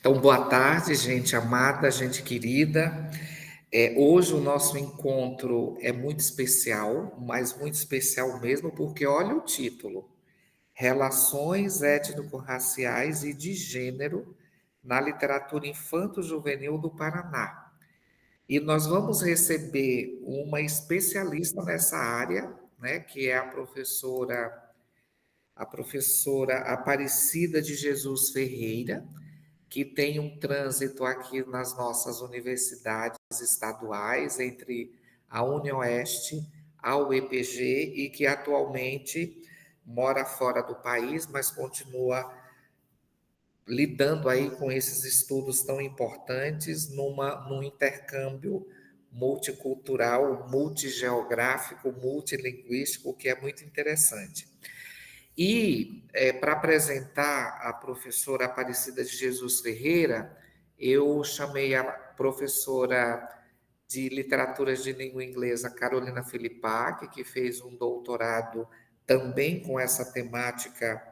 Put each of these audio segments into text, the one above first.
Então, boa tarde, gente amada, gente querida. Hoje o nosso encontro é muito especial, mas muito especial mesmo, porque olha o título: Relações étnico-raciais e de gênero na literatura infanto-juvenil do Paraná. E nós vamos receber uma especialista nessa área, né, que é a professora Aparecida de Jesus Ferreira, que tem um trânsito aqui nas nossas universidades estaduais, entre a UniOeste, a UEPG, e que atualmente mora fora do país, mas continua lidando aí com esses estudos tão importantes num intercâmbio multicultural, multigeográfico, multilinguístico, que é muito interessante. E para apresentar a professora Aparecida de Jesus Ferreira, eu chamei a professora de Literaturas de Língua Inglesa, Carolina Filipac, que fez um doutorado também com essa temática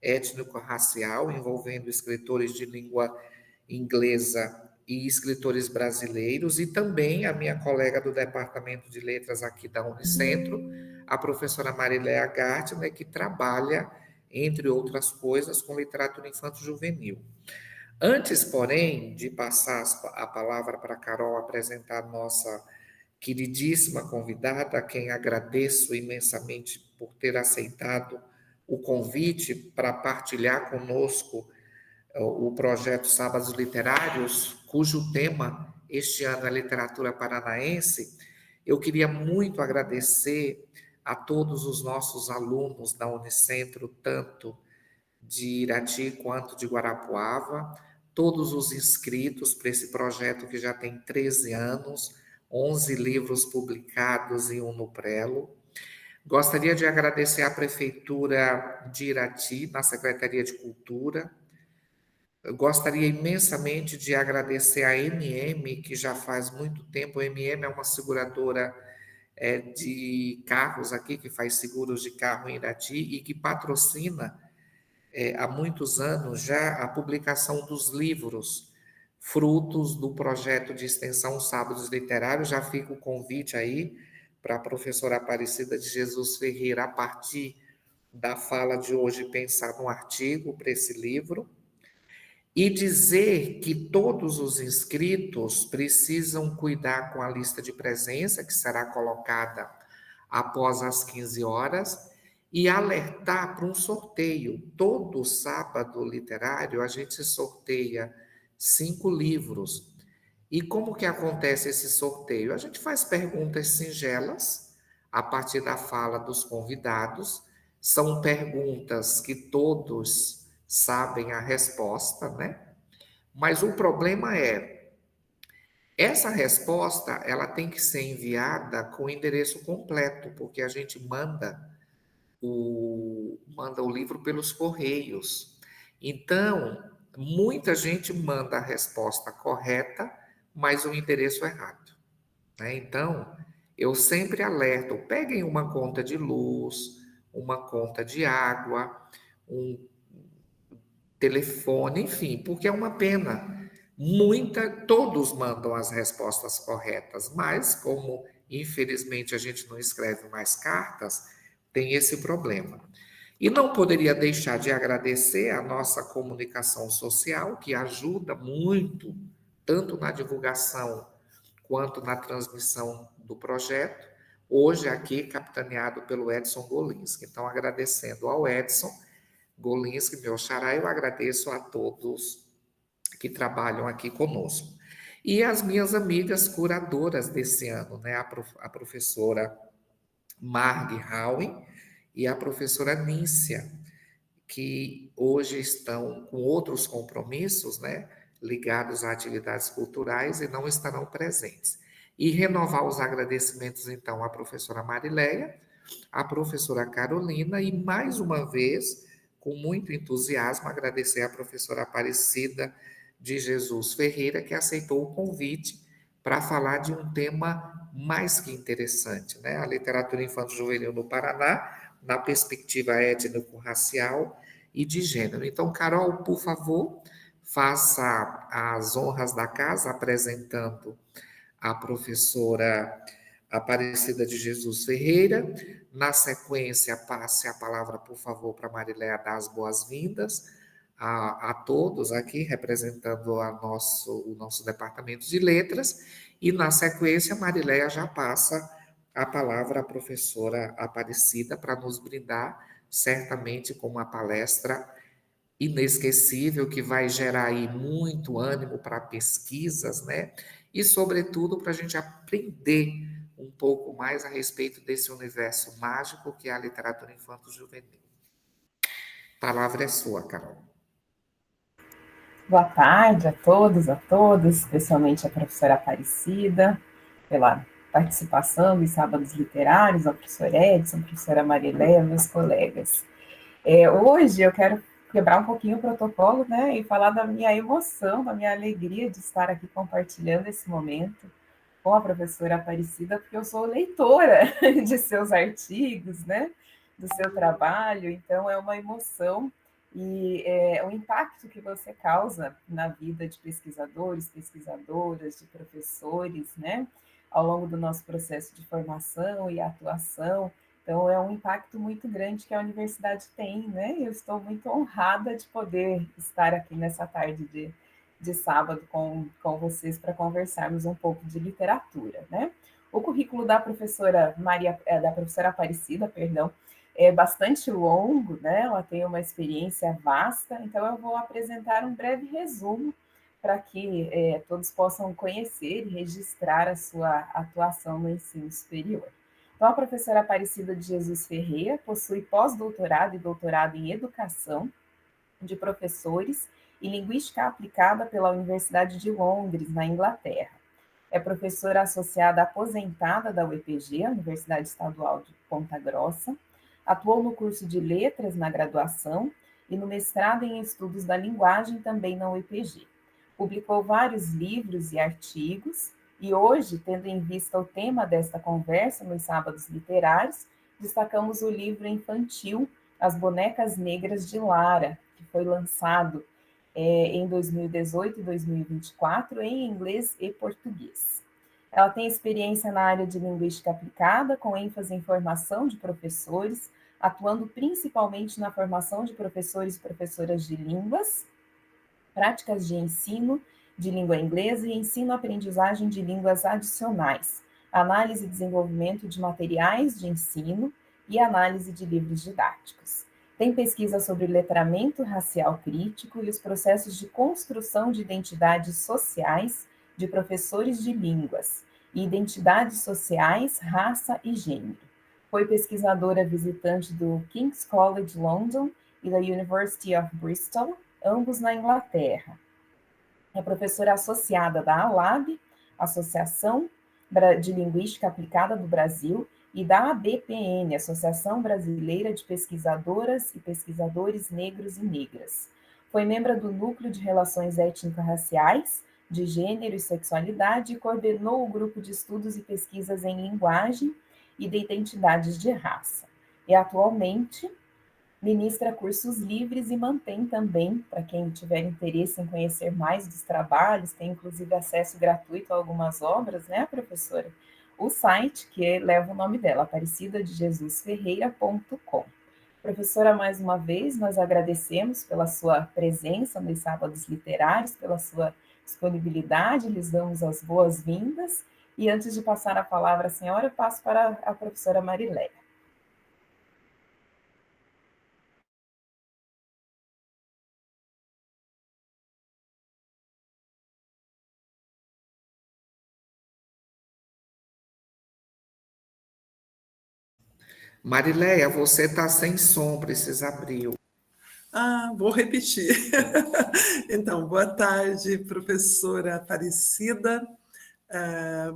étnico-racial, envolvendo escritores de língua inglesa e escritores brasileiros, e também a minha colega do Departamento de Letras aqui da Unicentro, a professora Mariléa Gartner, que trabalha, entre outras coisas, com literatura infanto-juvenil. Antes, porém, de passar a palavra para a Carol apresentar a nossa queridíssima convidada, a quem agradeço imensamente por ter aceitado o convite para partilhar conosco o projeto Sábados Literários, cujo tema este ano é literatura paranaense, eu queria muito agradecer a todos os nossos alunos da Unicentro, tanto de Irati quanto de Guarapuava, todos os inscritos para esse projeto que já tem 13 anos, 11 livros publicados e um no prelo. Gostaria de agradecer à Prefeitura de Irati, na Secretaria de Cultura. Eu gostaria imensamente de agradecer à MM, que já faz muito tempo. A MM é uma seguradora de carros aqui, que faz seguros de carro em Irati e que patrocina há muitos anos já a publicação dos livros, frutos do projeto de extensão Sábados Literários. Já fica o convite aí para a professora Aparecida de Jesus Ferreira, a partir da fala de hoje, pensar num artigo para esse livro. E dizer que todos os inscritos precisam cuidar com a lista de presença, que será colocada após as 15 horas, e alertar para um sorteio. Todo sábado literário a gente sorteia 5 livros. E como que acontece esse sorteio? A gente faz perguntas singelas a partir da fala dos convidados. São perguntas que todos sabem a resposta, né? Mas o problema é, essa resposta, ela tem que ser enviada com o endereço completo, porque a gente manda o livro pelos correios. Então, muita gente manda a resposta correta, mas o endereço errado, né? Então, eu sempre alerto, peguem uma conta de luz, uma conta de água, um telefone, enfim, porque é uma pena. Todos mandam as respostas corretas, mas como infelizmente a gente não escreve mais cartas, tem esse problema. E não poderia deixar de agradecer a nossa comunicação social, que ajuda muito, tanto na divulgação quanto na transmissão do projeto. Hoje aqui capitaneado pelo Edson Golinski. Então, agradecendo ao Edson Golinski, meu xará, eu agradeço a todos que trabalham aqui conosco. E as minhas amigas curadoras desse ano, né? A professora Marg Howen e a professora Nícia, que hoje estão com outros compromissos, né? Ligados a atividades culturais e não estarão presentes. E renovar os agradecimentos, então, à professora Marileia, à professora Carolina e, mais uma vez, com muito entusiasmo, agradecer à professora Aparecida de Jesus Ferreira, que aceitou o convite para falar de um tema mais que interessante, né? A literatura infanto-juvenil no Paraná, na perspectiva étnico-racial e de gênero. Então, Carol, por favor, faça as honras da casa, apresentando a professora Aparecida de Jesus Ferreira. Na sequência, passe a palavra, por favor, para Mariléia dar as boas-vindas a todos aqui, representando o nosso departamento de letras. E, na sequência, Mariléia já passa a palavra à professora Aparecida para nos brindar, certamente, com uma palestra inesquecível que vai gerar aí muito ânimo para pesquisas, né? E, sobretudo, para a gente aprender um pouco mais a respeito desse universo mágico que é a literatura infanto-juvenil. A palavra é sua, Carol. Boa tarde a todos, a todas, especialmente a professora Aparecida, pela participação dos sábados literários, ao professor Edson, a professora Mariléia, meus colegas. Hoje eu quero quebrar um pouquinho o protocolo, né, e falar da minha emoção, da minha alegria de estar aqui compartilhando esse momento com a professora Aparecida, porque eu sou leitora de seus artigos, né, do seu trabalho, então é uma emoção e o impacto que você causa na vida de pesquisadores, pesquisadoras, de professores, né, ao longo do nosso processo de formação e atuação. Então, é um impacto muito grande que a universidade tem, né? Eu estou muito honrada de poder estar aqui nessa tarde de sábado com vocês para conversarmos um pouco de literatura, né? O currículo da professora da professora Aparecida, perdão, é bastante longo, né? Ela tem uma experiência vasta, então eu vou apresentar um breve resumo para que todos possam conhecer e registrar a sua atuação no ensino superior. Então, a professora Aparecida de Jesus Ferreira possui pós-doutorado e doutorado em educação de professores e linguística aplicada pela Universidade de Londres, na Inglaterra. É professora associada aposentada da UEPG, Universidade Estadual de Ponta Grossa. Atuou no curso de letras na graduação e no mestrado em estudos da linguagem também na UEPG. Publicou vários livros e artigos e hoje, tendo em vista o tema desta conversa nos sábados literários, destacamos o livro infantil As Bonecas Negras de Lara, que foi lançado em 2018 e 2024 em inglês e português. Ela tem experiência na área de linguística aplicada, com ênfase em formação de professores, atuando principalmente na formação de professores e professoras de línguas, práticas de ensino de língua inglesa e ensino-aprendizagem de línguas adicionais, análise e desenvolvimento de materiais de ensino e análise de livros didáticos. Tem pesquisa sobre letramento racial crítico e os processos de construção de identidades sociais de professores de línguas, e identidades sociais, raça e gênero. Foi pesquisadora visitante do King's College London e da University of Bristol, ambos na Inglaterra. É professora associada da ALAB, Associação de Linguística Aplicada do Brasil, e da ABPN, Associação Brasileira de Pesquisadoras e Pesquisadores Negros e Negras. Foi membro do Núcleo de Relações Étnico-Raciais, de Gênero e Sexualidade e coordenou o grupo de estudos e pesquisas em linguagem e de identidades de raça. E atualmente ministra cursos livres e mantém também, para quem tiver interesse em conhecer mais dos trabalhos, tem inclusive acesso gratuito a algumas obras, né, professora? O site que leva o nome dela, aparecidadejesusferreira.com. Professora, mais uma vez, nós agradecemos pela sua presença nos sábados literários, pela sua disponibilidade, lhes damos as boas-vindas. E antes de passar a palavra à senhora, eu passo para a professora Mariléia. Mariléia, você está sem som, precisa abrir. Vou repetir. Então, boa tarde, professora Aparecida.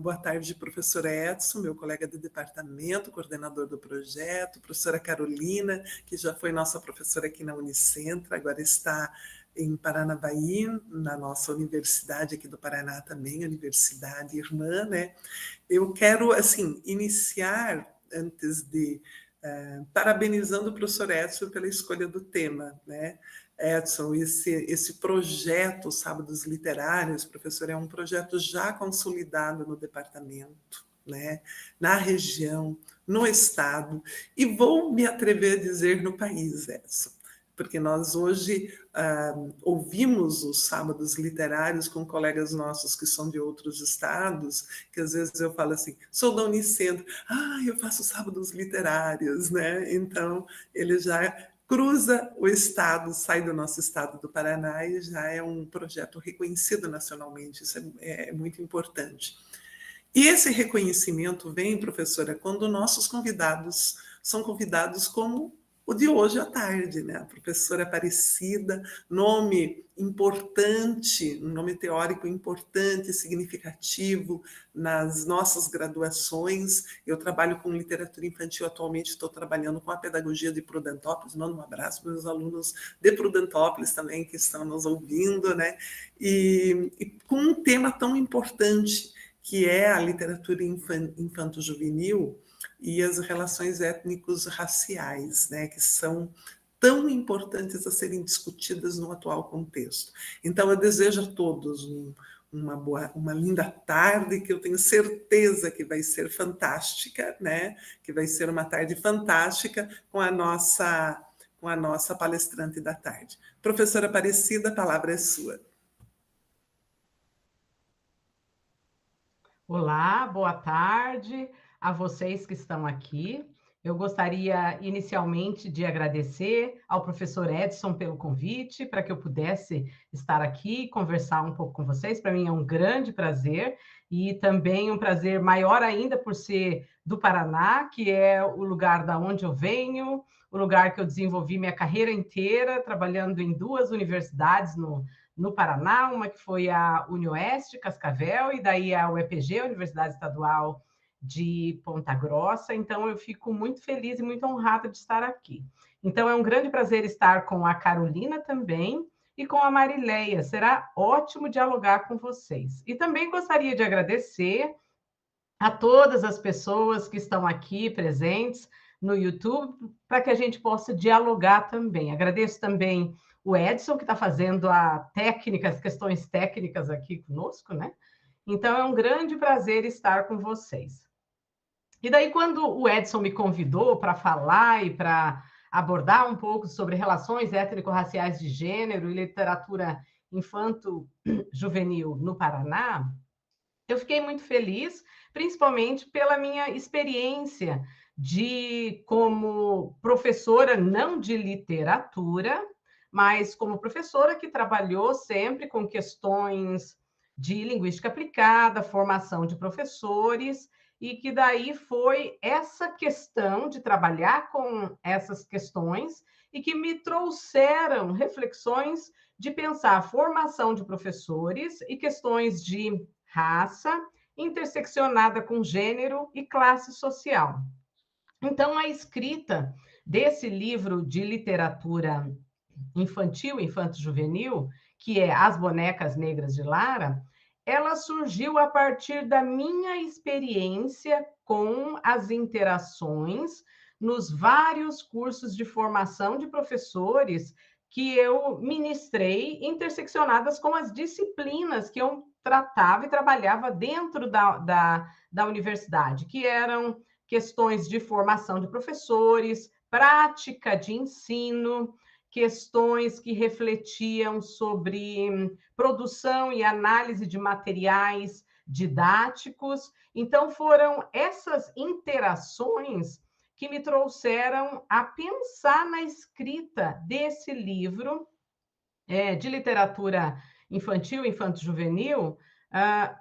Boa tarde, professor Edson, meu colega de departamento, coordenador do projeto, professora Carolina, que já foi nossa professora aqui na Unicentra, agora está em Paranavaí, na nossa universidade aqui do Paraná também, universidade irmã, né? Eu quero, assim, iniciar, antes de parabenizando o professor Edson pela escolha do tema, né? Edson, esse projeto Sábados Literários, professor, é um projeto já consolidado no departamento, né, na região, no estado, e vou me atrever a dizer no país, Edson, porque nós hoje ouvimos os sábados literários com colegas nossos que são de outros estados, que às vezes eu falo assim, sou da Unicentro, eu faço sábados literários, né? Então, ele já cruza o estado, sai do nosso estado do Paraná e já é um projeto reconhecido nacionalmente, isso é muito importante. E esse reconhecimento vem, professora, quando nossos convidados são convidados como o de hoje à tarde, né? A professora Aparecida, nome importante, um nome teórico importante, significativo nas nossas graduações. Eu trabalho com literatura infantil atualmente, estou trabalhando com a pedagogia de Prudentópolis, mando um abraço para os alunos de Prudentópolis também que estão nos ouvindo, né? E com um tema tão importante que é a literatura infanto-juvenil, e as relações étnicos-raciais, né, que são tão importantes a serem discutidas no atual contexto. Então, eu desejo a todos uma linda tarde, que eu tenho certeza que vai ser fantástica, né, que vai ser uma tarde fantástica com a nossa palestrante da tarde. Professora Aparecida, a palavra é sua. Olá, boa tarde a vocês que estão aqui. Eu gostaria inicialmente de agradecer ao professor Edson pelo convite, para que eu pudesse estar aqui e conversar um pouco com vocês. Para mim é um grande prazer, e também um prazer maior ainda por ser do Paraná, que é o lugar da onde eu venho, o lugar que eu desenvolvi minha carreira inteira, trabalhando em 2 universidades no Paraná, uma que foi a UniOeste, Cascavel, e daí a UEPG, a Universidade Estadual de Ponta Grossa. Então, eu fico muito feliz e muito honrada de estar aqui. Então, é um grande prazer estar com a Carolina também e com a Marileia. Será ótimo dialogar com vocês. E também gostaria de agradecer a todas as pessoas que estão aqui presentes no YouTube, para que a gente possa dialogar também. Agradeço também o Edson, que está fazendo as questões técnicas aqui conosco, né? Então, é um grande prazer estar com vocês. E daí, quando o Edson me convidou para falar e para abordar um pouco sobre relações étnico-raciais de gênero e literatura infanto-juvenil no Paraná, eu fiquei muito feliz, principalmente pela minha experiência como professora, não de literatura, mas como professora que trabalhou sempre com questões de linguística aplicada, formação de professores, e que daí foi essa questão de trabalhar com essas questões e que me trouxeram reflexões de pensar a formação de professores e questões de raça interseccionada com gênero e classe social. Então, a escrita desse livro de literatura infantil, infanto-juvenil, que é As Bonecas Negras de Lara, ela surgiu a partir da minha experiência com as interações nos vários cursos de formação de professores que eu ministrei, interseccionadas com as disciplinas que eu tratava e trabalhava dentro da universidade, que eram questões de formação de professores, prática de ensino, questões que refletiam sobre produção e análise de materiais didáticos. Então, foram essas interações que me trouxeram a pensar na escrita desse livro de literatura infantil, infanto-juvenil,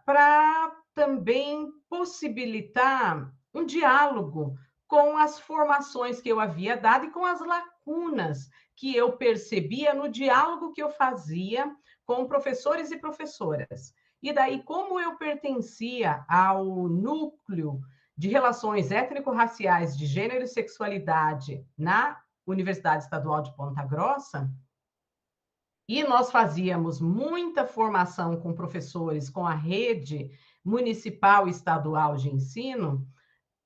para também possibilitar um diálogo com as formações que eu havia dado e com as lacunas que eu percebia no diálogo que eu fazia com professores e professoras. E daí, como eu pertencia ao núcleo de relações étnico-raciais de gênero e sexualidade na Universidade Estadual de Ponta Grossa, e nós fazíamos muita formação com professores com a rede municipal e estadual de ensino,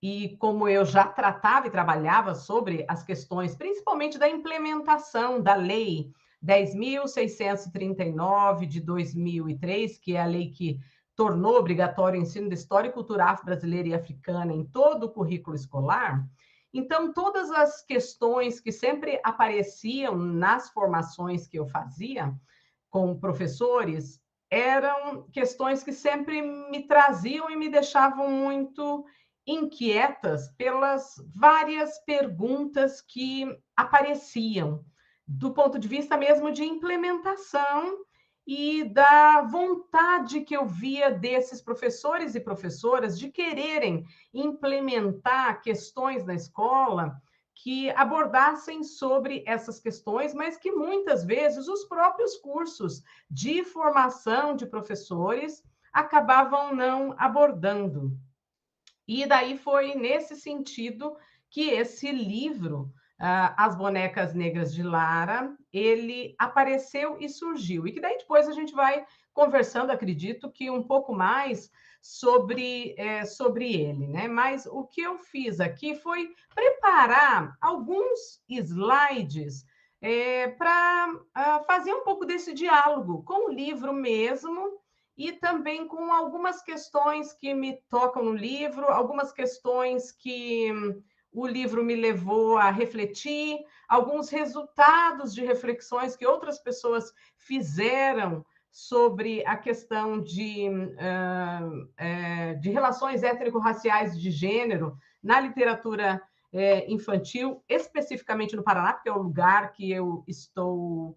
e como eu já tratava e trabalhava sobre as questões, principalmente da implementação da lei 10.639 de 2003, que é a lei que tornou obrigatório o ensino da história e cultura afro-brasileira e africana em todo o currículo escolar. Então, todas as questões que sempre apareciam nas formações que eu fazia com professores eram questões que sempre me traziam e me deixavam muito inquietas pelas várias perguntas que apareciam, do ponto de vista mesmo de implementação e da vontade que eu via desses professores e professoras de quererem implementar questões na escola que abordassem sobre essas questões, mas que muitas vezes os próprios cursos de formação de professores acabavam não abordando. E daí foi nesse sentido que esse livro, As Bonecas Negras de Lara, ele apareceu e surgiu. E que daí depois a gente vai conversando, acredito que um pouco mais sobre ele, né? Mas o que eu fiz aqui foi preparar alguns slides para fazer um pouco desse diálogo com o livro mesmo, e também com algumas questões que me tocam no livro, algumas questões que o livro me levou a refletir, alguns resultados de reflexões que outras pessoas fizeram sobre a questão de relações étnico-raciais de gênero na literatura infantil, especificamente no Paraná, porque é o lugar que eu estou...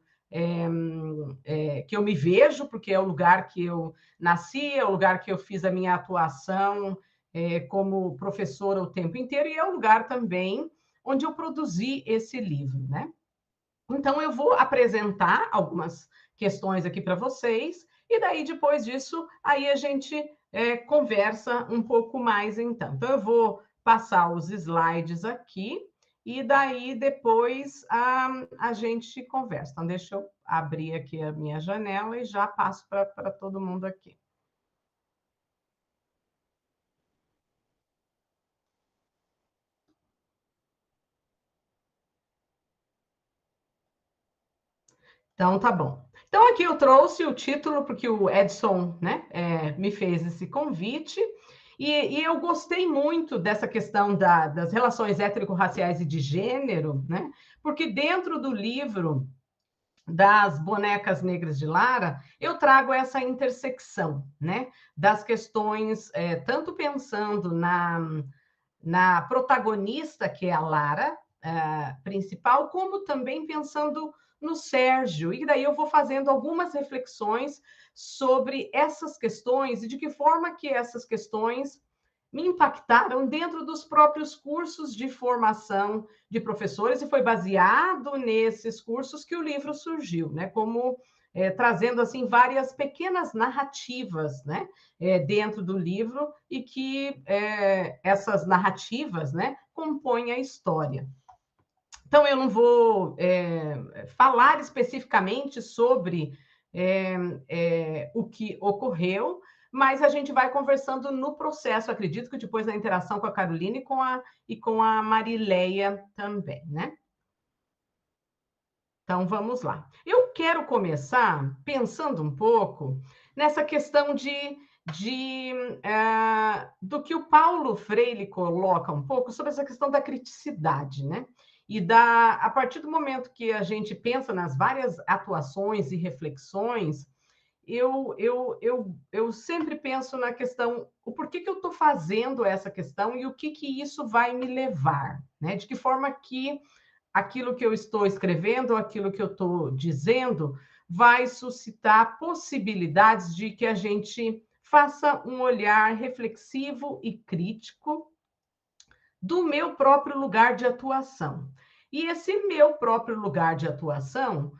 que eu me vejo, porque é o lugar que eu nasci, é o lugar que eu fiz a minha atuação como professora o tempo inteiro, e é o lugar também onde eu produzi esse livro, né? Então, eu vou apresentar algumas questões aqui para vocês, e daí, depois disso, aí a gente conversa um pouco mais, então. Então, eu vou passar os slides aqui, e daí depois a gente conversa. Então, deixa eu abrir aqui a minha janela e já passo para todo mundo aqui. Então, tá bom. Então, aqui eu trouxe o título, porque o Edson, né, me fez esse convite, e eu gostei muito dessa questão das relações étnico-raciais e de gênero, né, porque dentro do livro das Bonecas Negras de Lara, eu trago essa intersecção, né, das questões, tanto pensando na protagonista, que é a Lara, principal, como também pensando no Sérgio. E daí eu vou fazendo algumas reflexões sobre essas questões e de que forma que essas questões me impactaram dentro dos próprios cursos de formação de professores, e foi baseado nesses cursos que o livro surgiu, né? Como trazendo assim várias pequenas narrativas, né? Dentro do livro, e que essas narrativas, né, compõem a história. Então, eu não vou falar especificamente sobre o que ocorreu, mas a gente vai conversando no processo, acredito que depois na interação com a Carolina e com a Marileia também, né? Então, vamos lá. Eu quero começar pensando um pouco nessa questão do que o Paulo Freire coloca um pouco sobre essa questão da criticidade, né? E a partir do momento que a gente pensa nas várias atuações e reflexões, eu sempre penso na questão, o porquê que eu estou fazendo essa questão e o que isso vai me levar, né? De que forma que aquilo que eu estou escrevendo, aquilo que eu estou dizendo, vai suscitar possibilidades de que a gente faça um olhar reflexivo e crítico do meu próprio lugar de atuação. E esse meu próprio lugar de atuação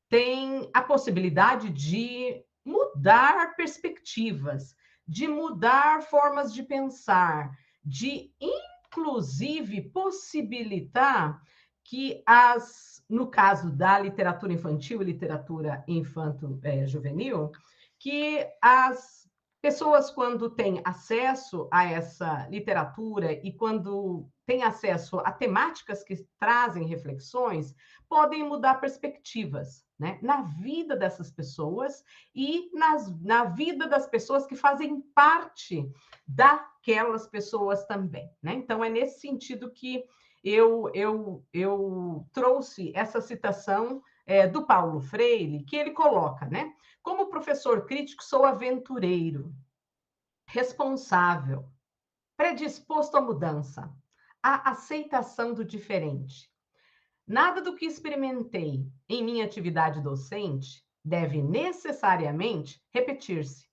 tem a possibilidade de mudar perspectivas, de mudar formas de pensar, de, inclusive, possibilitar que no caso da literatura infantil e literatura infanto-juvenil, que as pessoas, quando têm acesso a essa literatura e quando têm acesso a temáticas que trazem reflexões, podem mudar perspectivas, né? Na vida dessas pessoas e na vida das pessoas que fazem parte daquelas pessoas também, né? Então, é nesse sentido que eu trouxe essa citação do Paulo Freire, que ele coloca, né? Como professor crítico, sou aventureiro, responsável, predisposto à mudança, à aceitação do diferente. Nada do que experimentei em minha atividade docente deve necessariamente repetir-se.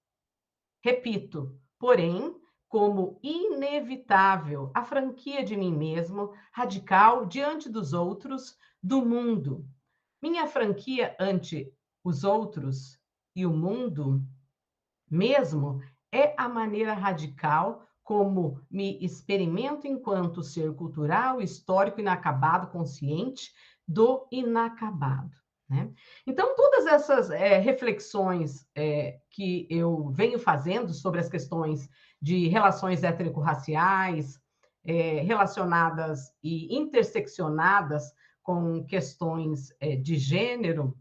Repito, porém, como inevitável a franquia de mim mesmo, radical diante dos outros, do mundo. Minha franquia ante os outros e o mundo mesmo é a maneira radical como me experimento enquanto ser cultural, histórico, inacabado, consciente do inacabado. Né? Então, todas essas reflexões que eu venho fazendo sobre as questões de relações étnico-raciais, relacionadas e interseccionadas com questões de gênero,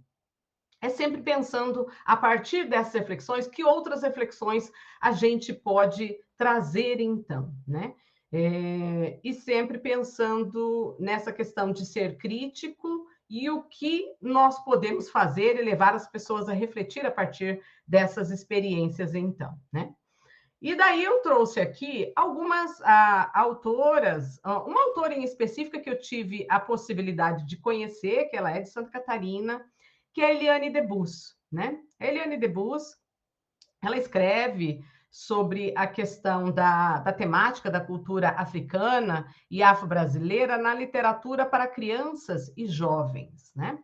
é sempre pensando, a partir dessas reflexões, que outras reflexões a gente pode trazer, então, né? E sempre pensando nessa questão de ser crítico e o que nós podemos fazer e levar as pessoas a refletir a partir dessas experiências, então, né? E daí eu trouxe aqui algumas autoras, uma autora em específica que eu tive a possibilidade de conhecer, que ela é de Santa Catarina, que é a Eliane Debus, né? A Eliane Debus, ela escreve sobre a questão da temática da cultura africana e afro-brasileira na literatura para crianças e jovens, né?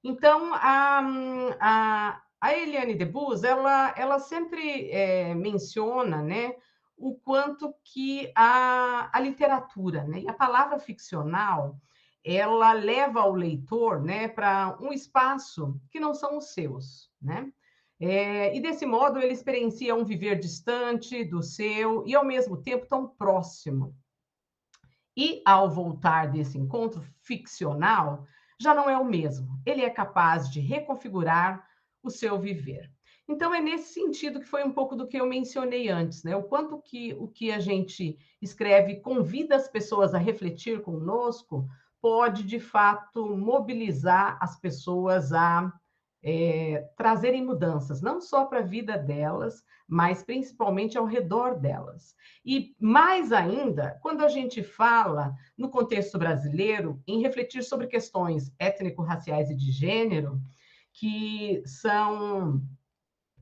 Então, a Eliane Debus, ela sempre menciona, né, o quanto que a literatura, né, e a palavra ficcional, ela leva o leitor, né, para um espaço que não são os seus, né? E desse modo ele experiencia um viver distante do seu e ao mesmo tempo tão próximo. E ao voltar desse encontro ficcional, já não é o mesmo. Ele é capaz de reconfigurar o seu viver. Então, é nesse sentido que foi um pouco do que eu mencionei antes, né? O quanto que o que a gente escreve convida as pessoas a refletir conosco pode, de fato, mobilizar as pessoas a trazerem mudanças, não só para a vida delas, mas principalmente ao redor delas. E mais ainda, quando a gente fala, no contexto brasileiro, em refletir sobre questões étnico-raciais e de gênero, que são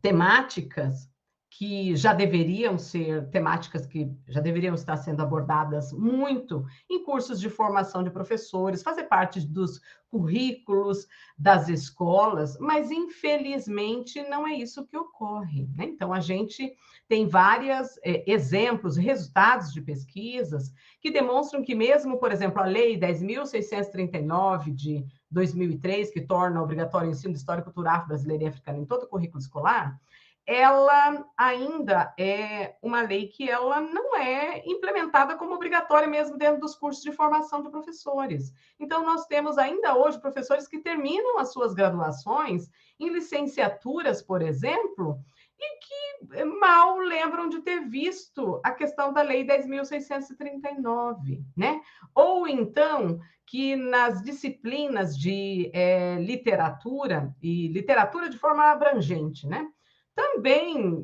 temáticas que já deveriam ser temáticas que já deveriam estar sendo abordadas muito em cursos de formação de professores, fazer parte dos currículos das escolas, mas infelizmente não é isso que ocorre, né? Então a gente tem vários exemplos, resultados de pesquisas que demonstram que mesmo, por exemplo, a Lei 10.639 de 2003, que torna obrigatório o ensino de história cultural afro-brasileira e africana em todo o currículo escolar, ela ainda é uma lei que ela não é implementada como obrigatória mesmo dentro dos cursos de formação de professores. Então, nós temos ainda hoje professores que terminam as suas graduações em licenciaturas, por exemplo, e que mal lembram de ter visto a questão da Lei 10.639, né? Ou então, que nas disciplinas de literatura, e literatura de forma abrangente, né? Também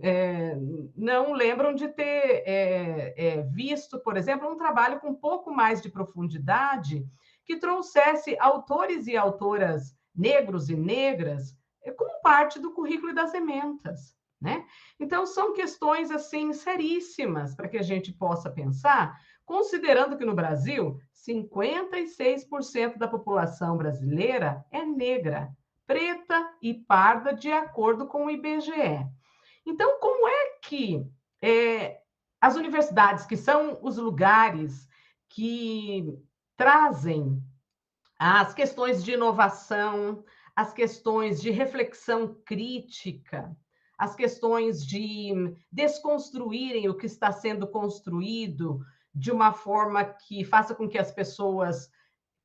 não lembram de ter visto, por exemplo, um trabalho com um pouco mais de profundidade que trouxesse autores e autoras negros e negras como parte do currículo e das ementas, né? Então, são questões, assim, seríssimas para que a gente possa pensar, considerando que no Brasil, 56% da população brasileira é negra, preta e parda, de acordo com o IBGE. Então, como é que as universidades, que são os lugares que trazem as questões de inovação, as questões de reflexão crítica, as questões de desconstruírem o que está sendo construído de uma forma que faça com que as pessoas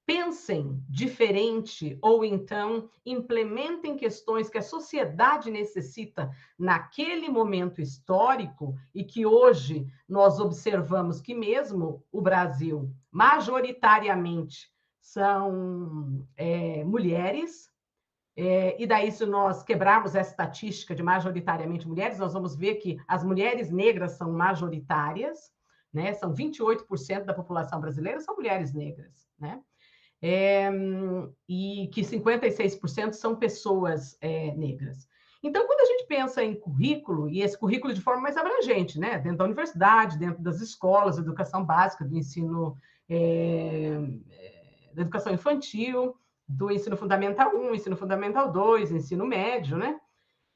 pensem diferente ou então implementem questões que a sociedade necessita naquele momento histórico e que hoje nós observamos que mesmo o Brasil, majoritariamente, são mulheres, e daí, se nós quebrarmos essa estatística de majoritariamente mulheres, nós vamos ver que as mulheres negras são majoritárias, né? São 28% da população brasileira são mulheres negras, né? E que 56% são pessoas negras. Então, quando a gente pensa em currículo, e esse currículo de forma mais abrangente, né? Dentro da universidade, dentro das escolas, educação básica, do ensino, da educação infantil, do ensino fundamental 1, ensino fundamental 2, ensino médio, né?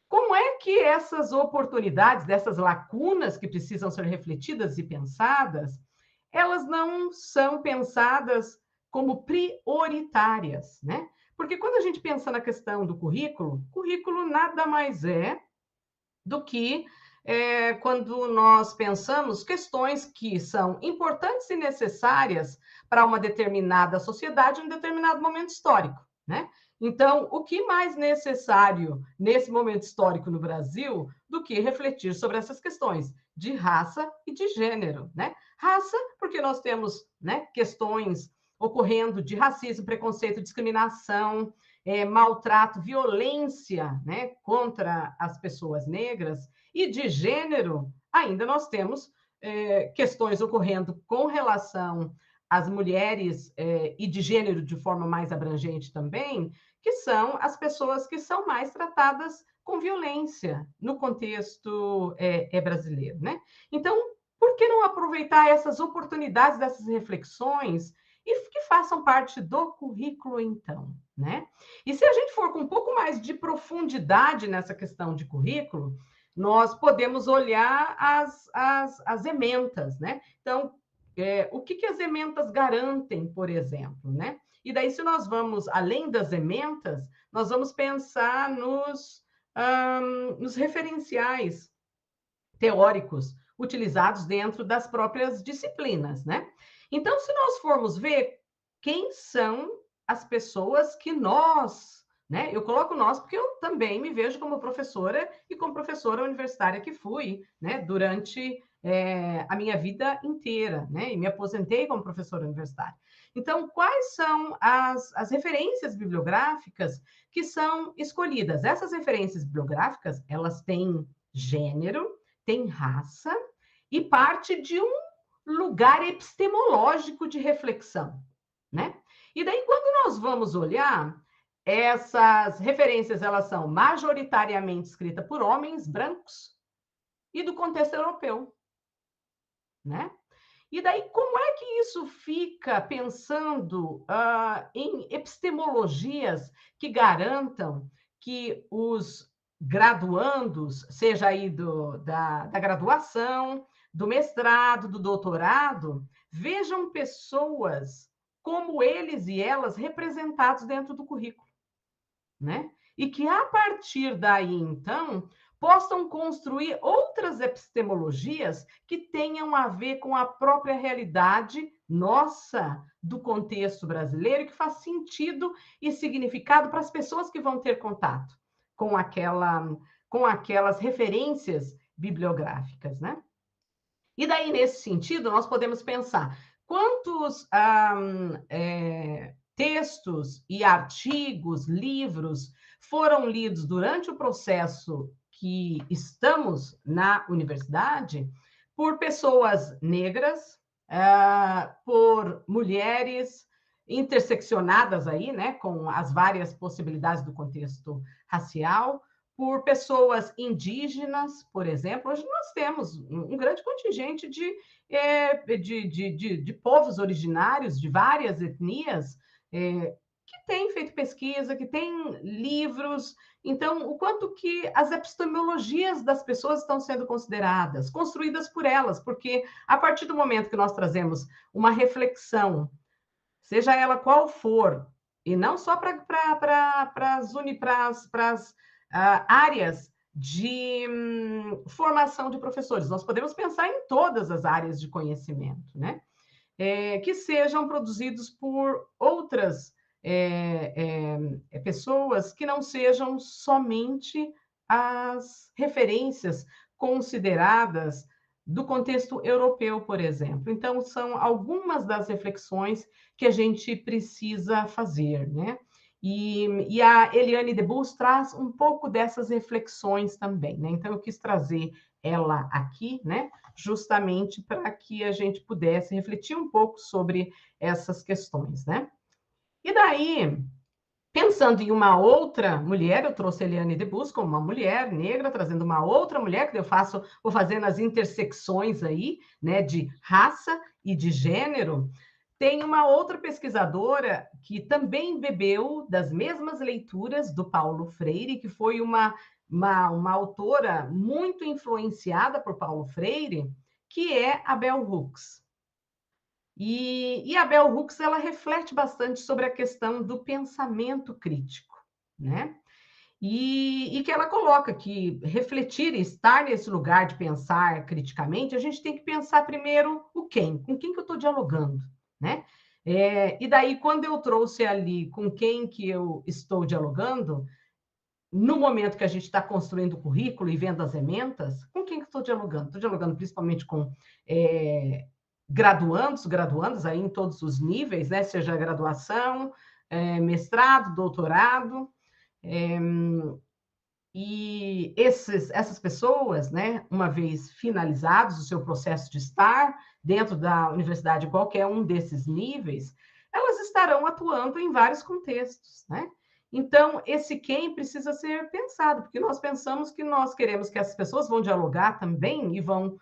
Como é que essas oportunidades, dessas lacunas que precisam ser refletidas e pensadas, elas não são pensadas como prioritárias, né? Porque quando a gente pensa na questão do currículo nada mais é do que quando nós pensamos questões que são importantes e necessárias para uma determinada sociedade em um determinado momento histórico, né? Então, o que mais necessário nesse momento histórico no Brasil do que refletir sobre essas questões de raça e de gênero, né? Raça, porque nós temos, né, questões ocorrendo de racismo, preconceito, discriminação, maltrato, violência, né, contra as pessoas negras, e de gênero, ainda nós temos questões ocorrendo com relação às mulheres e de gênero de forma mais abrangente também, que são as pessoas que são mais tratadas com violência no contexto brasileiro, né? Então, por que não aproveitar essas oportunidades dessas reflexões e que façam parte do currículo, então, né? E se a gente for com um pouco mais de profundidade nessa questão de currículo, nós podemos olhar as ementas, né? Então, o que as ementas garantem, por exemplo, né? E daí, se nós vamos além das ementas, nós vamos pensar nos referenciais teóricos utilizados dentro das próprias disciplinas, né? Então, se nós formos ver quem são as pessoas que nós, né? Eu coloco nós porque eu também me vejo como professora e como professora universitária que fui, né? Durante a minha vida inteira, né? E me aposentei como professora universitária. Então, quais são as referências bibliográficas que são escolhidas? Essas referências bibliográficas, elas têm gênero, têm raça e parte de um lugar epistemológico de reflexão, né? E daí, quando nós vamos olhar, essas referências, elas são majoritariamente escritas por homens brancos e do contexto europeu, né? E daí, como é que isso fica pensando em epistemologias que garantam que os graduandos, seja aí da graduação, do mestrado, do doutorado, vejam pessoas como eles e elas representados dentro do currículo, né? E que a partir daí, então, possam construir outras epistemologias que tenham a ver com a própria realidade nossa do contexto brasileiro, que faz sentido e significado para as pessoas que vão ter contato com aquelas referências bibliográficas, né? E daí, nesse sentido, nós podemos pensar quantos textos e artigos, livros foram lidos durante o processo que estamos na universidade por pessoas negras, por mulheres interseccionadas aí, né, com as várias possibilidades do contexto racial, por pessoas indígenas, por exemplo. Hoje nós temos um grande contingente de povos originários de várias etnias que têm feito pesquisa, que têm livros. Então, o quanto que as epistemologias das pessoas estão sendo consideradas, construídas por elas, porque a partir do momento que nós trazemos uma reflexão, seja ela qual for, e não só para as áreas de formação de professores, nós podemos pensar em todas as áreas de conhecimento, né? que sejam produzidos por outras pessoas que não sejam somente as referências consideradas do contexto europeu, por exemplo. Então, são algumas das reflexões que a gente precisa fazer, né? E a Eliane Debus traz um pouco dessas reflexões também, né? Então, eu quis trazer ela aqui, né? Justamente para que a gente pudesse refletir um pouco sobre essas questões, né? E daí, pensando em uma outra mulher, eu trouxe a Eliane Debus como uma mulher negra, trazendo uma outra mulher, que eu vou fazendo as intersecções aí, né, de raça e de gênero. Tem uma outra pesquisadora que também bebeu das mesmas leituras do Paulo Freire, que foi uma autora muito influenciada por Paulo Freire, que é a Bell Hooks. E a Bell Hooks, ela reflete bastante sobre a questão do pensamento crítico, né? E que ela coloca que refletir e estar nesse lugar de pensar criticamente, a gente tem que pensar primeiro com quem que eu estou dialogando, né? E daí, quando eu trouxe ali com quem que eu estou dialogando, no momento que a gente está construindo o currículo e vendo as ementas, com quem que eu estou dialogando? Estou dialogando principalmente com graduandos aí em todos os níveis, né? Seja graduação, mestrado, doutorado, e essas pessoas, né, uma vez finalizados o seu processo de estar dentro da universidade, qualquer um desses níveis, elas estarão atuando em vários contextos, né? Então, esse quem precisa ser pensado, porque nós pensamos que nós queremos que as pessoas vão dialogar também e vão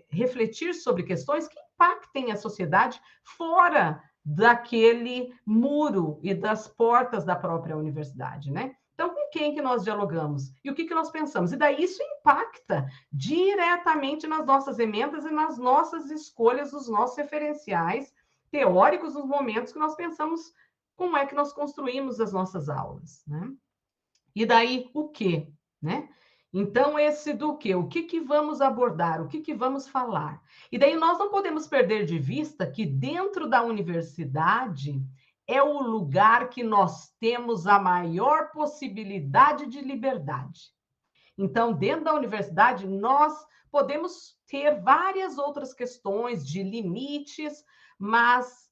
refletir sobre questões que impactem a sociedade fora daquele muro e das portas da própria universidade, né? Então, com quem que nós dialogamos? E o que nós pensamos? E daí isso impacta diretamente nas nossas emendas e nas nossas escolhas, dos nossos referenciais teóricos, nos momentos que nós pensamos como é que nós construímos as nossas aulas, né? E daí, o quê? Né? Então, esse do quê? O que vamos abordar? O que vamos falar? E daí nós não podemos perder de vista que dentro da universidade é o lugar que nós temos a maior possibilidade de liberdade. Então, dentro da universidade, nós podemos ter várias outras questões de limites, mas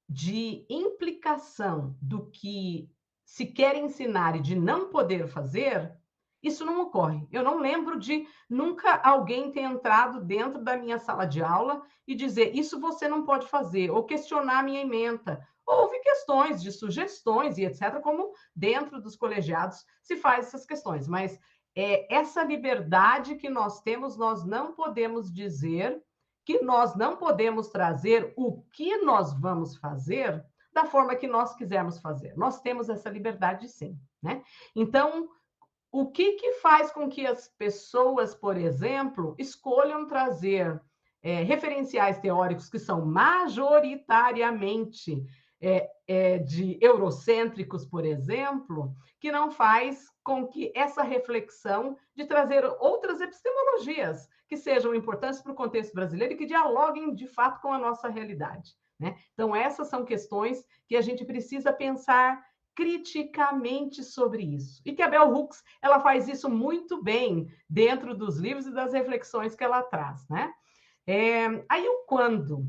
de implicação do que se quer ensinar e de não poder fazer, isso não ocorre. Eu não lembro de nunca alguém ter entrado dentro da minha sala de aula e dizer isso você não pode fazer, ou questionar a minha ementa. Houve questões de sugestões e etc., como dentro dos colegiados se faz essas questões, mas essa liberdade que nós temos, nós não podemos dizer que nós não podemos trazer o que nós vamos fazer da forma que nós quisermos fazer. Nós temos essa liberdade, sim, né? Então, o que faz com que as pessoas, por exemplo, escolham trazer referenciais teóricos que são majoritariamente de eurocêntricos, por exemplo, que não faz com que essa reflexão de trazer outras epistemologias que sejam importantes para o contexto brasileiro e que dialoguem, de fato, com a nossa realidade, né? Então, essas são questões que a gente precisa pensar criticamente sobre isso. E que a Bell Hooks, ela faz isso muito bem dentro dos livros e das reflexões que ela traz, né? Aí o quando,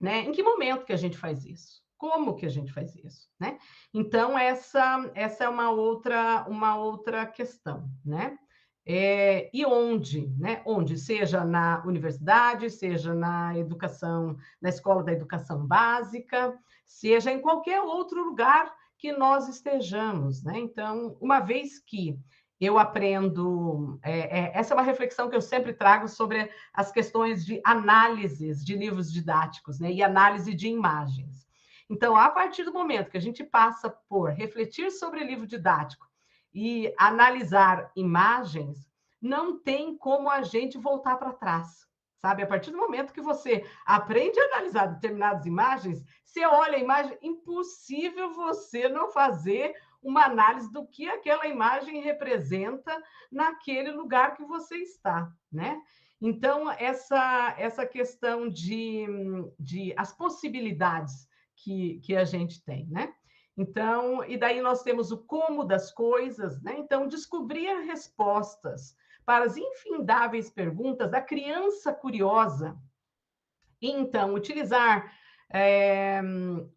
né? Em que momento que a gente faz isso? Como que a gente faz isso, né? Então, essa é uma outra questão, né? E onde, né? Onde, seja na universidade, seja na educação, na escola da educação básica, seja em qualquer outro lugar que nós estejamos, né? Então, uma vez que eu aprendo, essa é uma reflexão que eu sempre trago sobre as questões de análises de livros didáticos, né? E análise de imagens. Então, a partir do momento que a gente passa por refletir sobre livro didático e analisar imagens, não tem como a gente voltar para trás, sabe? A partir do momento que você aprende a analisar determinadas imagens, você olha a imagem, impossível você não fazer uma análise do que aquela imagem representa naquele lugar que você está, né? Então, essa questão de as possibilidades que a gente tem, né? Então, e daí nós temos o como das coisas, né? Então, descobrir respostas para as infindáveis perguntas da criança curiosa. E, então, utilizar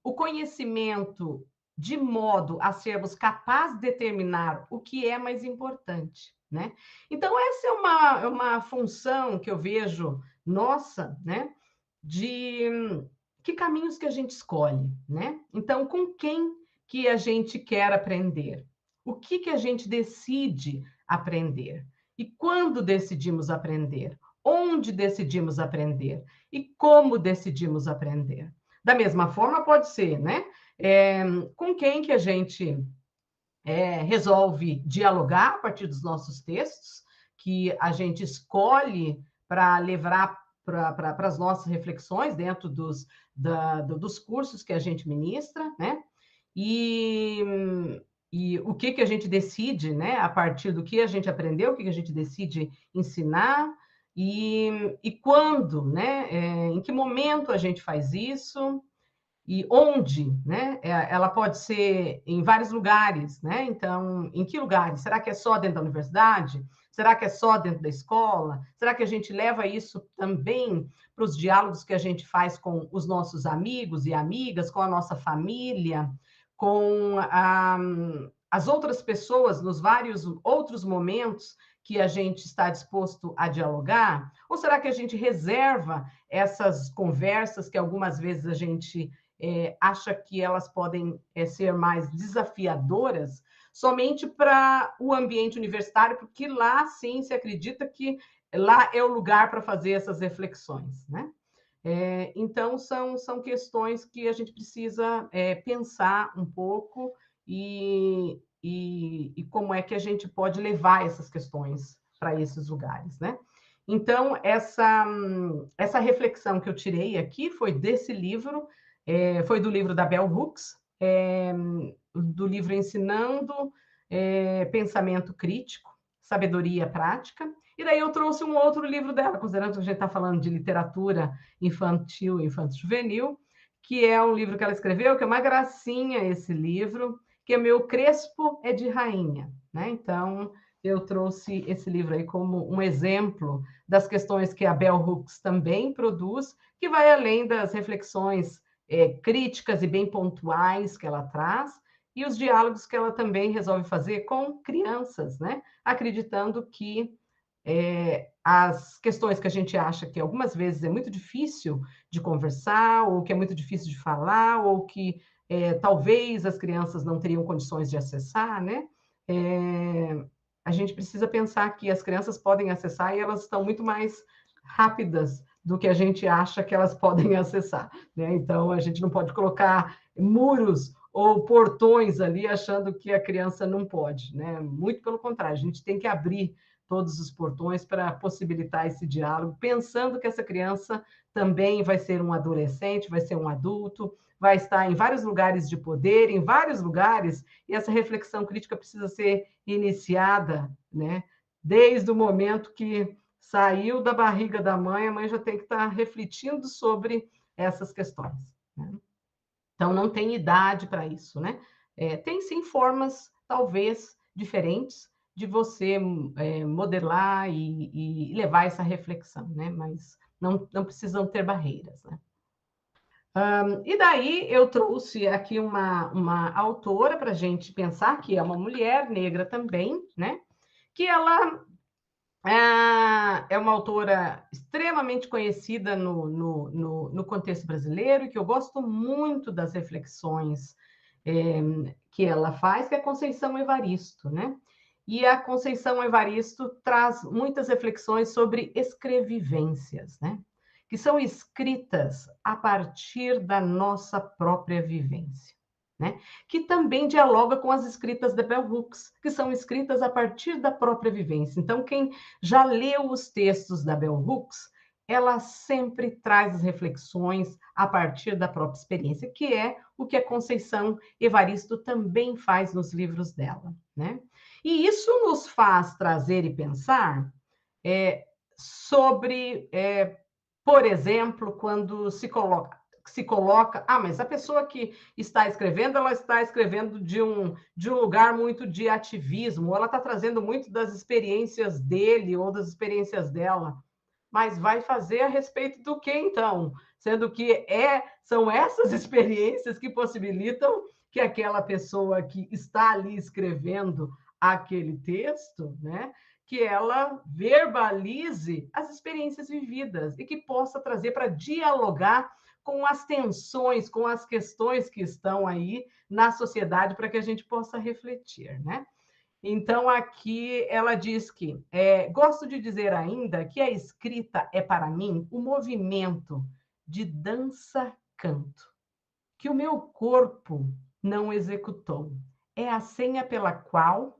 o conhecimento de modo a sermos capazes de determinar o que é mais importante, né? Então, essa é uma função que eu vejo nossa, né? De que caminhos que a gente escolhe, né? Então, com quem que a gente quer aprender? O que a gente decide aprender? E quando decidimos aprender? Onde decidimos aprender? E como decidimos aprender? Da mesma forma, pode ser, né? Com quem que a gente resolve dialogar a partir dos nossos textos, que a gente escolhe para levar para as nossas reflexões dentro dos cursos que a gente ministra, né? E o que a gente decide, né? A partir do que a gente aprendeu, o que a gente decide ensinar, e quando, né? Em que momento a gente faz isso, e onde, né? Ela pode ser em vários lugares, né? Então, em que lugares? Será que é só dentro da universidade? Será que é só dentro da escola? Será que a gente leva isso também para os diálogos que a gente faz com os nossos amigos e amigas, com a nossa família, com as outras pessoas nos vários outros momentos que a gente está disposto a dialogar? Ou será que a gente reserva essas conversas que algumas vezes a gente acha que elas podem ser mais desafiadoras somente para o ambiente universitário, porque lá sim se acredita que lá é o lugar para fazer essas reflexões, né? Então, são questões que a gente precisa pensar um pouco e como é que a gente pode levar essas questões para esses lugares, né? Então, essa reflexão que eu tirei aqui foi desse livro, foi do livro da Bell Hooks, do livro Ensinando Pensamento Crítico, Sabedoria Prática. E daí eu trouxe um outro livro dela, considerando que a gente está falando de literatura infantil e infanto-juvenil, que é um livro que ela escreveu, que é uma gracinha esse livro, que é Meu Crespo é de Rainha, né? Então, eu trouxe esse livro aí como um exemplo das questões que a Bell Hooks também produz, que vai além das reflexões críticas e bem pontuais que ela traz, e os diálogos que ela também resolve fazer com crianças, né? Acreditando que as questões que a gente acha que algumas vezes é muito difícil de conversar, ou que é muito difícil de falar, ou que talvez as crianças não teriam condições de acessar, né? A gente precisa pensar que as crianças podem acessar e elas estão muito mais rápidas do que a gente acha que elas podem acessar, né? Então, a gente não pode colocar muros ou portões ali achando que a criança não pode, né? Muito pelo contrário, a gente tem que abrir todos os portões para possibilitar esse diálogo, pensando que essa criança também vai ser um adolescente, vai ser um adulto, vai estar em vários lugares de poder, em vários lugares, e essa reflexão crítica precisa ser iniciada, né? Desde o momento que saiu da barriga da mãe, a mãe já tem que estar refletindo sobre essas questões, né? Então, não tem idade para isso, né? Tem sim formas, talvez, diferentes, de você modelar e levar essa reflexão, né? Mas não precisam ter barreiras, né? E daí eu trouxe aqui uma autora para a gente pensar, que é uma mulher negra também, né? Que ela é uma autora extremamente conhecida no contexto brasileiro, e que eu gosto muito das reflexões que ela faz, que é a Conceição Evaristo, né? E a Conceição Evaristo traz muitas reflexões sobre escrevivências, né? Que são escritas a partir da nossa própria vivência, né? Que também dialoga com as escritas de Bell Hooks, que são escritas a partir da própria vivência. Então, quem já leu os textos da Bell Hooks, ela sempre traz as reflexões a partir da própria experiência, que é o que a Conceição Evaristo também faz nos livros dela, né? E isso nos faz trazer e pensar sobre, por exemplo, quando se coloca, mas a pessoa que está escrevendo, ela está escrevendo de um lugar muito de ativismo, ela está trazendo muito das experiências dele ou das experiências dela. Mas vai fazer a respeito do que, então? Sendo que são essas experiências que possibilitam que aquela pessoa que está ali escrevendo aquele texto, né, que ela verbalize as experiências vividas e que possa trazer para dialogar com as tensões, com as questões que estão aí na sociedade para que a gente possa refletir, né? Então, aqui ela diz que gosto de dizer ainda que a escrita é, para mim, o movimento de dança-canto, que o meu corpo não executou. É a senha pela qual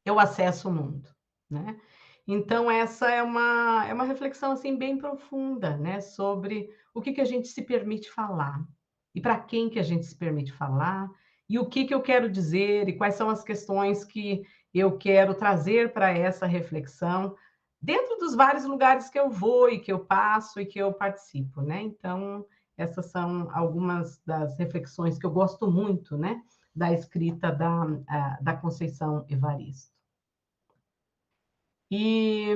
eu acesso o mundo, né? Então, essa é uma reflexão assim, bem profunda, né? Sobre o que a gente se permite falar e para quem que a gente se permite falar e o que eu quero dizer e quais são as questões que eu quero trazer para essa reflexão dentro dos vários lugares que eu vou e que eu passo e que eu participo, né? Então, essas são algumas das reflexões que eu gosto muito, né? Da escrita da Conceição Evaristo. E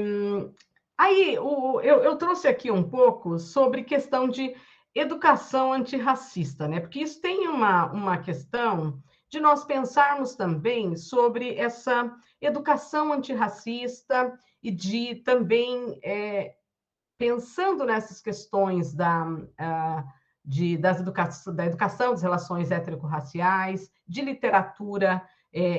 aí eu trouxe aqui um pouco sobre questão de educação antirracista, né? Porque isso tem uma questão de nós pensarmos também sobre essa educação antirracista e de também pensando nessas questões da educação das relações étnico-raciais, de literatura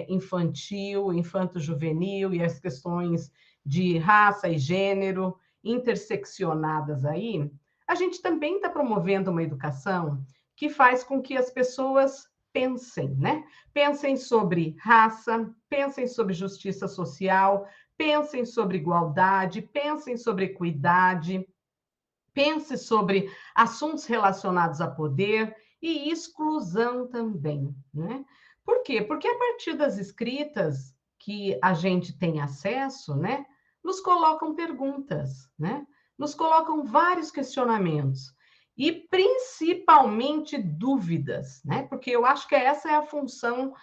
infantil, infanto-juvenil e as questões de raça e gênero interseccionadas aí, a gente também está promovendo uma educação que faz com que as pessoas pensem, né? Pensem sobre raça, pensem sobre justiça social, pensem sobre igualdade, pensem sobre equidade, pense sobre assuntos relacionados a poder e exclusão também, né? Por quê? Porque a partir das escritas que a gente tem acesso, né, nos colocam perguntas, né? Nos colocam vários questionamentos e principalmente dúvidas, né? Porque eu acho que essa é a função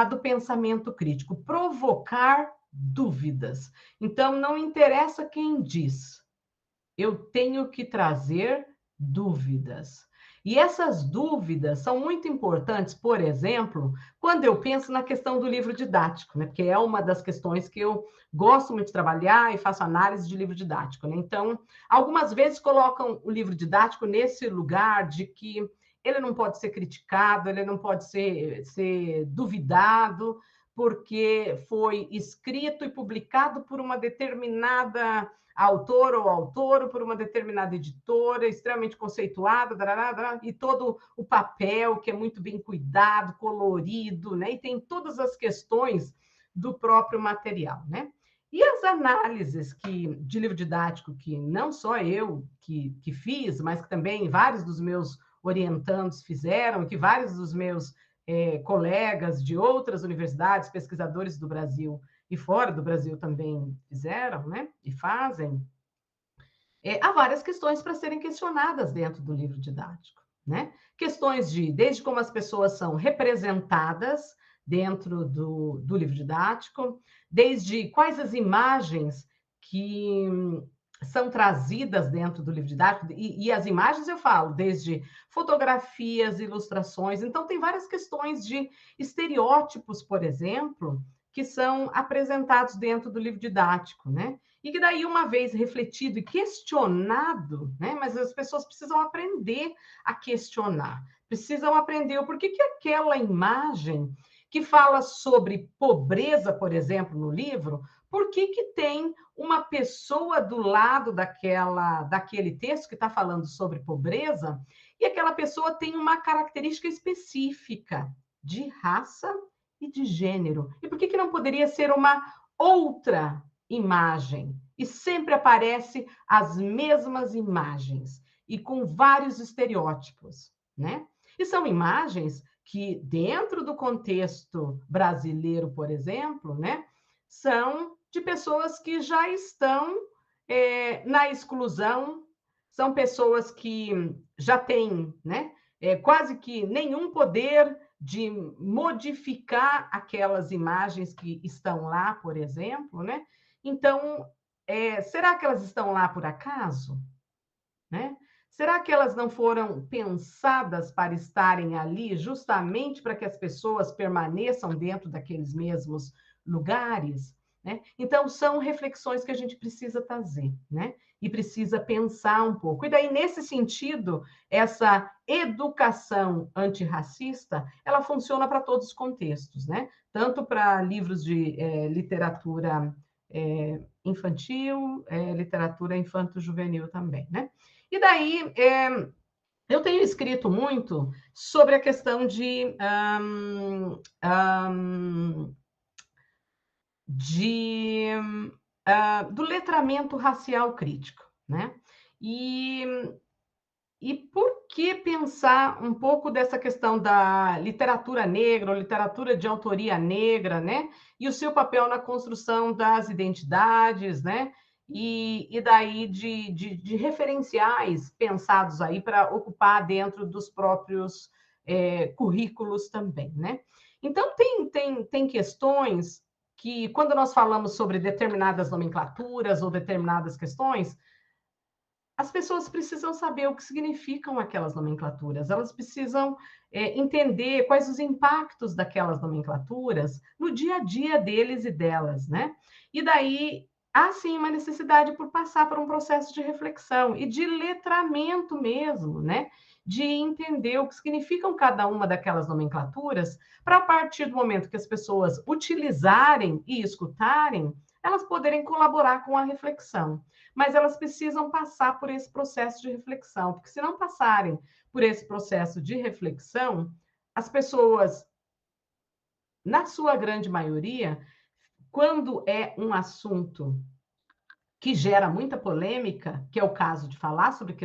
do pensamento crítico, provocar dúvidas. Então, não interessa quem diz, eu tenho que trazer dúvidas. E essas dúvidas são muito importantes, por exemplo, quando eu penso na questão do livro didático, né? Porque é uma das questões que eu gosto muito de trabalhar e faço análise de livro didático, né? Então, algumas vezes colocam o livro didático nesse lugar de que ele não pode ser criticado, ele não pode ser duvidado, porque foi escrito e publicado por uma determinada autor ou autor, por uma determinada editora, extremamente conceituada, e todo o papel que é muito bem cuidado, colorido, né? E tem todas as questões do próprio material, né? E as análises de livro didático, que não só eu que fiz, mas que também vários dos meus orientandos fizeram, que vários dos meus colegas de outras universidades, pesquisadores do Brasil e fora do Brasil também fizeram, né? E fazem. Há várias questões para serem questionadas dentro do livro didático, né? Questões desde como as pessoas são representadas dentro do livro didático, desde quais as imagens que são trazidas dentro do livro didático, e as imagens eu falo, desde fotografias, ilustrações, então tem várias questões de estereótipos, por exemplo, que são apresentados dentro do livro didático, né? E que daí, uma vez refletido e questionado, né? Mas as pessoas precisam aprender a questionar, precisam aprender o porquê que aquela imagem que fala sobre pobreza, por exemplo, no livro, por que tem uma pessoa do lado daquele texto que está falando sobre pobreza, e aquela pessoa tem uma característica específica de raça e de gênero. E por que não poderia ser uma outra imagem? E sempre aparece as mesmas imagens, e com vários estereótipos, né? E são imagens que, dentro do contexto brasileiro, por exemplo, né, são de pessoas que já estão na exclusão, são pessoas que já têm, né, quase que nenhum poder de modificar aquelas imagens que estão lá, por exemplo, né? Então, será que elas estão lá por acaso? Né? Será que elas não foram pensadas para estarem ali justamente para que as pessoas permaneçam dentro daqueles mesmos lugares? Né? Então, são reflexões que a gente precisa trazer, né? E precisa pensar um pouco. E daí, nesse sentido, essa educação antirracista, ela funciona para todos os contextos, né? Tanto para livros de literatura infantil, literatura infanto-juvenil também, né? E daí, eu tenho escrito muito sobre a questão do letramento racial crítico, né? E por que pensar um pouco dessa questão da literatura negra, ou literatura de autoria negra, né? E o seu papel na construção das identidades, né? E daí de referenciais pensados aí para ocupar dentro dos próprios currículos também, né? Então, tem questões que, quando nós falamos sobre determinadas nomenclaturas ou determinadas questões, as pessoas precisam saber o que significam aquelas nomenclaturas, elas precisam entender quais os impactos daquelas nomenclaturas no dia a dia deles e delas, né? E daí há sim uma necessidade por passar por um processo de reflexão e de letramento mesmo, né? De entender o que significam cada uma daquelas nomenclaturas, para a partir do momento que as pessoas utilizarem e escutarem, elas poderem colaborar com a reflexão. Mas elas precisam passar por esse processo de reflexão, porque se não passarem por esse processo de reflexão, as pessoas, na sua grande maioria, quando é um assunto que gera muita polêmica, que é o caso de falar sobre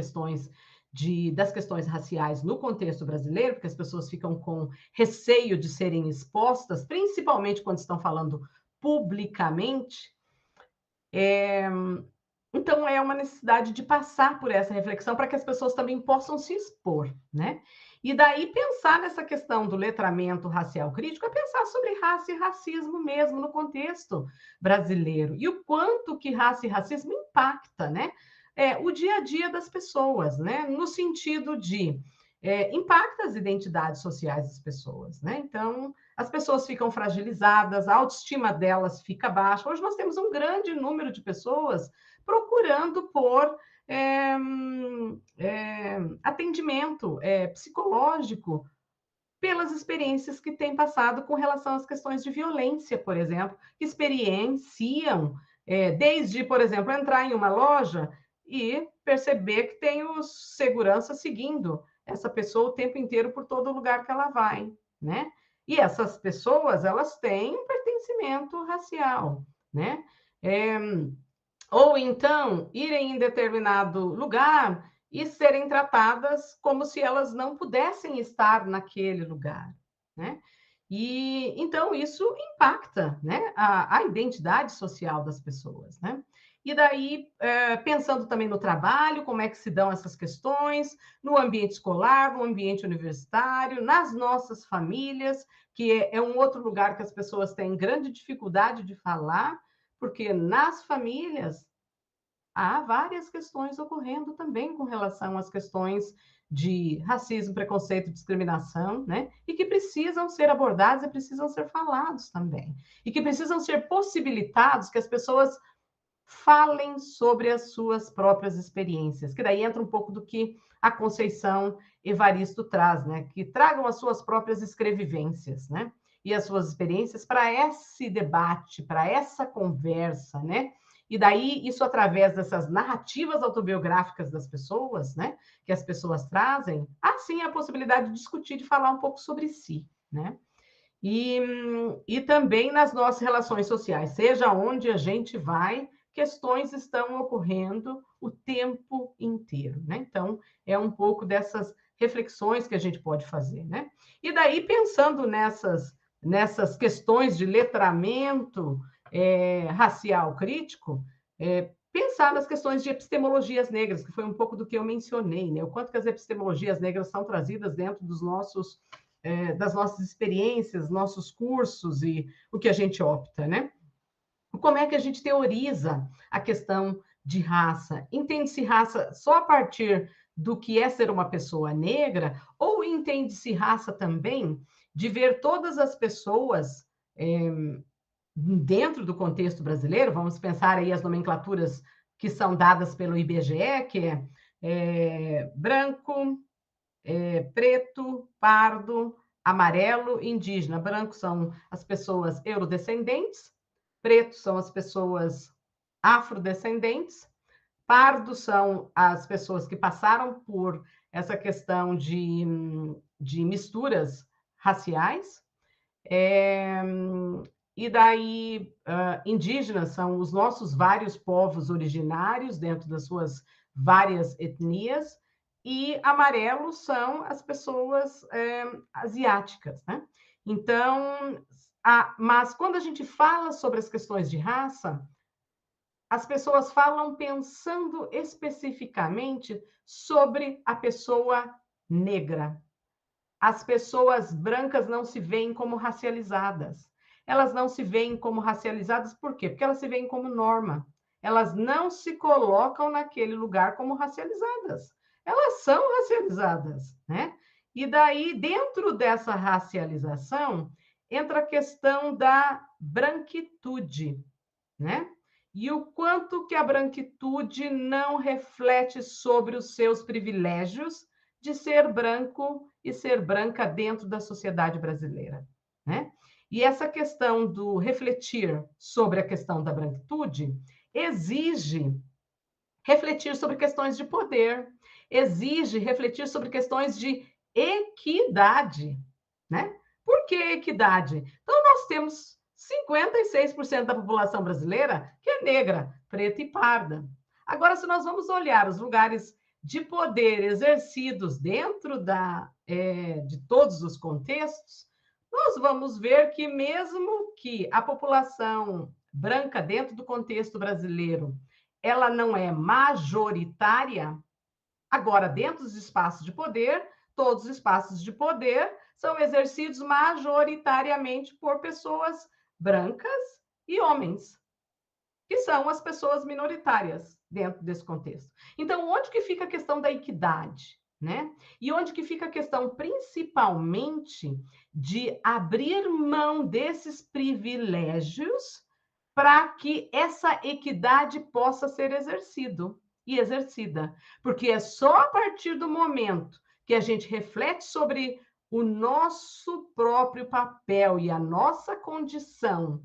das questões raciais no contexto brasileiro, porque as pessoas ficam com receio de serem expostas, principalmente quando estão falando publicamente, então, é uma necessidade de passar por essa reflexão para que as pessoas também possam se expor, né? E daí pensar nessa questão do letramento racial crítico é pensar sobre raça e racismo mesmo no contexto brasileiro e o quanto que raça e racismo impacta, né? O dia a dia das pessoas, né? No sentido de impacta as identidades sociais das pessoas, né? Então, as pessoas ficam fragilizadas, a autoestima delas fica baixa. Hoje nós temos um grande número de pessoas procurando por atendimento psicológico pelas experiências que têm passado com relação às questões de violência, por exemplo, que experienciam desde, por exemplo, entrar em uma loja e perceber que tem os seguranças seguindo essa pessoa o tempo inteiro por todo lugar que ela vai, né? E essas pessoas, elas têm um pertencimento racial, né? Ou então, irem em determinado lugar e serem tratadas como se elas não pudessem estar naquele lugar, né? E então isso impacta, né, a identidade social das pessoas, né? E daí, pensando também no trabalho, como é que se dão essas questões, no ambiente escolar, no ambiente universitário, nas nossas famílias, que é um outro lugar que as pessoas têm grande dificuldade de falar, porque nas famílias há várias questões ocorrendo também com relação às questões de racismo, preconceito, discriminação, né? E que precisam ser abordados e precisam ser falados também. E que precisam ser possibilitados que as pessoas falem sobre as suas próprias experiências, que daí entra um pouco do que a Conceição Evaristo traz, né? Que tragam as suas próprias escrevivências, né? E as suas experiências para esse debate, para essa conversa, né? E daí, isso através dessas narrativas autobiográficas das pessoas, né? Que as pessoas trazem, há sim a possibilidade de discutir, de falar um pouco sobre si, né? E também nas nossas relações sociais, seja onde a gente vai, questões estão ocorrendo o tempo inteiro, né? Então, é um pouco dessas reflexões que a gente pode fazer, né? E daí, pensando nessas questões de letramento racial crítico, pensar nas questões de epistemologias negras, que foi um pouco do que eu mencionei, né? O quanto que as epistemologias negras são trazidas dentro dos nossos, das nossas experiências, nossos cursos e o que a gente opta, né? Como é que a gente teoriza a questão de raça? Entende-se raça só a partir do que é ser uma pessoa negra, ou entende-se raça também de ver todas as pessoas dentro do contexto brasileiro? Vamos pensar aí as nomenclaturas que são dadas pelo IBGE, que é branco, preto, pardo, amarelo, indígena. Branco são as pessoas eurodescendentes, preto são as pessoas afrodescendentes, pardo são as pessoas que passaram por essa questão de misturas raciais, e daí indígenas são os nossos vários povos originários dentro das suas várias etnias, e amarelos são as pessoas asiáticas, né? Então, mas quando a gente fala sobre as questões de raça, as pessoas falam pensando especificamente sobre a pessoa negra. As pessoas brancas não se veem como racializadas. Elas não se veem como racializadas por quê? Porque elas se veem como norma. Elas não se colocam naquele lugar como racializadas. Elas são racializadas, né? E daí, dentro dessa racialização, entra a questão da branquitude, né? E o quanto que a branquitude não reflete sobre os seus privilégios de ser branco e ser branca dentro da sociedade brasileira, né? E essa questão do refletir sobre a questão da branquitude exige refletir sobre questões de poder, exige refletir sobre questões de equidade, né? Por que equidade? Então, nós temos 56% da população brasileira que é negra, preta e parda. Agora, se nós vamos olhar os lugares de poder exercidos dentro de todos os contextos, nós vamos ver que mesmo que a população branca dentro do contexto brasileiro ela não é majoritária, agora dentro dos espaços de poder, todos os espaços de poder são exercidos majoritariamente por pessoas brancas e homens, que são as pessoas minoritárias dentro desse contexto. Então, onde que fica a questão da equidade, né? E onde que fica a questão, principalmente, de abrir mão desses privilégios para que essa equidade possa ser exercido e exercida. Porque é só a partir do momento que a gente reflete sobre o nosso próprio papel e a nossa condição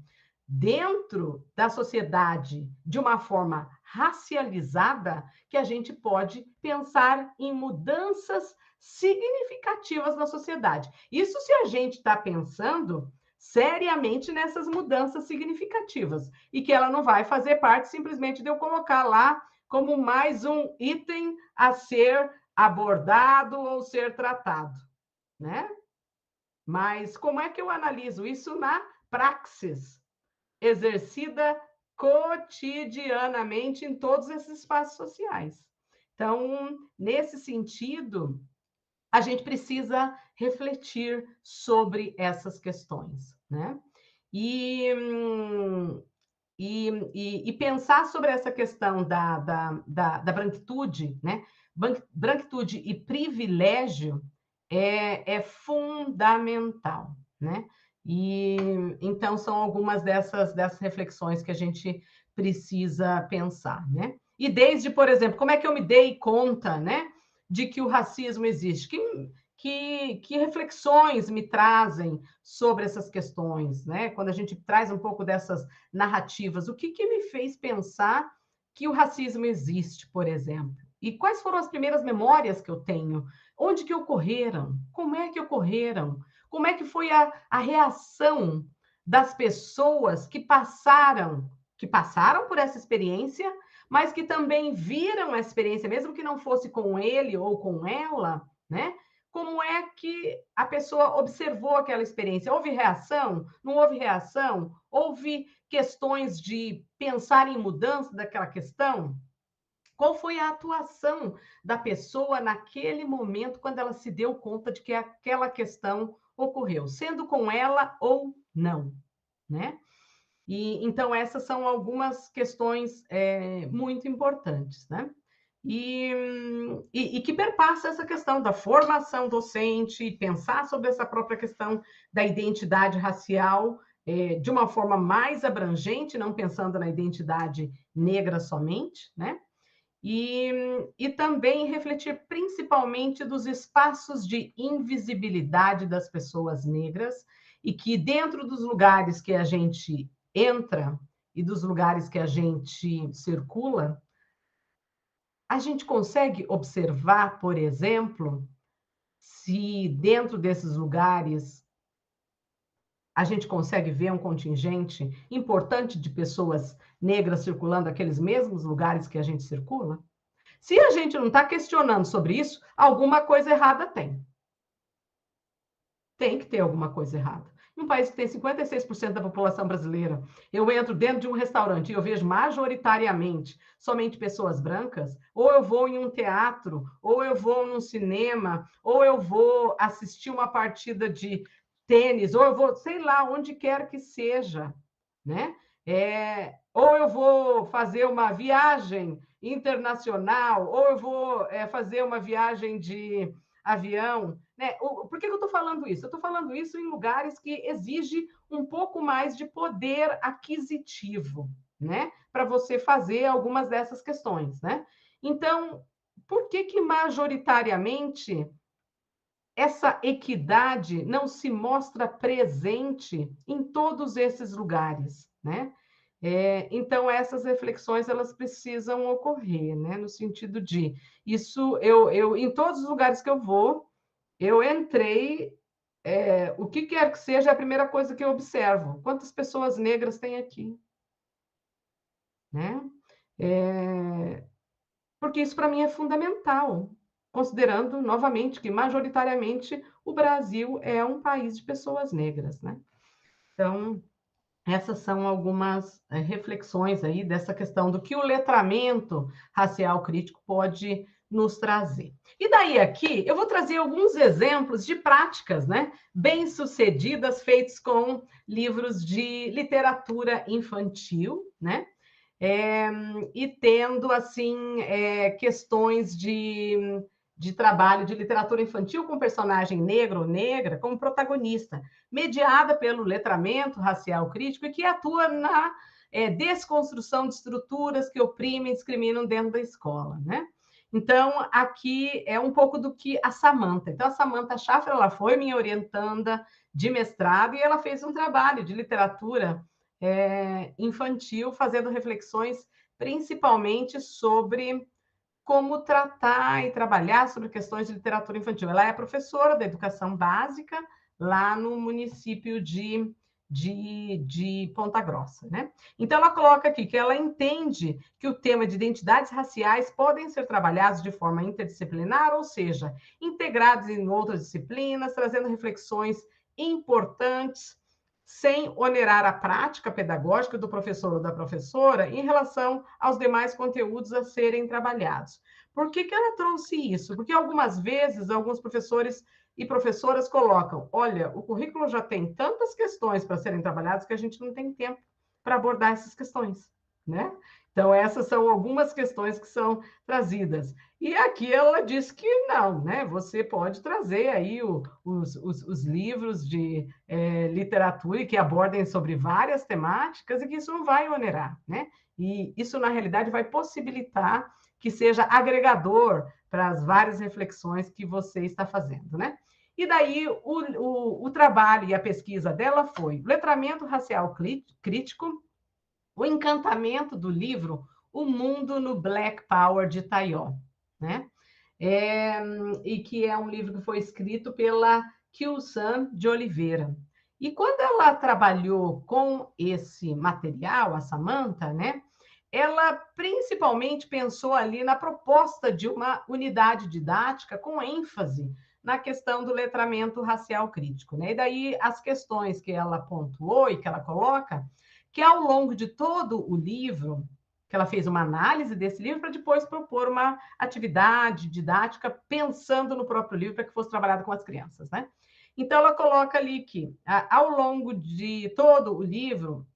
dentro da sociedade de uma forma racializada que a gente pode pensar em mudanças significativas na sociedade. Isso se a gente está pensando seriamente nessas mudanças significativas e que ela não vai fazer parte simplesmente de eu colocar lá como mais um item a ser abordado ou ser tratado, né? Mas como é que eu analiso isso na praxis, exercida cotidianamente em todos esses espaços sociais? Então, nesse sentido, a gente precisa refletir sobre essas questões, né? E pensar sobre essa questão da branquitude, né? Branquitude e privilégio é fundamental, né? E então são algumas dessas reflexões que a gente precisa pensar, né? E desde, por exemplo, como é que eu me dei conta, né, de que o racismo existe? Que reflexões me trazem sobre essas questões, né? Quando a gente traz um pouco dessas narrativas, o que me fez pensar que o racismo existe, por exemplo? E quais foram as primeiras memórias que eu tenho? Onde que ocorreram? Como é que ocorreram? Como é que foi a reação das pessoas que passaram por essa experiência, mas que também viram a experiência, mesmo que não fosse com ele ou com ela, né? Como é que a pessoa observou aquela experiência? Houve reação? Não houve reação? Houve questões de pensar em mudança daquela questão? Qual foi a atuação da pessoa naquele momento, quando ela se deu conta de que aquela questão ocorreu, sendo com ela ou não, né? E então essas são algumas questões muito importantes, né? E que perpassa essa questão da formação docente, pensar sobre essa própria questão da identidade racial de uma forma mais abrangente, não pensando na identidade negra somente, né? E também refletir principalmente dos espaços de invisibilidade das pessoas negras, e que dentro dos lugares que a gente entra e dos lugares que a gente circula, a gente consegue observar, por exemplo, se dentro desses lugares a gente consegue ver um contingente importante de pessoas negras circulando aqueles mesmos lugares que a gente circula? Se a gente não está questionando sobre isso, alguma coisa errada tem. Tem que ter alguma coisa errada. Em um país que tem 56% da população brasileira, eu entro dentro de um restaurante e eu vejo majoritariamente somente pessoas brancas, ou eu vou em um teatro, ou eu vou num cinema, ou eu vou assistir uma partida de tênis, ou eu vou, sei lá, onde quer que seja, né? Ou eu vou fazer uma viagem internacional, ou eu vou fazer uma viagem de avião, né? Por que eu estou falando isso? Eu estou falando isso em lugares que exige um pouco mais de poder aquisitivo, né? Para você fazer algumas dessas questões, né? Então, por que majoritariamente essa equidade não se mostra presente em todos esses lugares, né? Então, essas reflexões elas precisam ocorrer, né? No sentido de isso, eu em todos os lugares que eu vou, eu entrei, o que quer que seja, é a primeira coisa que eu observo: quantas pessoas negras tem aqui, né? Porque isso para mim é fundamental, considerando novamente que majoritariamente o Brasil é um país de pessoas negras, né? Então, essas são algumas reflexões aí dessa questão do que o letramento racial crítico pode nos trazer. E daí aqui eu vou trazer alguns exemplos de práticas, né, bem-sucedidas feitos com livros de literatura infantil, né? E tendo assim questões de trabalho de literatura infantil com personagem negro ou negra como protagonista, mediada pelo letramento racial crítico e que atua na desconstrução de estruturas que oprimem e discriminam dentro da escola, né? Então, aqui é um pouco do que a Samantha. Então, a Samantha Schaffer, ela foi minha orientanda de mestrado e ela fez um trabalho de literatura infantil, fazendo reflexões principalmente sobre como tratar e trabalhar sobre questões de literatura infantil. Ela é professora da educação básica lá no município de Ponta Grossa, né? Então, ela coloca aqui que ela entende que o tema de identidades raciais podem ser trabalhados de forma interdisciplinar, ou seja, integrados em outras disciplinas, trazendo reflexões importantes, sem onerar a prática pedagógica do professor ou da professora em relação aos demais conteúdos a serem trabalhados. Por que ela trouxe isso? Porque algumas vezes alguns professores e professoras colocam: olha, o currículo já tem tantas questões para serem trabalhadas que a gente não tem tempo para abordar essas questões, né? Então, essas são algumas questões que são trazidas. E aqui ela diz que não, né? Você pode trazer aí os livros de literatura que abordem sobre várias temáticas e que isso não vai onerar, né? E isso, na realidade, vai possibilitar que seja agregador para as várias reflexões que você está fazendo, né? E daí o trabalho e a pesquisa dela foi letramento racial crítico, o encantamento do livro O Mundo no Black Power de Tayó, né? E que é um livro que foi escrito pela Kilsan de Oliveira. E quando ela trabalhou com esse material, a Samantha, né? Ela principalmente pensou ali na proposta de uma unidade didática com ênfase na questão do letramento racial crítico, né? E daí as questões que ela pontuou e que ela coloca que ao longo de todo o livro, que ela fez uma análise desse livro para depois propor uma atividade didática pensando no próprio livro para que fosse trabalhado com as crianças, né? Então, ela coloca ali que, ao longo de todo o livro,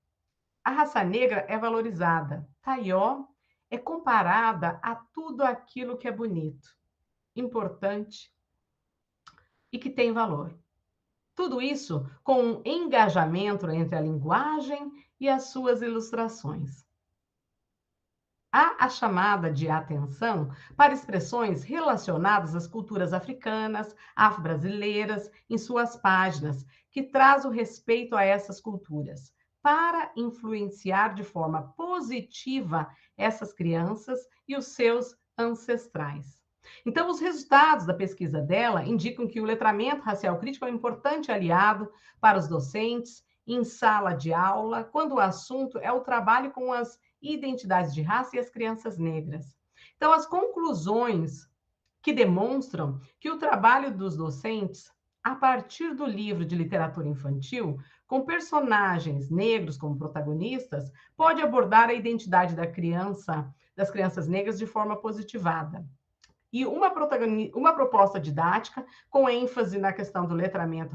a raça negra é valorizada. Taió é comparada a tudo aquilo que é bonito, importante e que tem valor. Tudo isso com um engajamento entre a linguagem e as suas ilustrações. Há a chamada de atenção para expressões relacionadas às culturas africanas, afro-brasileiras, em suas páginas, que traz o respeito a essas culturas, para influenciar de forma positiva essas crianças e os seus ancestrais. Então, os resultados da pesquisa dela indicam que o letramento racial crítico é um importante aliado para os docentes em sala de aula, quando o assunto é o trabalho com as identidades de raça e as crianças negras. Então, as conclusões que demonstram que o trabalho dos docentes, a partir do livro de literatura infantil, com personagens negros como protagonistas, pode abordar a identidade das crianças negras de forma positivada. E uma proposta didática, com ênfase na questão do letramento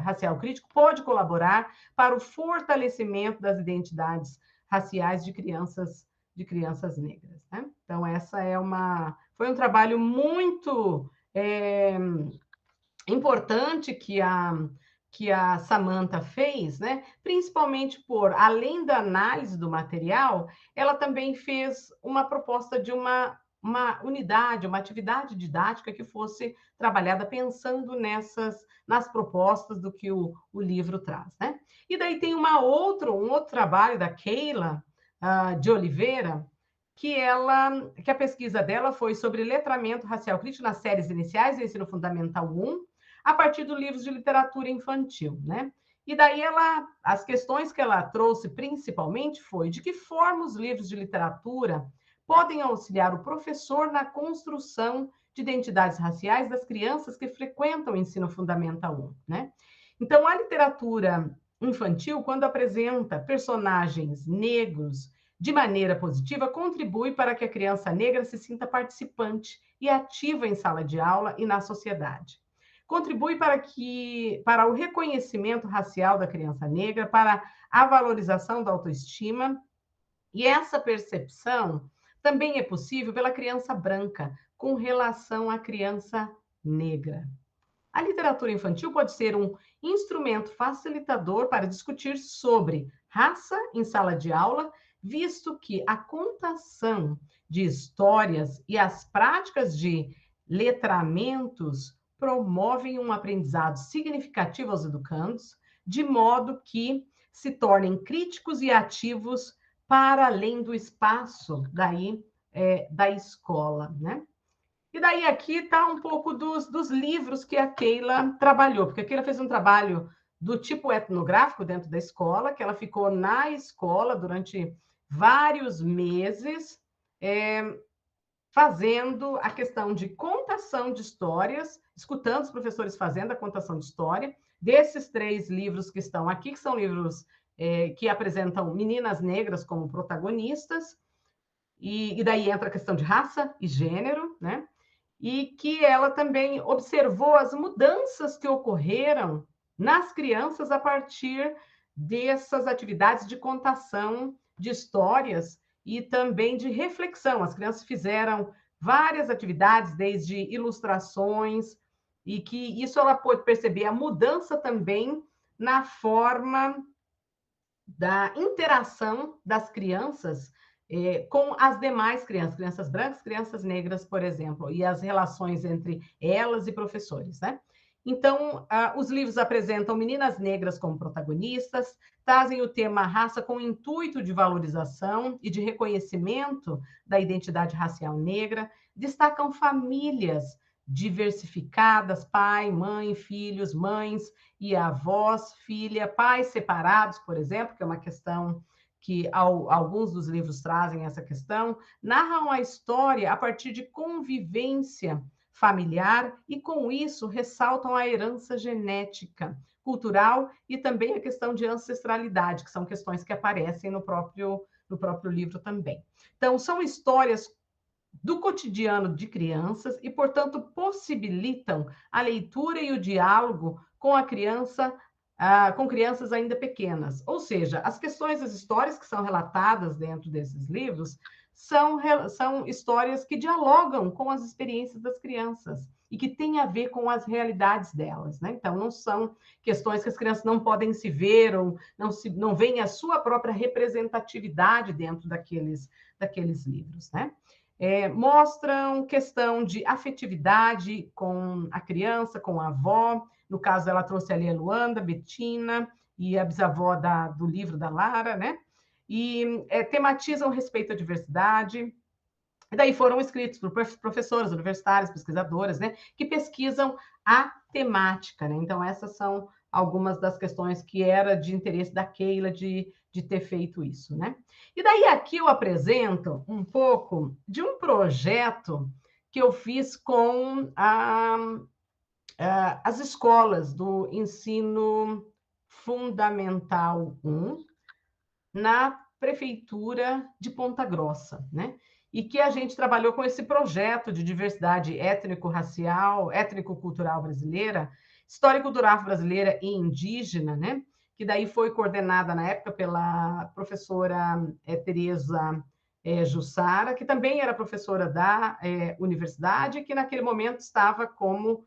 racial crítico, pode colaborar para o fortalecimento das identidades raciais de crianças negras, né? Então, foi um trabalho muito importante que a Samantha fez, né? Principalmente além da análise do material, ela também fez uma proposta de uma unidade, uma atividade didática que fosse trabalhada pensando nas propostas do que o livro traz, né? E daí tem um outro trabalho da Keila de Oliveira, que a pesquisa dela foi sobre letramento racial crítico nas séries iniciais do ensino fundamental 1, a partir do livro de literatura infantil, né? E daí as questões que ela trouxe principalmente foi de que forma os livros de literatura podem auxiliar o professor na construção de identidades raciais das crianças que frequentam o ensino fundamental 1, né? Então, a literatura infantil, quando apresenta personagens negros de maneira positiva, contribui para que a criança negra se sinta participante e ativa em sala de aula e na sociedade. Contribui para o reconhecimento racial da criança negra, para a valorização da autoestima, e essa percepção também é possível pela criança branca com relação à criança negra. A literatura infantil pode ser um instrumento facilitador para discutir sobre raça em sala de aula, visto que a contação de histórias e as práticas de letramentos promovem um aprendizado significativo aos educandos, de modo que se tornem críticos e ativos para além do espaço da escola, né? E daí aqui está um pouco dos livros que a Keila trabalhou, porque a Keila fez um trabalho do tipo etnográfico dentro da escola, que ela ficou na escola durante vários meses, fazendo a questão de contação de histórias, escutando os professores fazendo a contação de história, desses 3 livros que estão aqui, que são livros que apresentam meninas negras como protagonistas, e daí entra a questão de raça e gênero, né? E que ela também observou as mudanças que ocorreram nas crianças a partir dessas atividades de contação de histórias e também de reflexão. As crianças fizeram várias atividades, desde ilustrações, e que isso ela pôde perceber a mudança também na forma da interação das crianças com as demais crianças brancas, crianças negras, por exemplo, e as relações entre elas e professores, né? Então, os livros apresentam meninas negras como protagonistas, trazem o tema raça com o intuito de valorização e de reconhecimento da identidade racial negra, destacam famílias diversificadas, pai, mãe, filhos, mães e avós, filha, pais separados, por exemplo, que é uma questão que alguns dos livros trazem essa questão, narram a história a partir de convivência familiar e, com isso, ressaltam a herança genética, cultural e também a questão de ancestralidade, que são questões que aparecem no próprio livro também. Então, são histórias do cotidiano de crianças e, portanto, possibilitam a leitura e o diálogo com a criança, com crianças ainda pequenas. Ou seja, as questões, as histórias que são relatadas dentro desses livros são histórias que dialogam com as experiências das crianças e que têm a ver com as realidades delas, né? Então, não são questões que as crianças não podem se ver ou não veem a sua própria representatividade dentro daqueles livros, né? Mostram questão de afetividade com a criança, com a avó. No caso, ela trouxe ali a Luanda, Betina e a bisavó do livro da Lara, né? E tematizam respeito à diversidade. E daí foram escritos por professoras universitárias, pesquisadoras, né? Que pesquisam a temática, né? Então, essas são algumas das questões que era de interesse da Keila de ter feito isso, né? E daí aqui eu apresento um pouco de um projeto que eu fiz com as escolas do ensino fundamental 1 na prefeitura de Ponta Grossa, né? E que a gente trabalhou com esse projeto de diversidade étnico-racial, étnico-cultural brasileira, histórico-cultural brasileira e indígena, né? Que daí foi coordenada na época pela professora Tereza Jussara, que também era professora da universidade, que naquele momento estava como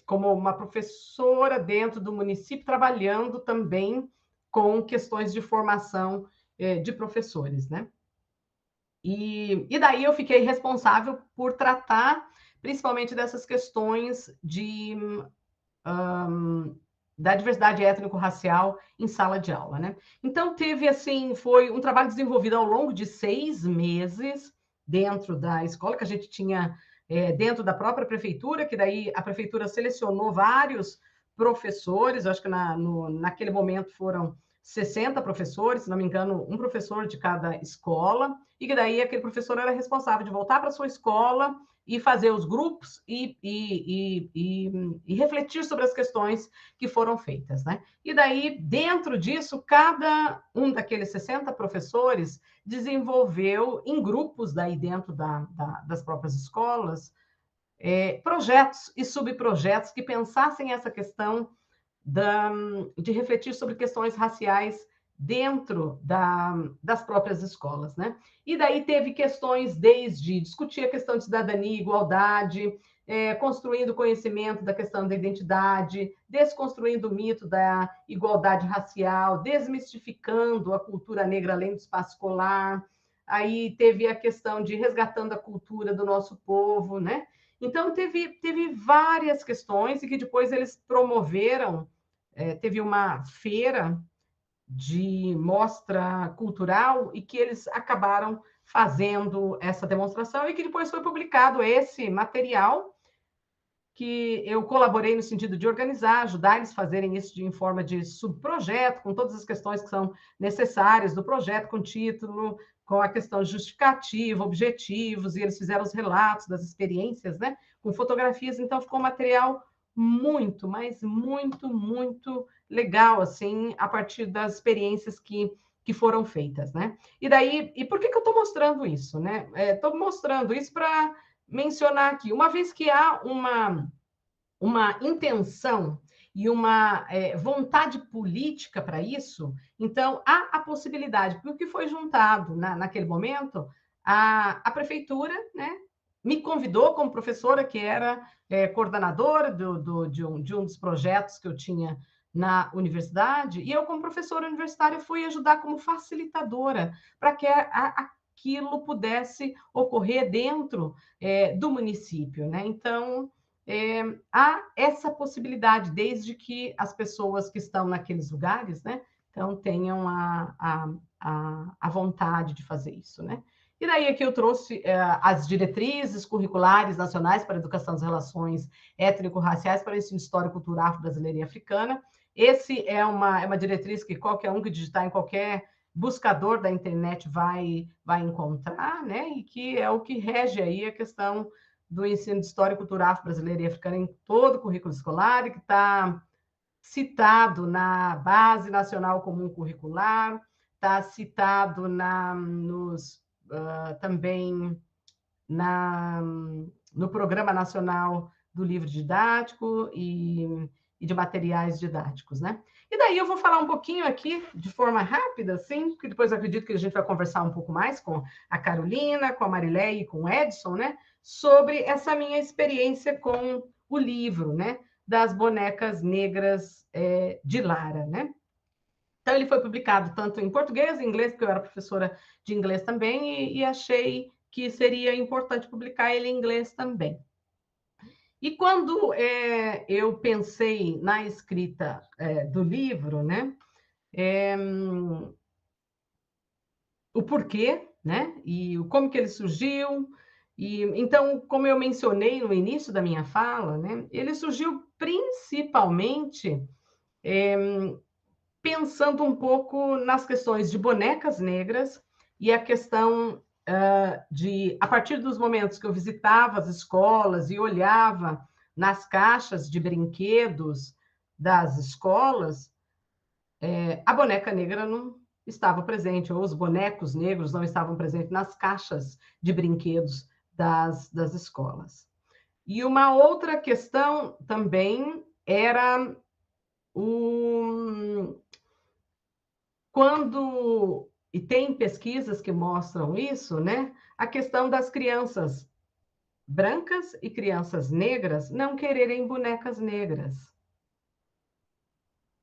uma professora dentro do município, trabalhando também com questões de formação de professores, né? E daí eu fiquei responsável por tratar principalmente dessas questões da diversidade étnico-racial em sala de aula, né? Então, foi um trabalho desenvolvido ao longo de 6 meses dentro da escola, que a gente tinha dentro da própria prefeitura, que daí a prefeitura selecionou vários professores, eu acho que naquele momento foram 60 professores, se não me engano, um professor de cada escola, e que daí aquele professor era responsável de voltar para a sua escola e fazer os grupos e refletir sobre as questões que foram feitas, né? E daí, dentro disso, cada um daqueles 60 professores desenvolveu em grupos daí dentro das próprias escolas projetos e subprojetos que pensassem essa questão de refletir sobre questões raciais dentro das próprias escolas, né? E daí teve questões desde discutir a questão de cidadania e igualdade, construindo conhecimento da questão da identidade, desconstruindo o mito da igualdade racial, desmistificando a cultura negra além do espaço escolar. Aí teve a questão de resgatando a cultura do nosso povo, né? Então, teve várias questões e que depois eles promoveram. Teve uma feira de mostra cultural e que eles acabaram fazendo essa demonstração e que depois foi publicado esse material que eu colaborei no sentido de organizar, ajudar eles a fazerem isso em forma de subprojeto, com todas as questões que são necessárias do projeto, com título, com a questão justificativa, objetivos, e eles fizeram os relatos das experiências, né, com fotografias, então ficou um material muito, mas muito, muito legal, assim, a partir das experiências que foram feitas, né? E por que eu estou mostrando isso, né? Estou mostrando isso para mencionar aqui, uma vez que há uma intenção e uma vontade política para isso, então há a possibilidade, porque foi juntado naquele momento, a prefeitura, né, me convidou como professora, que era coordenadora de um dos projetos que eu tinha na universidade, e eu, como professora universitária, fui ajudar como facilitadora para que aquilo pudesse ocorrer dentro do município, né? Então, há essa possibilidade, desde que as pessoas que estão naqueles lugares, né, então tenham a vontade de fazer isso, né? E daí aqui eu trouxe as diretrizes curriculares nacionais para a educação das relações étnico-raciais para o ensino histórico, cultural afro-brasileira e africana. Esse é uma diretriz que qualquer um que digitar em qualquer buscador da internet vai encontrar, né? E que é o que rege aí a questão do ensino de história e cultura afro-brasileira e africana em todo o currículo escolar, e que está citado na Base Nacional Comum Curricular, está citado também no Programa Nacional do Livro Didático e de materiais didáticos, né? E daí eu vou falar um pouquinho aqui, de forma rápida, assim, porque depois eu acredito que a gente vai conversar um pouco mais com a Carolina, com a Marileia e com o Edson, né? Sobre essa minha experiência com o livro, né? Das bonecas negras de Lara, né? Então, ele foi publicado tanto em português e inglês, porque eu era professora de inglês também, e achei que seria importante publicar ele em inglês também. E quando eu pensei na escrita do livro, né, o porquê, né, e como que ele surgiu, e então, como eu mencionei no início da minha fala, né, ele surgiu principalmente pensando um pouco nas questões de bonecas negras e a questão a partir dos momentos que eu visitava as escolas e olhava nas caixas de brinquedos das escolas, a boneca negra não estava presente, ou os bonecos negros não estavam presentes nas caixas de brinquedos das escolas. E uma outra questão também era e tem pesquisas que mostram isso, né? A questão das crianças brancas e crianças negras não quererem bonecas negras.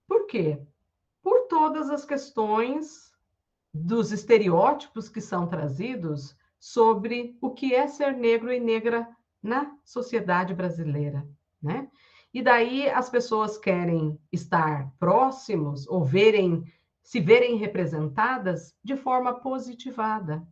Por quê? Por todas as questões dos estereótipos que são trazidos sobre o que é ser negro e negra na sociedade brasileira, né? E daí as pessoas querem estar próximos ou se verem representadas de forma positivada.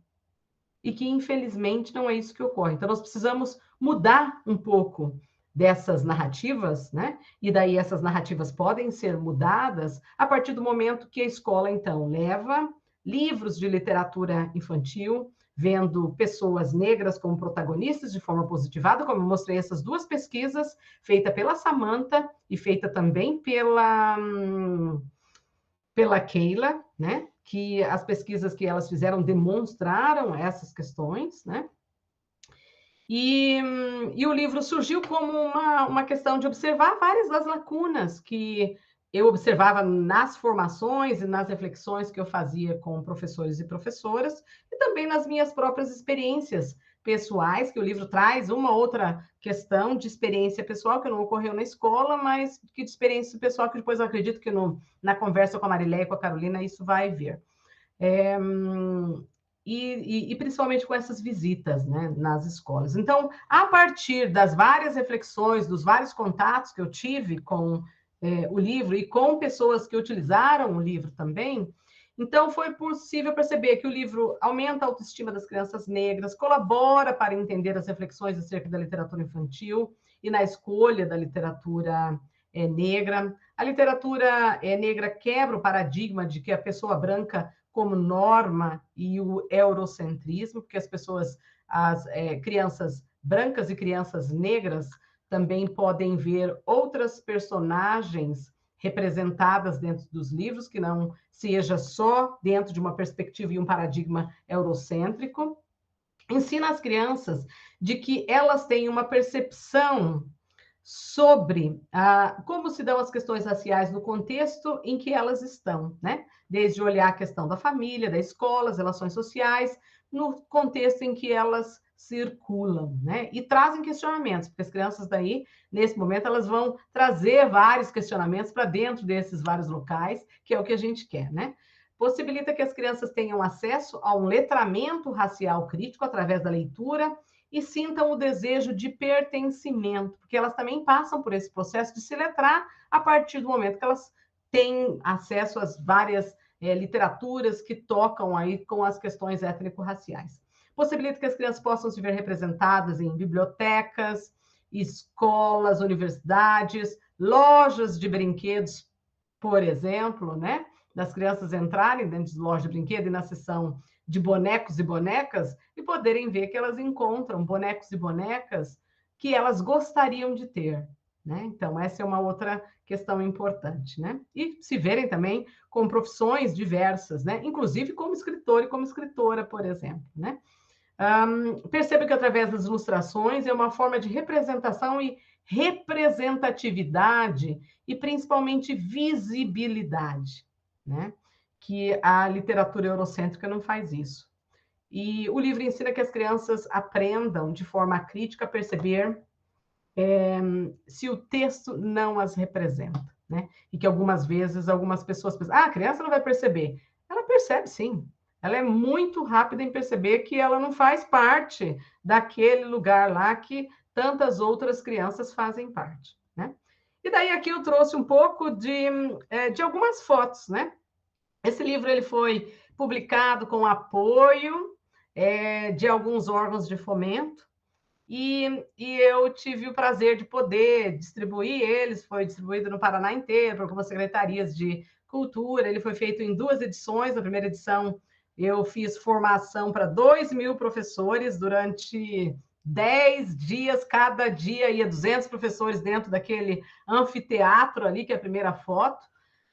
E que, infelizmente, não é isso que ocorre. Então, nós precisamos mudar um pouco dessas narrativas, né? E daí essas narrativas podem ser mudadas a partir do momento que a escola, então, leva livros de literatura infantil, vendo pessoas negras como protagonistas de forma positivada, como eu mostrei essas duas pesquisas, feita pela Samantha e feita também pela Keila, né? Que as pesquisas que elas fizeram demonstraram essas questões, né? E o livro surgiu como uma questão de observar várias das lacunas que eu observava nas formações e nas reflexões que eu fazia com professores e professoras, e também nas minhas próprias experiências pessoais, que o livro traz uma outra questão de experiência pessoal que não ocorreu na escola, mas que de experiência pessoal que depois eu acredito que na conversa com a Marileia e com a Carolina isso vai vir. E principalmente com essas visitas, né, nas escolas. Então, a partir das várias reflexões, dos vários contatos que eu tive com o livro e com pessoas que utilizaram o livro também, então foi possível perceber que o livro aumenta a autoestima das crianças negras, colabora para entender as reflexões acerca da literatura infantil e na escolha da literatura negra. A literatura negra quebra o paradigma de que a pessoa branca como norma e o eurocentrismo, porque as crianças brancas e crianças negras também podem ver outras personagens representadas dentro dos livros, que não seja só dentro de uma perspectiva e um paradigma eurocêntrico. Ensina as crianças de que elas têm uma percepção sobre como se dão as questões raciais no contexto em que elas estão, né? Desde olhar a questão da família, da escola, as relações sociais, no contexto em que elas circulam, né? E trazem questionamentos, porque as crianças daí, nesse momento, elas vão trazer vários questionamentos para dentro desses vários locais, que é o que a gente quer, né? Possibilita que as crianças tenham acesso a um letramento racial crítico através da leitura e sintam o desejo de pertencimento, porque elas também passam por esse processo de se letrar a partir do momento que elas têm acesso às várias literaturas que tocam aí com as questões étnico-raciais. Possibilita que as crianças possam se ver representadas em bibliotecas, escolas, universidades, lojas de brinquedos, por exemplo, né? Das crianças entrarem dentro de loja de brinquedo e na seção de bonecos e bonecas e poderem ver que elas encontram bonecos e bonecas que elas gostariam de ter, né? Então, essa é uma outra questão importante, né? E se verem também com profissões diversas, né? Inclusive como escritor e como escritora, por exemplo, né? Percebo que através das ilustrações é uma forma de representação e representatividade e principalmente visibilidade, né? Que a literatura eurocêntrica não faz isso. E o livro ensina que as crianças aprendam de forma crítica a perceber se o texto não as representa, né? E que algumas vezes algumas pessoas pensam, a criança não vai perceber. Ela percebe, sim. Ela é muito rápida em perceber que ela não faz parte daquele lugar lá que tantas outras crianças fazem parte, né? E daí aqui eu trouxe um pouco de algumas fotos, né? Esse livro ele foi publicado com apoio de alguns órgãos de fomento, e eu tive o prazer de poder distribuir eles, foi distribuído no Paraná inteiro, por algumas secretarias de cultura, ele foi feito em 2 edições, na primeira edição eu fiz formação para 2.000 professores durante 10 dias, cada dia ia 200 professores dentro daquele anfiteatro ali, que é a primeira foto,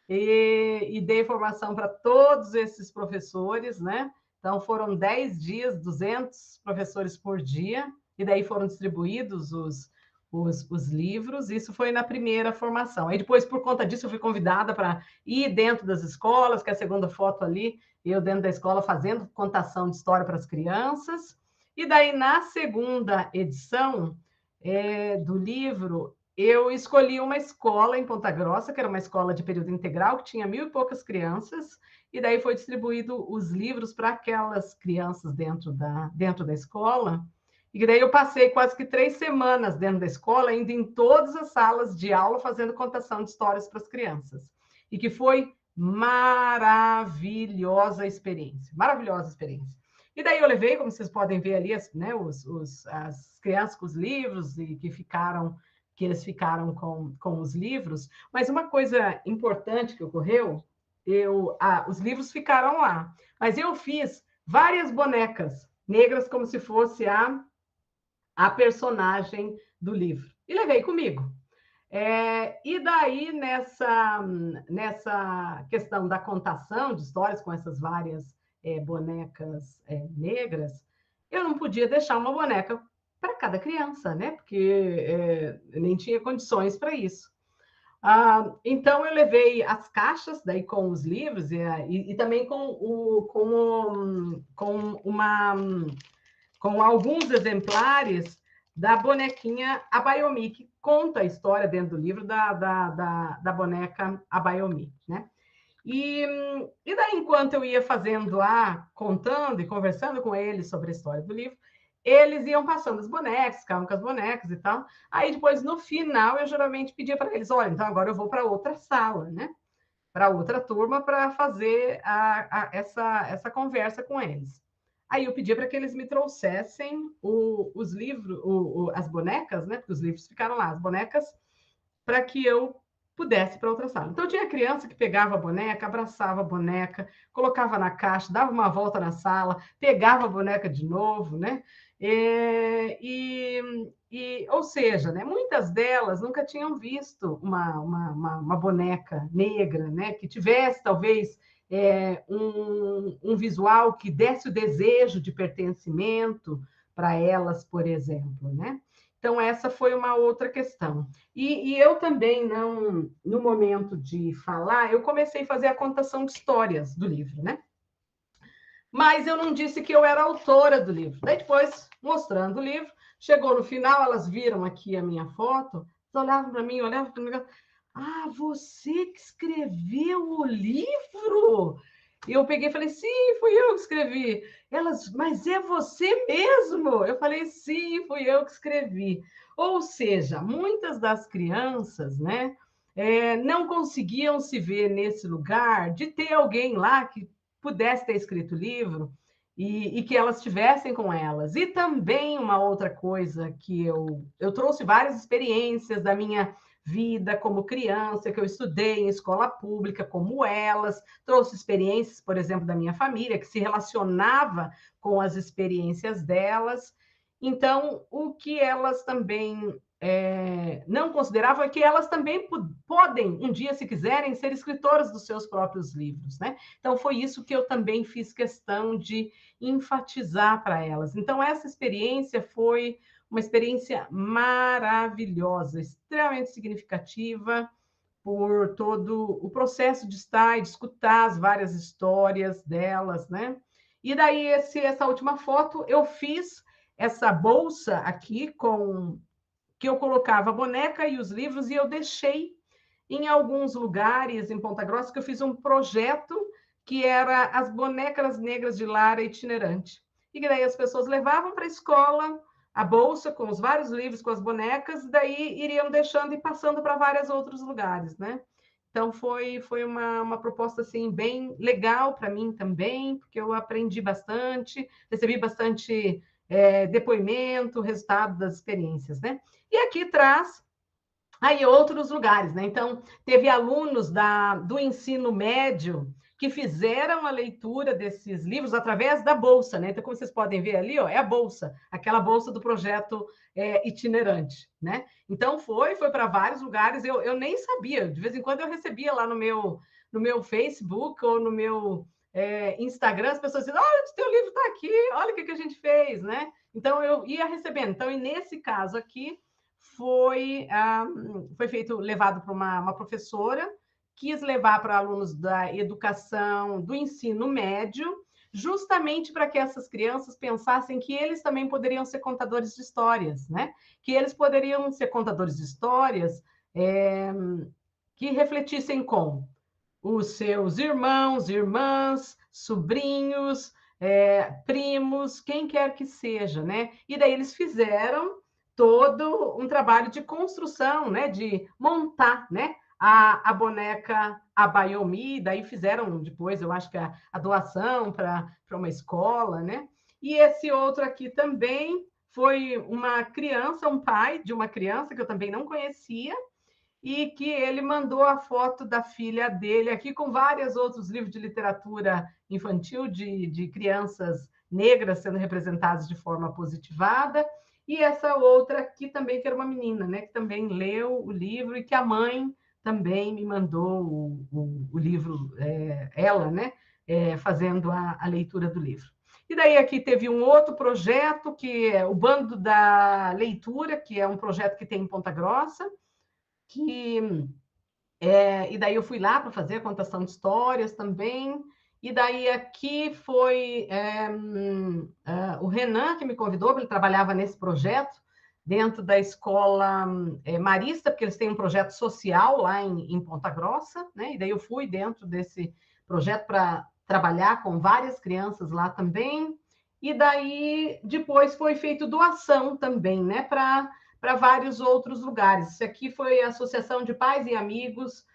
e dei formação para todos esses professores, né? Então, foram 10 dias, 200 professores por dia, e daí foram distribuídos os livros. Isso foi na primeira formação. Aí, depois, por conta disso, eu fui convidada para ir dentro das escolas, que é a segunda foto ali, eu dentro da escola fazendo contação de história para as crianças. E daí, na segunda edição do livro, eu escolhi uma escola em Ponta Grossa, que era uma escola de período integral, que tinha 1.000 e poucas crianças, e daí foi distribuído os livros para aquelas crianças dentro da escola, e daí eu passei quase que 3 semanas dentro da escola, indo em todas as salas de aula, fazendo contação de histórias para as crianças, e que foi maravilhosa experiência. E daí eu levei, como vocês podem ver ali, as crianças com os livros, e que eles ficaram com os livros, mas uma coisa importante que ocorreu, os livros ficaram lá, mas eu fiz várias bonecas negras como se fosse a personagem do livro, e levei comigo. E daí, nessa questão da contação de histórias com essas várias bonecas negras, eu não podia deixar uma boneca para cada criança, né? Porque nem tinha condições para isso. Então, eu levei as caixas daí com os livros e também com alguns exemplares da bonequinha Abayomi, que conta a história dentro do livro da boneca Abayomi, né? E daí, enquanto eu ia contando e conversando com eles sobre a história do livro, eles iam passando as bonecas, ficavam com as bonecas e tal. Aí, depois, no final, eu geralmente pedia para eles, olha, então agora eu vou para outra sala, né? Para outra turma, para fazer essa conversa com eles. Aí eu pedia para que eles me trouxessem os livros, as bonecas, né? Porque os livros ficaram lá, as bonecas, para que eu pudesse para outra sala. Então, tinha criança que pegava a boneca, abraçava a boneca, colocava na caixa, dava uma volta na sala, pegava a boneca de novo, né? Ou seja, né, muitas delas nunca tinham visto uma boneca negra, né? Que tivesse, talvez, um visual que desse o desejo de pertencimento para elas, por exemplo, né? Então, essa foi uma outra questão. E eu também, no momento de falar, eu comecei a fazer a contação de histórias do livro, né? Mas eu não disse que eu era autora do livro. Daí, depois, mostrando o livro, chegou no final, elas viram aqui a minha foto, olhavam para mim, ah, você que escreveu o livro? E eu peguei e falei, sim, fui eu que escrevi. Elas, mas é você mesmo? Eu falei, sim, fui eu que escrevi. Ou seja, muitas das crianças, né, não conseguiam se ver nesse lugar de ter alguém lá que pudesse ter escrito o livro e que elas tivessem com elas. E também uma outra coisa que eu trouxe várias experiências da minha vida como criança, que eu estudei em escola pública, como elas, trouxe experiências, por exemplo, da minha família, que se relacionava com as experiências delas, Então, o que elas também não consideravam é que elas também podem, um dia, se quiserem, ser escritoras dos seus próprios livros, né? Então, foi isso que eu também fiz questão de enfatizar para elas. Então, essa experiência foi uma experiência maravilhosa, extremamente significativa, por todo o processo de estar e de escutar as várias histórias delas, né? E daí, essa última foto, eu fiz essa bolsa aqui, que eu colocava a boneca e os livros, e eu deixei em alguns lugares em Ponta Grossa, que eu fiz um projeto que era as bonecas negras de Lara itinerante. E daí as pessoas levavam para a escola a bolsa com os vários livros, com as bonecas, e daí iriam deixando e passando para vários outros lugares, né? Então, foi uma proposta assim, bem legal para mim também, porque eu aprendi bastante, recebi bastante depoimento, resultado das experiências, né? E aqui traz aí outros lugares, né? Então, teve alunos do ensino médio que fizeram a leitura desses livros através da bolsa, né? Então, como vocês podem ver ali, ó, é a bolsa, aquela bolsa do projeto itinerante, né? Então, foi para vários lugares, eu nem sabia, de vez em quando eu recebia lá no meu Facebook ou no meu Instagram, as pessoas dizendo, olha, o teu livro está aqui, olha o que a gente fez, né? Então, eu ia recebendo. Então, e nesse caso aqui, foi feito, levado para uma professora, quis levar para alunos da educação, do ensino médio, justamente para que essas crianças pensassem que eles também poderiam ser contadores de histórias, né? Que eles poderiam ser contadores de histórias que refletissem com os seus irmãos, irmãs, sobrinhos, primos, quem quer que seja, né? E daí eles fizeram todo um trabalho de construção, né? De montar, né? A boneca Abayomi, daí fizeram depois, eu acho que a doação para uma escola, né? E esse outro aqui também foi uma criança, um pai de uma criança que eu também não conhecia, e que ele mandou a foto da filha dele aqui com vários outros livros de literatura infantil de crianças negras sendo representadas de forma positivada, e essa outra aqui também, que era uma menina, né, que também leu o livro e que a mãe também me mandou o livro, ela, né, fazendo a leitura do livro. E daí aqui teve um outro projeto, que é o Bando da Leitura, que é um projeto que tem em Ponta Grossa, e daí eu fui lá para fazer a contação de histórias também, e daí aqui foi o Renan que me convidou, porque ele trabalhava nesse projeto, dentro da escola Marista, porque eles têm um projeto social lá em Ponta Grossa, né? E daí eu fui dentro desse projeto para trabalhar com várias crianças lá também, e daí depois foi feito doação também, né, para vários outros lugares. Isso aqui foi a Associação de Pais e Amigos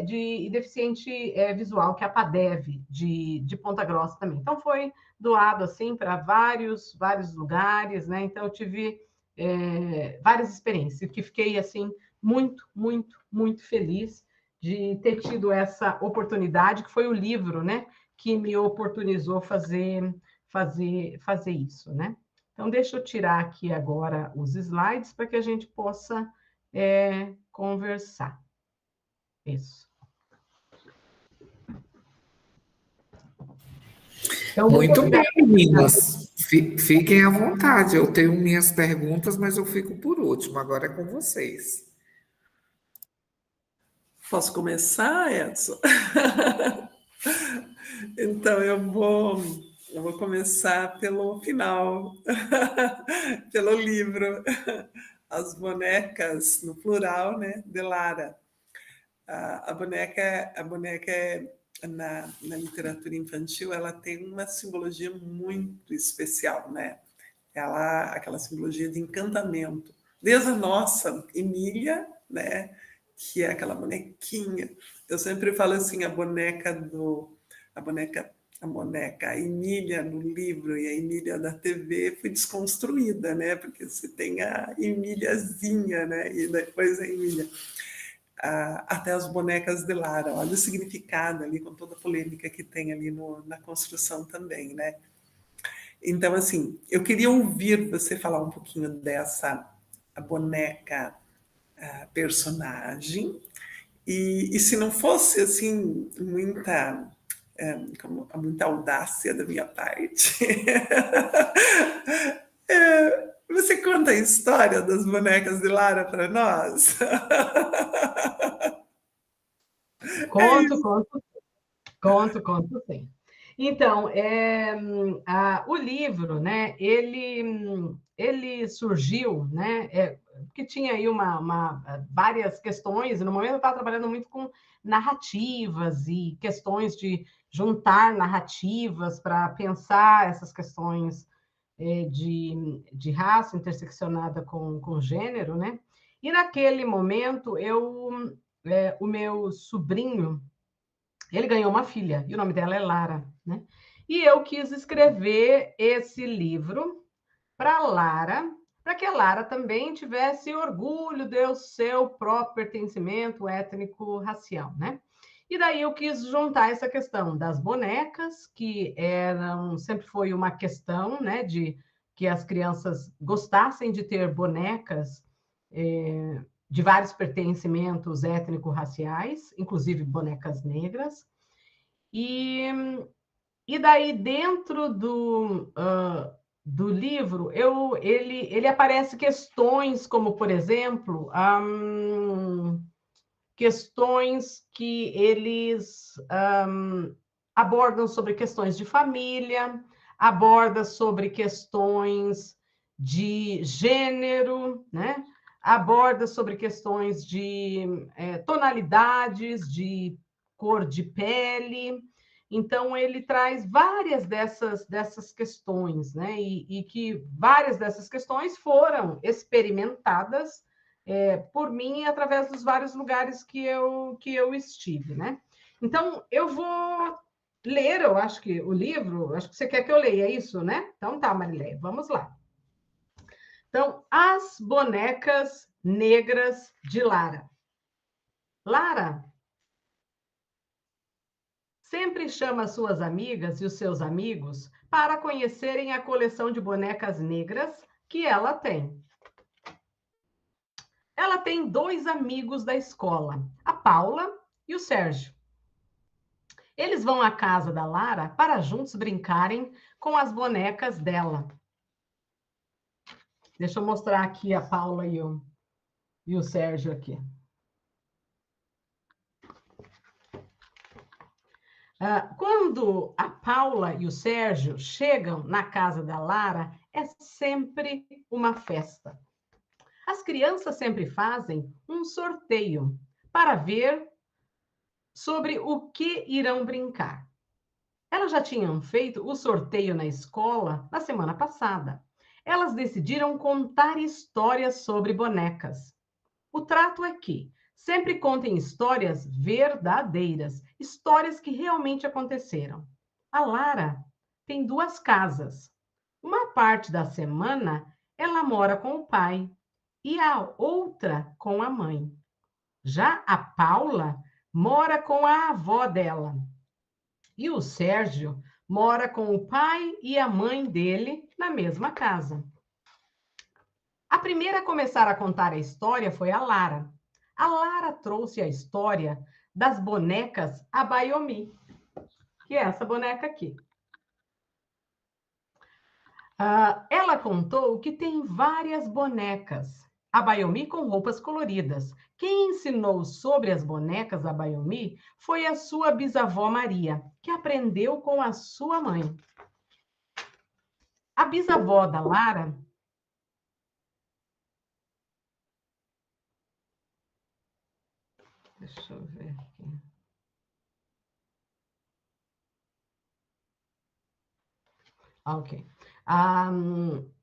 de Deficiente Visual, que é a PADEV, de Ponta Grossa também. Então, foi doado assim para vários lugares, né? Então, eu tive várias experiências, que fiquei assim muito, muito, muito feliz de ter tido essa oportunidade, que foi o livro, né, que me oportunizou fazer isso, né? Então, deixa eu tirar aqui agora os slides para que a gente possa conversar. Isso. Então, muito bem, meninas. Fiquem à vontade. Eu tenho minhas perguntas, mas eu fico por último. Agora é com vocês. Posso começar, Edson? Então, eu vou começar pelo final, pelo livro, As Bonecas, no plural, né, de Lara. A boneca na literatura infantil, ela tem uma simbologia muito especial, né? Aquela simbologia de encantamento. Desde a nossa Emília, né, que é aquela bonequinha. Eu sempre falo assim, a boneca Emília no livro e a Emília da TV foi desconstruída, né? Porque você tem a Emíliazinha, né? E depois a Emília. Até as bonecas de Lara, olha o significado ali, com toda a polêmica que tem ali na construção também, né? Então, assim, eu queria ouvir você falar um pouquinho dessa boneca personagem, e se não fosse, assim, muita audácia da minha parte, você conta a história das bonecas de Lara para nós? Conto, conto, sim. Então, o livro, né, ele surgiu, né, que tinha aí várias questões, e no momento eu estava trabalhando muito com narrativas e questões de juntar narrativas para pensar essas questões de raça interseccionada com gênero, né? E naquele momento, o meu sobrinho, ele ganhou uma filha, e o nome dela é Lara, né? E eu quis escrever esse livro para Lara, para que a Lara também tivesse orgulho do seu próprio pertencimento étnico-racial, né? E daí eu quis juntar essa questão das bonecas, que sempre foi uma questão, né, de que as crianças gostassem de ter bonecas de vários pertencimentos étnico-raciais, inclusive bonecas negras. E daí, dentro do livro, ele aparece questões como, por exemplo, questões que eles abordam sobre questões de família, aborda sobre questões de gênero, né? Aborda sobre questões de tonalidades, de cor de pele. Então, ele traz várias dessas questões, né? E que várias dessas questões foram experimentadas por mim através dos vários lugares que eu estive, né? Então, eu vou ler, eu acho que o livro, acho que você quer que eu leia, é isso, né? Então tá, Marileia, vamos lá. Então, As Bonecas Negras de Lara. Lara sempre chama suas amigas e os seus amigos para conhecerem a coleção de bonecas negras que ela tem. Ela tem 2 amigos da escola, a Paula e o Sérgio. Eles vão à casa da Lara para juntos brincarem com as bonecas dela. Deixa eu mostrar aqui a Paula e o Sérgio aqui. Quando a Paula e o Sérgio chegam na casa da Lara, é sempre uma festa. As crianças sempre fazem um sorteio para ver sobre o que irão brincar. Elas já tinham feito o sorteio na escola na semana passada. Elas decidiram contar histórias sobre bonecas. O trato é que sempre contem histórias verdadeiras, histórias que realmente aconteceram. A Lara tem 2 casas. Uma parte da semana ela mora com o pai e a outra com a mãe. Já a Paula mora com a avó dela. E o Sérgio mora com o pai e a mãe dele na mesma casa. A primeira a começar a contar a história foi a Lara. A Lara trouxe a história das bonecas Abayomi, que é essa boneca aqui. Ela contou que tem várias bonecas Abayomi com roupas coloridas. Quem ensinou sobre as bonecas Abayomi foi a sua bisavó Maria, que aprendeu com a sua mãe. A bisavó da Lara deixa eu ver aqui. Ok.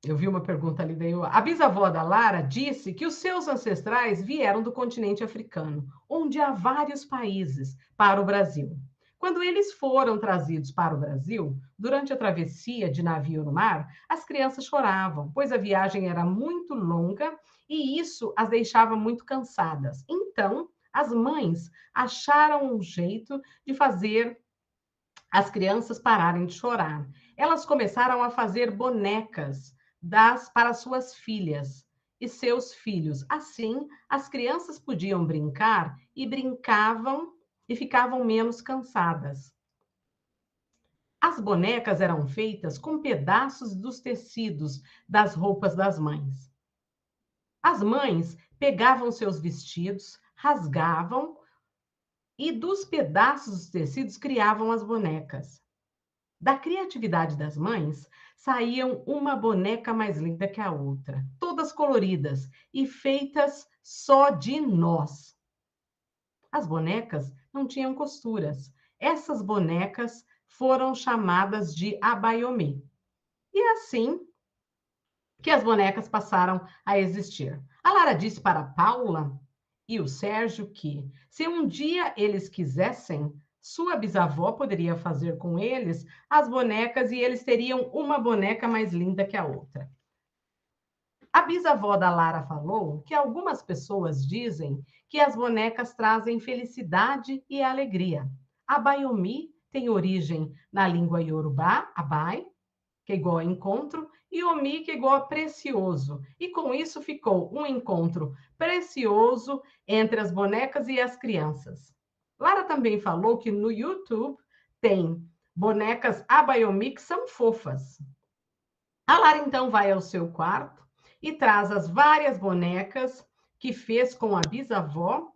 Eu vi uma pergunta ali, veio. A bisavó da Lara disse que os seus ancestrais vieram do continente africano, onde há vários países, para o Brasil. Quando eles foram trazidos para o Brasil, durante a travessia de navio no mar, as crianças choravam, pois a viagem era muito longa e isso as deixava muito cansadas. Então, as mães acharam um jeito de fazer as crianças pararem de chorar. elas começaram a fazer bonecas para suas filhas e seus filhos. Assim, as crianças podiam brincar e brincavam e ficavam menos cansadas. As bonecas eram feitas com pedaços dos tecidos das roupas das mães. As mães pegavam seus vestidos, rasgavam e dos pedaços dos tecidos criavam as bonecas. Da criatividade das mães, saíam uma boneca mais linda que a outra, todas coloridas e feitas só de nós. As bonecas não tinham costuras. Essas bonecas foram chamadas de abaiomi. E é assim que as bonecas passaram a existir. A Lara disse para a Paula e o Sérgio que, se um dia eles quisessem, sua bisavó poderia fazer com eles as bonecas e eles teriam uma boneca mais linda que a outra. A bisavó da Lara falou que algumas pessoas dizem que as bonecas trazem felicidade e alegria. Abaiomi tem origem na língua iorubá, abai, que é igual a encontro, e omi, que é igual a precioso. E com isso ficou um encontro precioso entre as bonecas e as crianças. Lara também falou que no YouTube tem bonecas abaiomi que são fofas. A Lara então vai ao seu quarto e traz as várias bonecas que fez com a bisavó.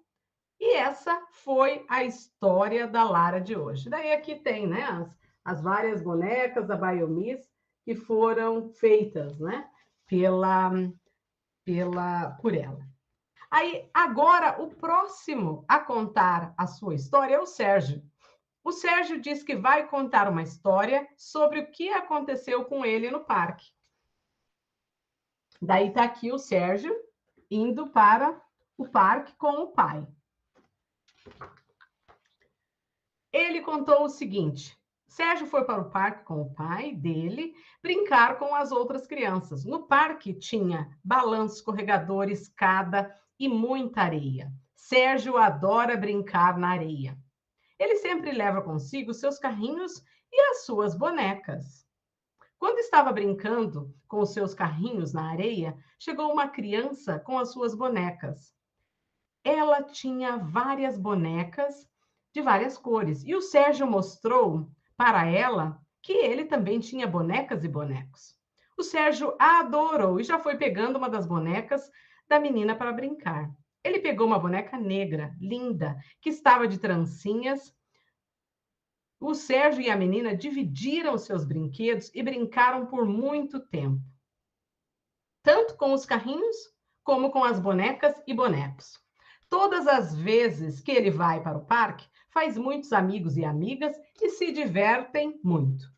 E essa foi a história da Lara de hoje. Daí aqui tem, né, as várias bonecas abaiomis que foram feitas, né, por ela. Aí, agora, o próximo a contar a sua história é o Sérgio. O Sérgio diz que vai contar uma história sobre o que aconteceu com ele no parque. Daí está aqui o Sérgio indo para o parque com o pai. Ele contou o seguinte: Sérgio foi para o parque com o pai dele brincar com as outras crianças. No parque tinha balanço, escorregador, escada e muita areia. Sérgio adora brincar na areia. Ele sempre leva consigo seus carrinhos e as suas bonecas. Quando estava brincando com os seus carrinhos na areia, chegou uma criança com as suas bonecas. Ela tinha várias bonecas de várias cores. E o Sérgio mostrou para ela que ele também tinha bonecas e bonecos. O Sérgio adorou e já foi pegando uma das bonecas da menina para brincar. Ele pegou uma boneca negra, linda, que estava de trancinhas. O Sérgio e a menina dividiram seus brinquedos e brincaram por muito tempo. Tanto com os carrinhos, como com as bonecas e bonecos. Todas as vezes que ele vai para o parque, faz muitos amigos e amigas e se divertem muito.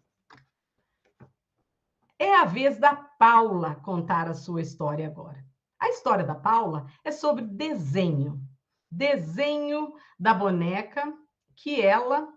É a vez da Paula contar a sua história agora. A história da Paula é sobre desenho. Desenho da boneca que ela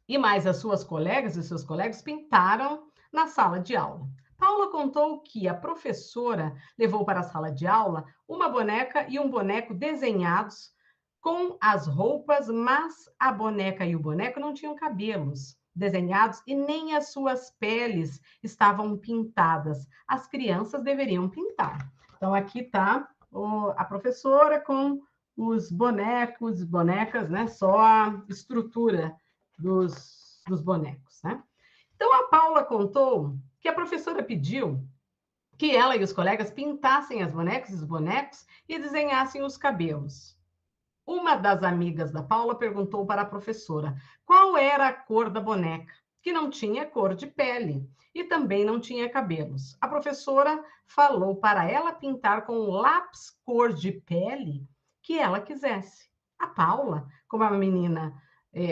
e mais as suas colegas e seus colegas pintaram na sala de aula. Paula contou que a professora levou para a sala de aula uma boneca e um boneco desenhados com as roupas, mas a boneca e o boneco não tinham cabelos desenhados e nem as suas peles estavam pintadas. As crianças deveriam pintar. Então, aqui está a professora com os bonecos, bonecas, né? Só a estrutura dos bonecos, né? Então, a Paula contou que a professora pediu que ela e os colegas pintassem as bonecas e os bonecos e desenhassem os cabelos. Uma das amigas da Paula perguntou para a professora qual era a cor da boneca, que não tinha cor de pele e também não tinha cabelos. A professora falou para ela pintar com o lápis cor de pele que ela quisesse. A Paula, como uma menina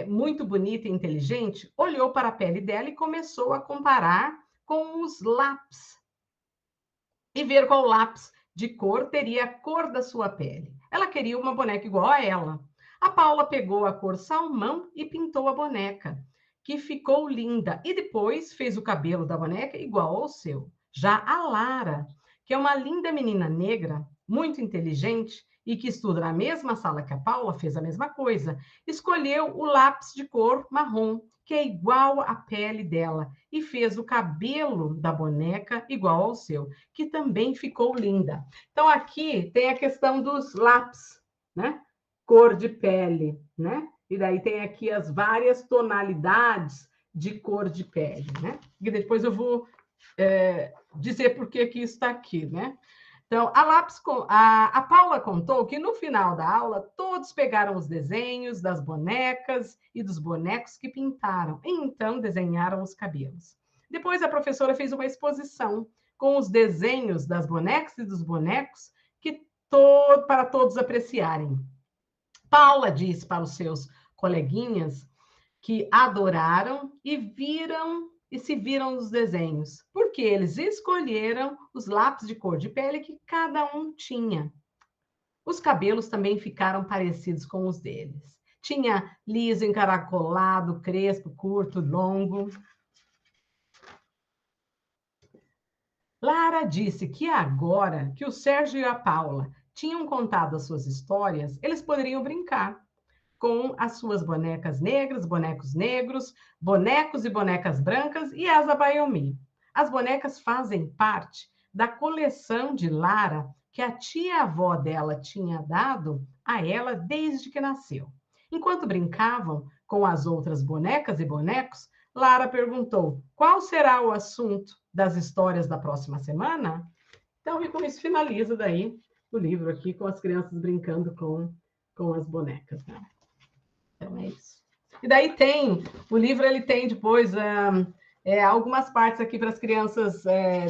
muito bonita e inteligente, olhou para a pele dela e começou a comparar com os lápis e ver qual lápis de cor teria a cor da sua pele. Ela queria uma boneca igual a ela. A Paula pegou a cor salmão e pintou a boneca, que ficou linda, e depois fez o cabelo da boneca igual ao seu. Já a Lara, que é uma linda menina negra, muito inteligente, e que estuda na mesma sala que a Paula, fez a mesma coisa. Escolheu o lápis de cor marrom, que é igual à pele dela, e fez o cabelo da boneca igual ao seu, que também ficou linda. Então, aqui tem a questão dos lápis, né? Cor de pele, né? E daí tem aqui as várias tonalidades de cor de pele, né? E depois eu vou dizer por que isso está aqui, né? Então, a Paula contou que no final da aula todos pegaram os desenhos das bonecas e dos bonecos que pintaram, e então desenharam os cabelos. Depois a professora fez uma exposição com os desenhos das bonecas e dos bonecos para todos apreciarem. Paula disse para os seus coleguinhas que adoraram e se viram nos desenhos, porque eles escolheram os lápis de cor de pele que cada um tinha. Os cabelos também ficaram parecidos com os deles. Tinha liso, encaracolado, crespo, curto, longo. Lara disse que agora que o Sérgio e a Paula tinham contado as suas histórias, eles poderiam brincar com as suas bonecas negras, bonecos negros, bonecos e bonecas brancas e as Abayomi. As bonecas fazem parte da coleção de Lara que a tia-avó dela tinha dado a ela desde que nasceu. Enquanto brincavam com as outras bonecas e bonecos, Lara perguntou: qual será o assunto das histórias da próxima semana? Então, e com isso finaliza daí o livro aqui, com as crianças brincando com as bonecas, né? Então, é isso. E daí o livro ele tem depois algumas partes aqui para as crianças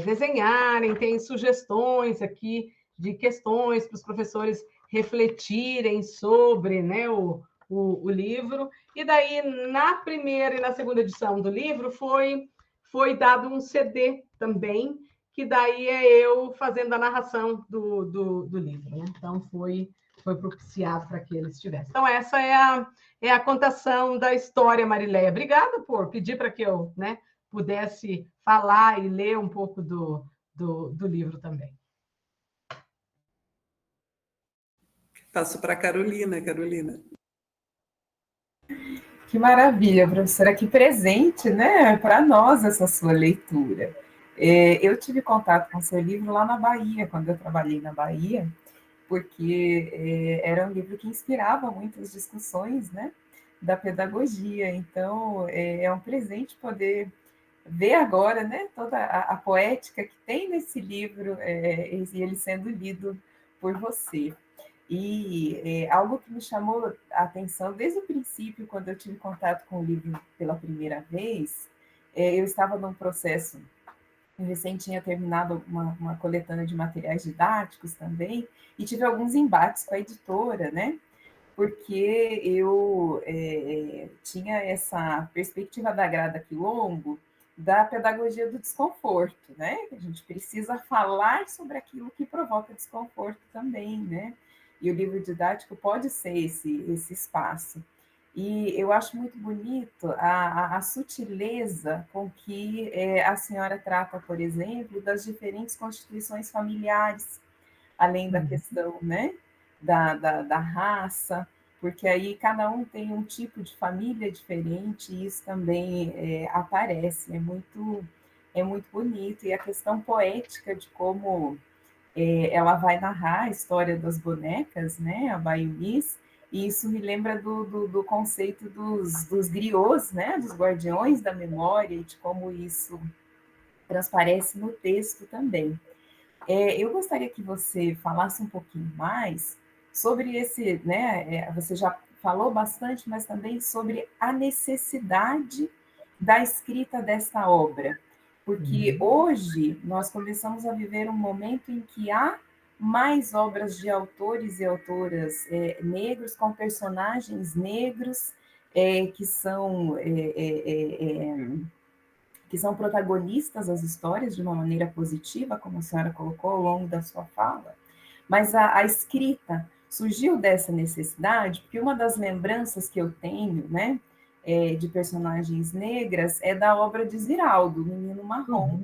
desenharem, tem sugestões aqui de questões para os professores refletirem sobre, né, o livro. E daí, na primeira e na segunda edição do livro, foi dado um CD também, que daí é eu fazendo a narração do livro, né? Então, foi propiciado para que eles tivessem. Então, essa é a contação da história, Marileia. Obrigada por pedir para que eu, né, pudesse falar e ler um pouco do livro também. Passo para a Carolina. Carolina. Que maravilha, professora, que presente, né, para nós essa sua leitura. Eu tive contato com seu livro lá na Bahia, quando eu trabalhei na Bahia, porque era um livro que inspirava muitas discussões, né, da pedagogia. Então, é um presente poder ver agora, né, toda a poética que tem nesse livro, e ele sendo lido por você. E algo que me chamou a atenção desde o princípio, quando eu tive contato com o livro pela primeira vez, eu estava num processo, eu recém tinha terminado uma coletânea de materiais didáticos também, e tive alguns embates com a editora, né? Porque eu tinha essa perspectiva da Grada Quilombo, da pedagogia do desconforto, né? A gente precisa falar sobre aquilo que provoca desconforto também, né? E o livro didático pode ser esse espaço. E eu acho muito bonito a sutileza com que a senhora trata, por exemplo, das diferentes constituições familiares, além da questão, né, da raça, porque aí cada um tem um tipo de família diferente, e isso também aparece, é muito bonito. E a questão poética de como ela vai narrar a história das bonecas, né, a Baionis, e isso me lembra do conceito dos griots, né, dos guardiões da memória, e de como isso transparece no texto também. Eu gostaria que você falasse um pouquinho mais sobre esse, né, você já falou bastante, mas também sobre a necessidade da escrita dessa obra, porque hoje nós começamos a viver um momento em que há mais obras de autores e autoras negros, com personagens negros, que são protagonistas das histórias de uma maneira positiva, como a senhora colocou ao longo da sua fala, mas a escrita surgiu dessa necessidade, porque uma das lembranças que eu tenho, né, de personagens negras é da obra de Ziraldo, O Menino Marrom.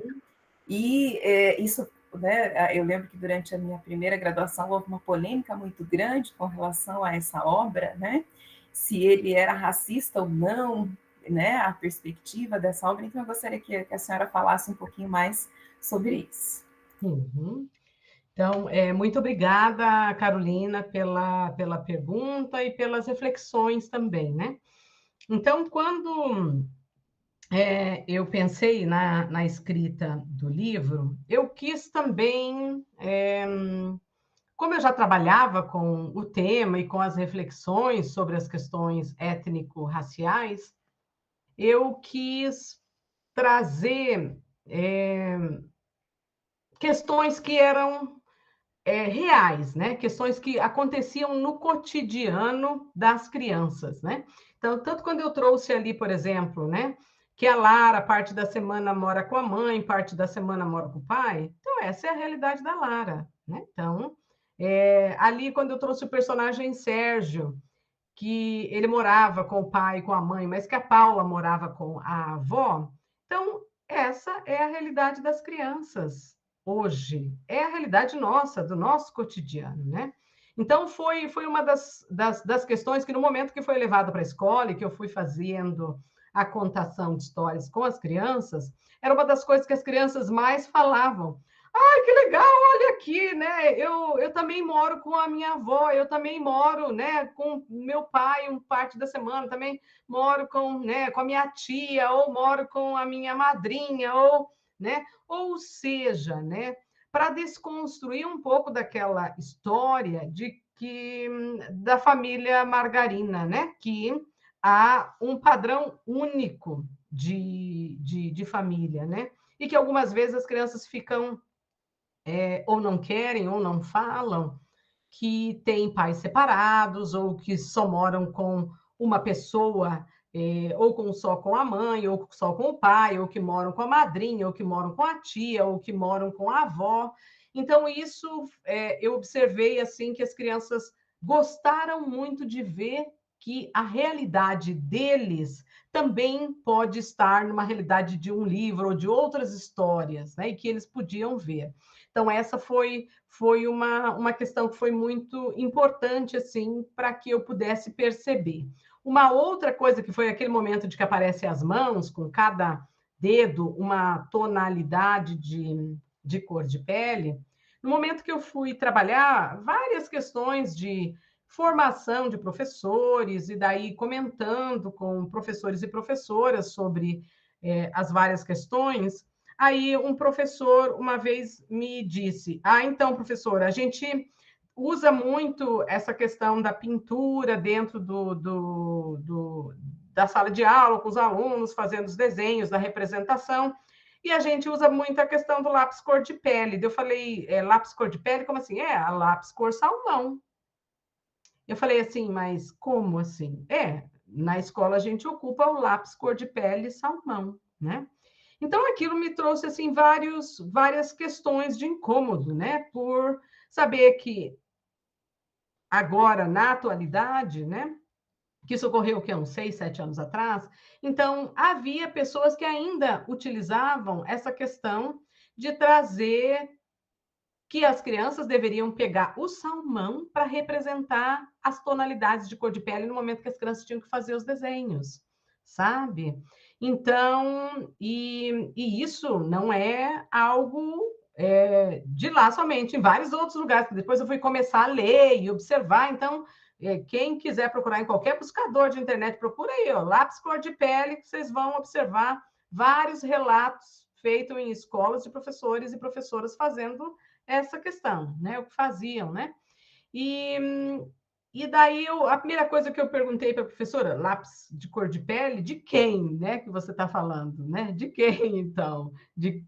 E isso, né, eu lembro que durante a minha primeira graduação houve uma polêmica muito grande com relação a essa obra, né, se ele era racista ou não, né, a perspectiva dessa obra, então eu gostaria que a senhora falasse um pouquinho mais sobre isso. Uhum. Então, muito obrigada, Carolina, pela pergunta e pelas reflexões também, né? Então, quando eu pensei na escrita do livro, eu quis também, como eu já trabalhava com o tema e com as reflexões sobre as questões étnico-raciais, eu quis trazer questões que eram reais, né? Questões que aconteciam no cotidiano das crianças, né? Então, tanto quando eu trouxe ali, por exemplo, né, que a Lara, parte da semana mora com a mãe, parte da semana mora com o pai, então essa é a realidade da Lara, né? Então, ali quando eu trouxe o personagem Sérgio, que ele morava com o pai e com a mãe, mas que a Paula morava com a avó, então essa é a realidade das crianças hoje, é a realidade nossa, do nosso cotidiano, né? Então, foi uma das questões que, no momento que foi levado para a escola e que eu fui fazendo a contação de histórias com as crianças, era uma das coisas que as crianças mais falavam. Ai, que legal, olha aqui, né? Eu também moro com a minha avó, eu também moro, né, com meu pai parte da semana, também moro com, né, com a minha tia, ou moro com a minha madrinha, ou, né? Ou seja, né, para desconstruir um pouco daquela história de que da família Margarina, né, que há um padrão único de família, né, e que algumas vezes as crianças ficam ou não querem ou não falam que têm pais separados ou que só moram com uma pessoa, ou só com a mãe, ou só com o pai, ou que moram com a madrinha, ou que moram com a tia, ou que moram com a avó. Então, isso eu observei assim que as crianças gostaram muito de ver que a realidade deles também pode estar numa realidade de um livro ou de outras histórias, né? E que eles podiam ver. Então, essa foi uma questão que foi muito importante, assim, para que eu pudesse perceber. Uma outra coisa que foi aquele momento de que aparecem as mãos, com cada dedo uma tonalidade de cor de pele, no momento que eu fui trabalhar várias questões de formação de professores, e daí comentando com professores e professoras sobre as várias questões, aí um professor uma vez me disse: então, professora, a gente usa muito essa questão da pintura dentro da sala de aula, com os alunos fazendo os desenhos da representação, e a gente usa muito a questão do lápis cor de pele. Eu falei, lápis cor de pele? Como assim? A lápis cor salmão. Eu falei assim, mas como assim? Na escola a gente ocupa o lápis cor de pele salmão, né? Então, aquilo me trouxe assim várias questões de incômodo, né? Por saber que agora, na atualidade, né? Que isso ocorreu que uns 6, 7 anos atrás, então havia pessoas que ainda utilizavam essa questão de trazer que as crianças deveriam pegar o salmão para representar as tonalidades de cor de pele no momento que as crianças tinham que fazer os desenhos, sabe? Então, e isso não é algo de lá somente, em vários outros lugares, que depois eu fui começar a ler e observar, então, quem quiser procurar em qualquer buscador de internet, procura aí, ó, lápis cor de pele, que vocês vão observar vários relatos feitos em escolas de professores e professoras fazendo essa questão, né? O que faziam, né? E daí a primeira coisa que eu perguntei para a professora, lápis de cor de pele, de quem, né? Que você está falando, né? De quem, então? De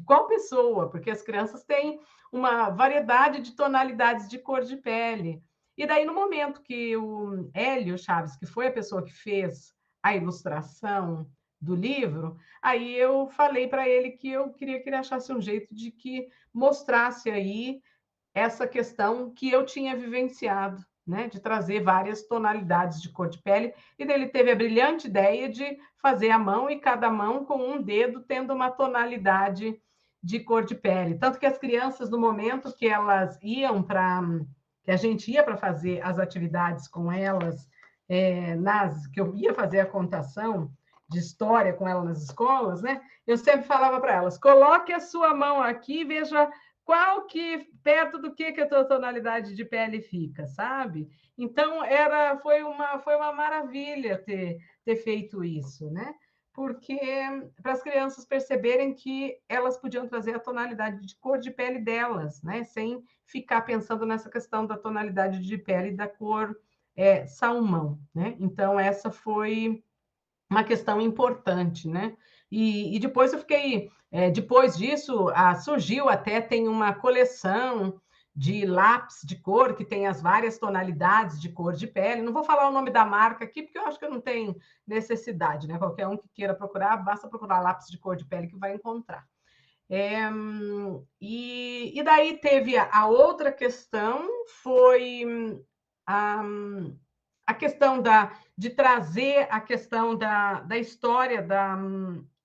qual pessoa? Porque as crianças têm uma variedade de tonalidades de cor de pele. E daí, no momento que o Hélio Chaves, que foi a pessoa que fez a ilustração do livro, aí eu falei para ele que eu queria que ele achasse um jeito de que mostrasse aí essa questão que eu tinha vivenciado, né, de trazer várias tonalidades de cor de pele, e ele teve a brilhante ideia de fazer a mão, e cada mão com um dedo tendo uma tonalidade de cor de pele. Tanto que as crianças, no momento que elas iam que a gente ia para fazer as atividades com elas, que eu ia fazer a contação, de história com ela nas escolas, né? Eu sempre falava para elas: coloque a sua mão aqui e veja qual que, perto do que a tua tonalidade de pele fica, sabe? Então, foi uma maravilha ter feito isso, né? Porque para as crianças perceberem que elas podiam trazer a tonalidade de cor de pele delas, né? Sem ficar pensando nessa questão da tonalidade de pele da cor salmão, né? Então, essa foi uma questão importante, né? E depois eu fiquei, depois disso, surgiu até, tem uma coleção de lápis de cor, que tem as várias tonalidades de cor de pele. Não vou falar o nome da marca aqui, porque eu acho que não tem necessidade, né? Qualquer um que queira procurar, basta procurar lápis de cor de pele que vai encontrar. E daí teve a outra questão, foi a questão de trazer a questão da história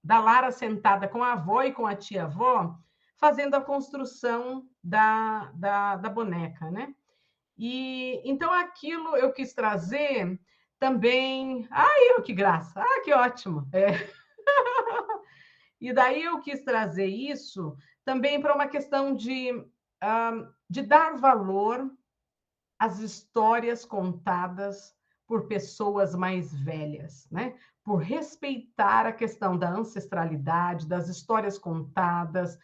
da Lara sentada com a avó e com a tia-avó, fazendo a construção da boneca, né? E então aquilo eu quis trazer também. Ai, que graça! Ah, que ótimo! E daí eu quis trazer isso também para uma questão de dar valor às histórias contadas por pessoas mais velhas, né? Por respeitar a questão da ancestralidade, das histórias contadas,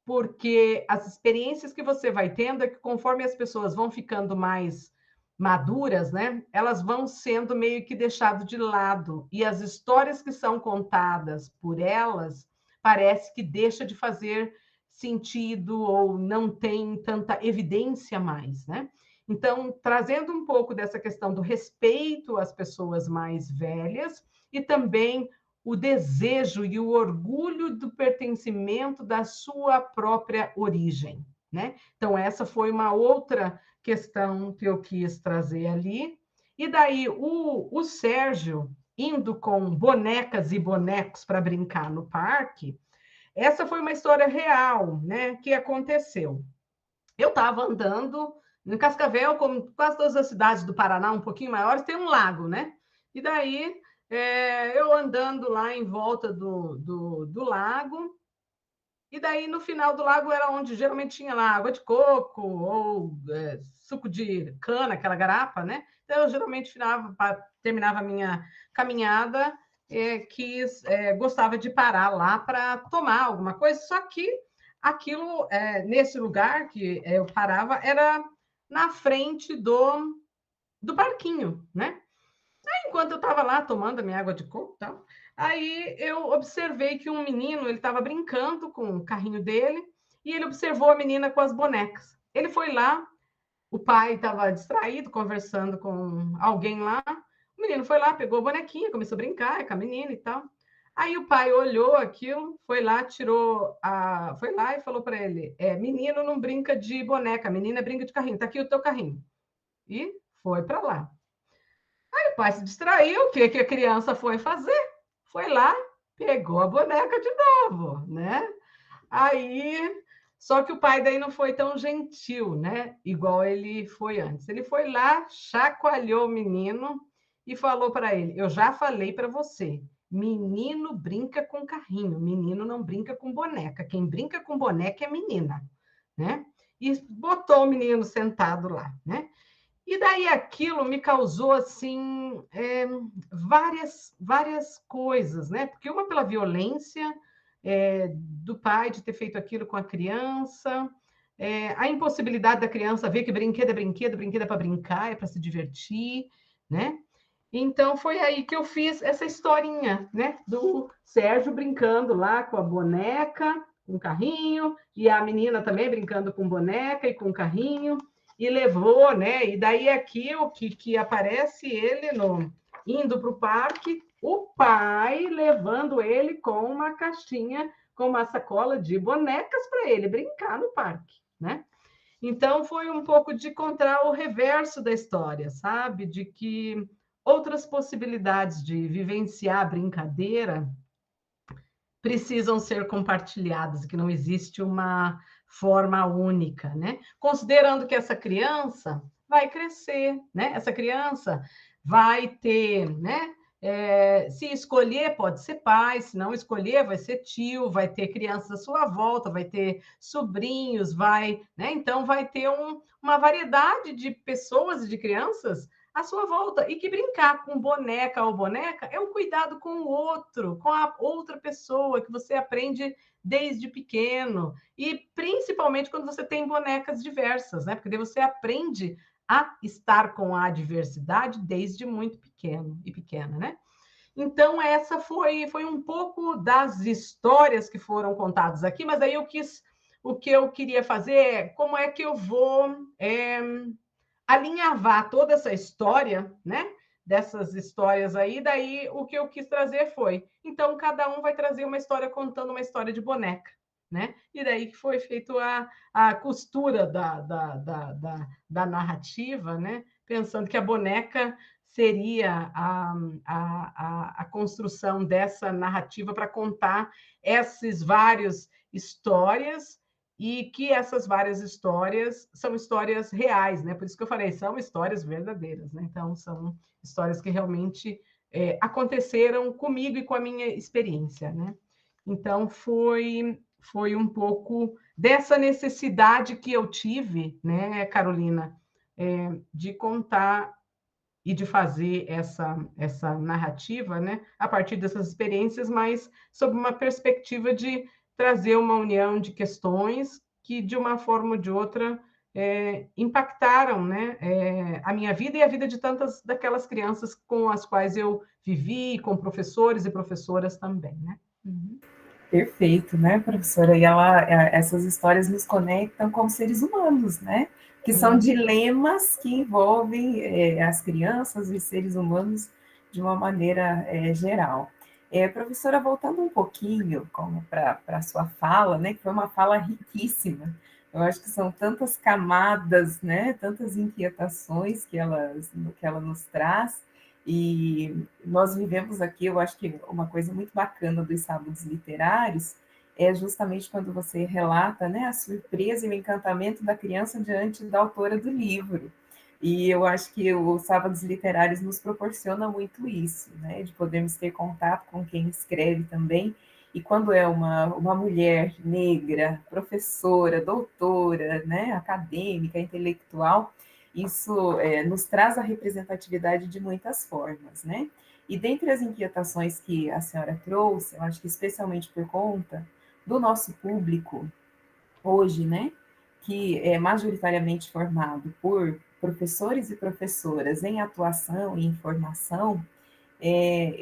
porque as experiências que você vai tendo é que conforme as pessoas vão ficando mais maduras, né? Elas vão sendo meio que deixadas de lado e as histórias que são contadas por elas parece que deixa de fazer sentido ou não tem tanta evidência mais, né? Então, trazendo um pouco dessa questão do respeito às pessoas mais velhas e também o desejo e o orgulho do pertencimento da sua própria origem, né? Então, essa foi uma outra questão que eu quis trazer ali. E daí, o Sérgio, indo com bonecas e bonecos para brincar no parque, essa foi uma história real, né, que aconteceu. Eu estava andando em Cascavel, como quase todas as cidades do Paraná, um pouquinho maiores, tem um lago, né? E daí, eu andando lá em volta do lago, e daí no final do lago era onde geralmente tinha lá água de coco ou suco de cana, aquela garapa, né? Então eu geralmente terminava a minha caminhada, gostava de parar lá para tomar alguma coisa, só que aquilo, nesse lugar que eu parava, era na frente do parquinho, né? Enquanto eu estava lá tomando a minha água de coco, tal, aí eu observei que um menino, ele estava brincando com o carrinho dele e ele observou a menina com as bonecas. Ele foi lá, o pai estava distraído, conversando com alguém lá. O menino foi lá, pegou a bonequinha, começou a brincar com a menina e tal. Aí o pai olhou aquilo, foi lá, foi lá e falou para ele: menino não brinca de boneca, menina brinca de carrinho, tá aqui o teu carrinho. E foi para lá. Aí o pai se distraiu, o que a criança foi fazer? Foi lá, pegou a boneca de novo, né? Aí, só que o pai daí não foi tão gentil, né? Igual ele foi antes. Ele foi lá, chacoalhou o menino e falou para ele: eu já falei para você, menino brinca com carrinho, menino não brinca com boneca. Quem brinca com boneca é menina, né? E botou o menino sentado lá, né? E daí aquilo me causou assim várias coisas, né? Porque uma pela violência do pai de ter feito aquilo com a criança, a impossibilidade da criança ver que brinquedo é brinquedo, brinquedo é para brincar, é para se divertir, né? Então foi aí que eu fiz essa historinha, né? Do Sérgio brincando lá com a boneca, com o carrinho, e a menina também brincando com boneca e com carrinho. E levou, né? E daí aqui o que aparece ele indo para o parque, o pai levando ele com uma caixinha, com uma sacola de bonecas para ele brincar no parque, né? Então foi um pouco de contar o reverso da história, sabe? De que outras possibilidades de vivenciar a brincadeira precisam ser compartilhadas, que não existe uma forma única, né? Considerando que essa criança vai crescer, né? Essa criança vai ter, né? Se escolher, pode ser pai, se não escolher, vai ser tio, vai ter crianças à sua volta, vai ter sobrinhos, né? Então vai ter uma variedade de pessoas e de crianças à sua volta. E que brincar com boneca ou boneca é um cuidado com o outro, com a outra pessoa, que você aprende desde pequeno. E principalmente quando você tem bonecas diversas, né? Porque daí você aprende a estar com a diversidade desde muito pequeno e pequena, né? Então, essa foi um pouco das histórias que foram contadas aqui, mas aí o que eu queria fazer é como é que eu vou alinhavar toda essa história, né? Dessas histórias aí, daí o que eu quis trazer foi, então cada um vai trazer uma história contando uma história de boneca, né? E daí que foi feito a costura da narrativa, né? Pensando que a boneca seria a construção dessa narrativa para contar essas várias histórias e que essas várias histórias são histórias reais, né? Por isso que eu falei, são histórias verdadeiras, né? Então, são histórias que realmente aconteceram comigo e com a minha experiência, né? Então, foi um pouco dessa necessidade que eu tive, né, Carolina, de contar e de fazer essa narrativa, né, a partir dessas experiências, mas sob uma perspectiva de trazer uma união de questões que, de uma forma ou de outra, impactaram, né, a minha vida e a vida de tantas daquelas crianças com as quais eu vivi, com professores e professoras também, né? Uhum. Perfeito, né, professora? E essas histórias nos conectam como seres humanos, né? Que são dilemas que envolvem as crianças e seres humanos de uma maneira geral. Professora, voltando um pouquinho para a sua fala, né, que foi uma fala riquíssima. Eu acho que são tantas camadas, né, tantas inquietações que ela nos traz. E nós vivemos aqui, eu acho que uma coisa muito bacana dos sábados literários é justamente quando você relata, né, a surpresa e o encantamento da criança diante da autora do livro. E eu acho que os sábados literários nos proporciona muito isso, né, de podermos ter contato com quem escreve também. E quando é uma mulher negra, professora, doutora, né, acadêmica, intelectual, isso nos traz a representatividade de muitas formas, né? E dentre as inquietações que a senhora trouxe, eu acho que especialmente por conta do nosso público hoje, né, que é majoritariamente formado por professores e professoras em atuação e em formação,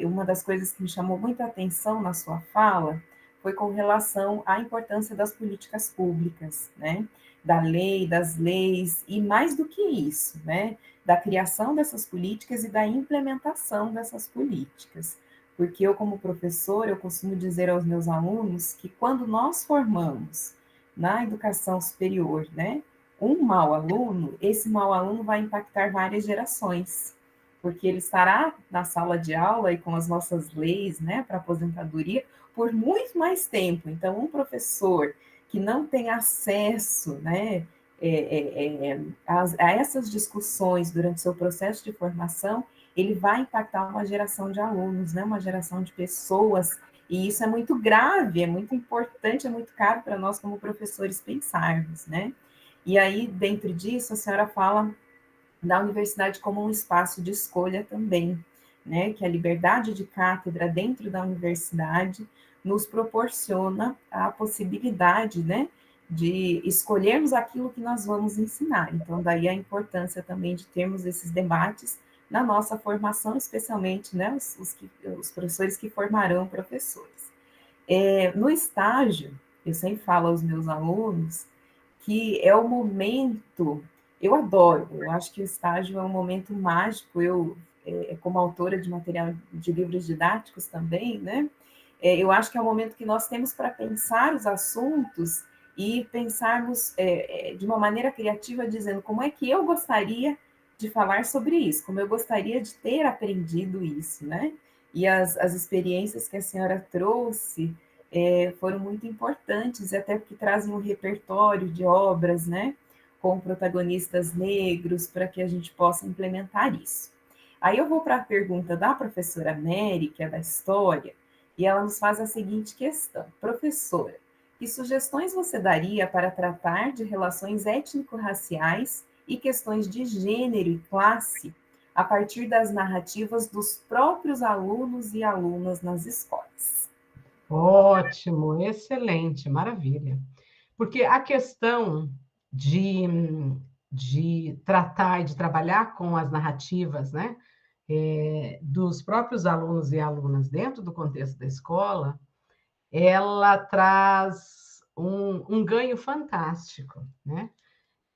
uma das coisas que me chamou muita atenção na sua fala foi com relação à importância das políticas públicas, né? Da lei, das leis, e mais do que isso, né? Da criação dessas políticas e da implementação dessas políticas. Porque eu, como professor, eu costumo dizer aos meus alunos que quando nós formamos na educação superior, né, um mau aluno, esse mau aluno vai impactar várias gerações, porque ele estará na sala de aula e com as nossas leis, né, para aposentadoria por muito mais tempo. Então, um professor que não tem acesso, né, a essas discussões durante seu processo de formação, ele vai impactar uma geração de alunos, né, uma geração de pessoas, e isso é muito grave, é muito importante, é muito caro para nós como professores pensarmos, né? E aí, dentro disso, a senhora fala da universidade como um espaço de escolha também, né? Que a liberdade de cátedra dentro da universidade nos proporciona a possibilidade, né, de escolhermos aquilo que nós vamos ensinar. Então, daí a importância também de termos esses debates na nossa formação, especialmente, né, os professores que formarão professores. No estágio, eu sempre falo aos meus alunos que é o momento, eu adoro, eu acho que o estágio é um momento mágico, eu, como autora de material de livros didáticos também, né, eu acho que é o momento que nós temos para pensar os assuntos e pensarmos de uma maneira criativa, dizendo como é que eu gostaria de falar sobre isso, como eu gostaria de ter aprendido isso, né? E as experiências que a senhora trouxe foram muito importantes, até porque trazem um repertório de obras, né? Com protagonistas negros, para que a gente possa implementar isso. Aí eu vou para a pergunta da professora Mary, que é da História, e ela nos faz a seguinte questão. Professora, que sugestões você daria para tratar de relações étnico-raciais e questões de gênero e classe a partir das narrativas dos próprios alunos e alunas nas escolas? Ótimo, excelente, maravilha. Porque a questão de tratar e de trabalhar com as narrativas, né, dos próprios alunos e alunas dentro do contexto da escola, ela traz um ganho fantástico, né?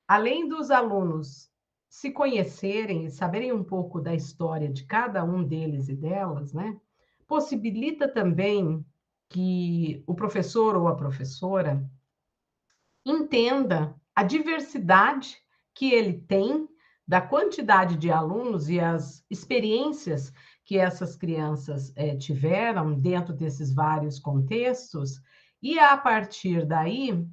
Além dos alunos se conhecerem e saberem um pouco da história de cada um deles e delas, né? Possibilita também que o professor ou a professora entenda a diversidade que ele tem da quantidade de alunos e as experiências que essas crianças tiveram dentro desses vários contextos, e a partir daí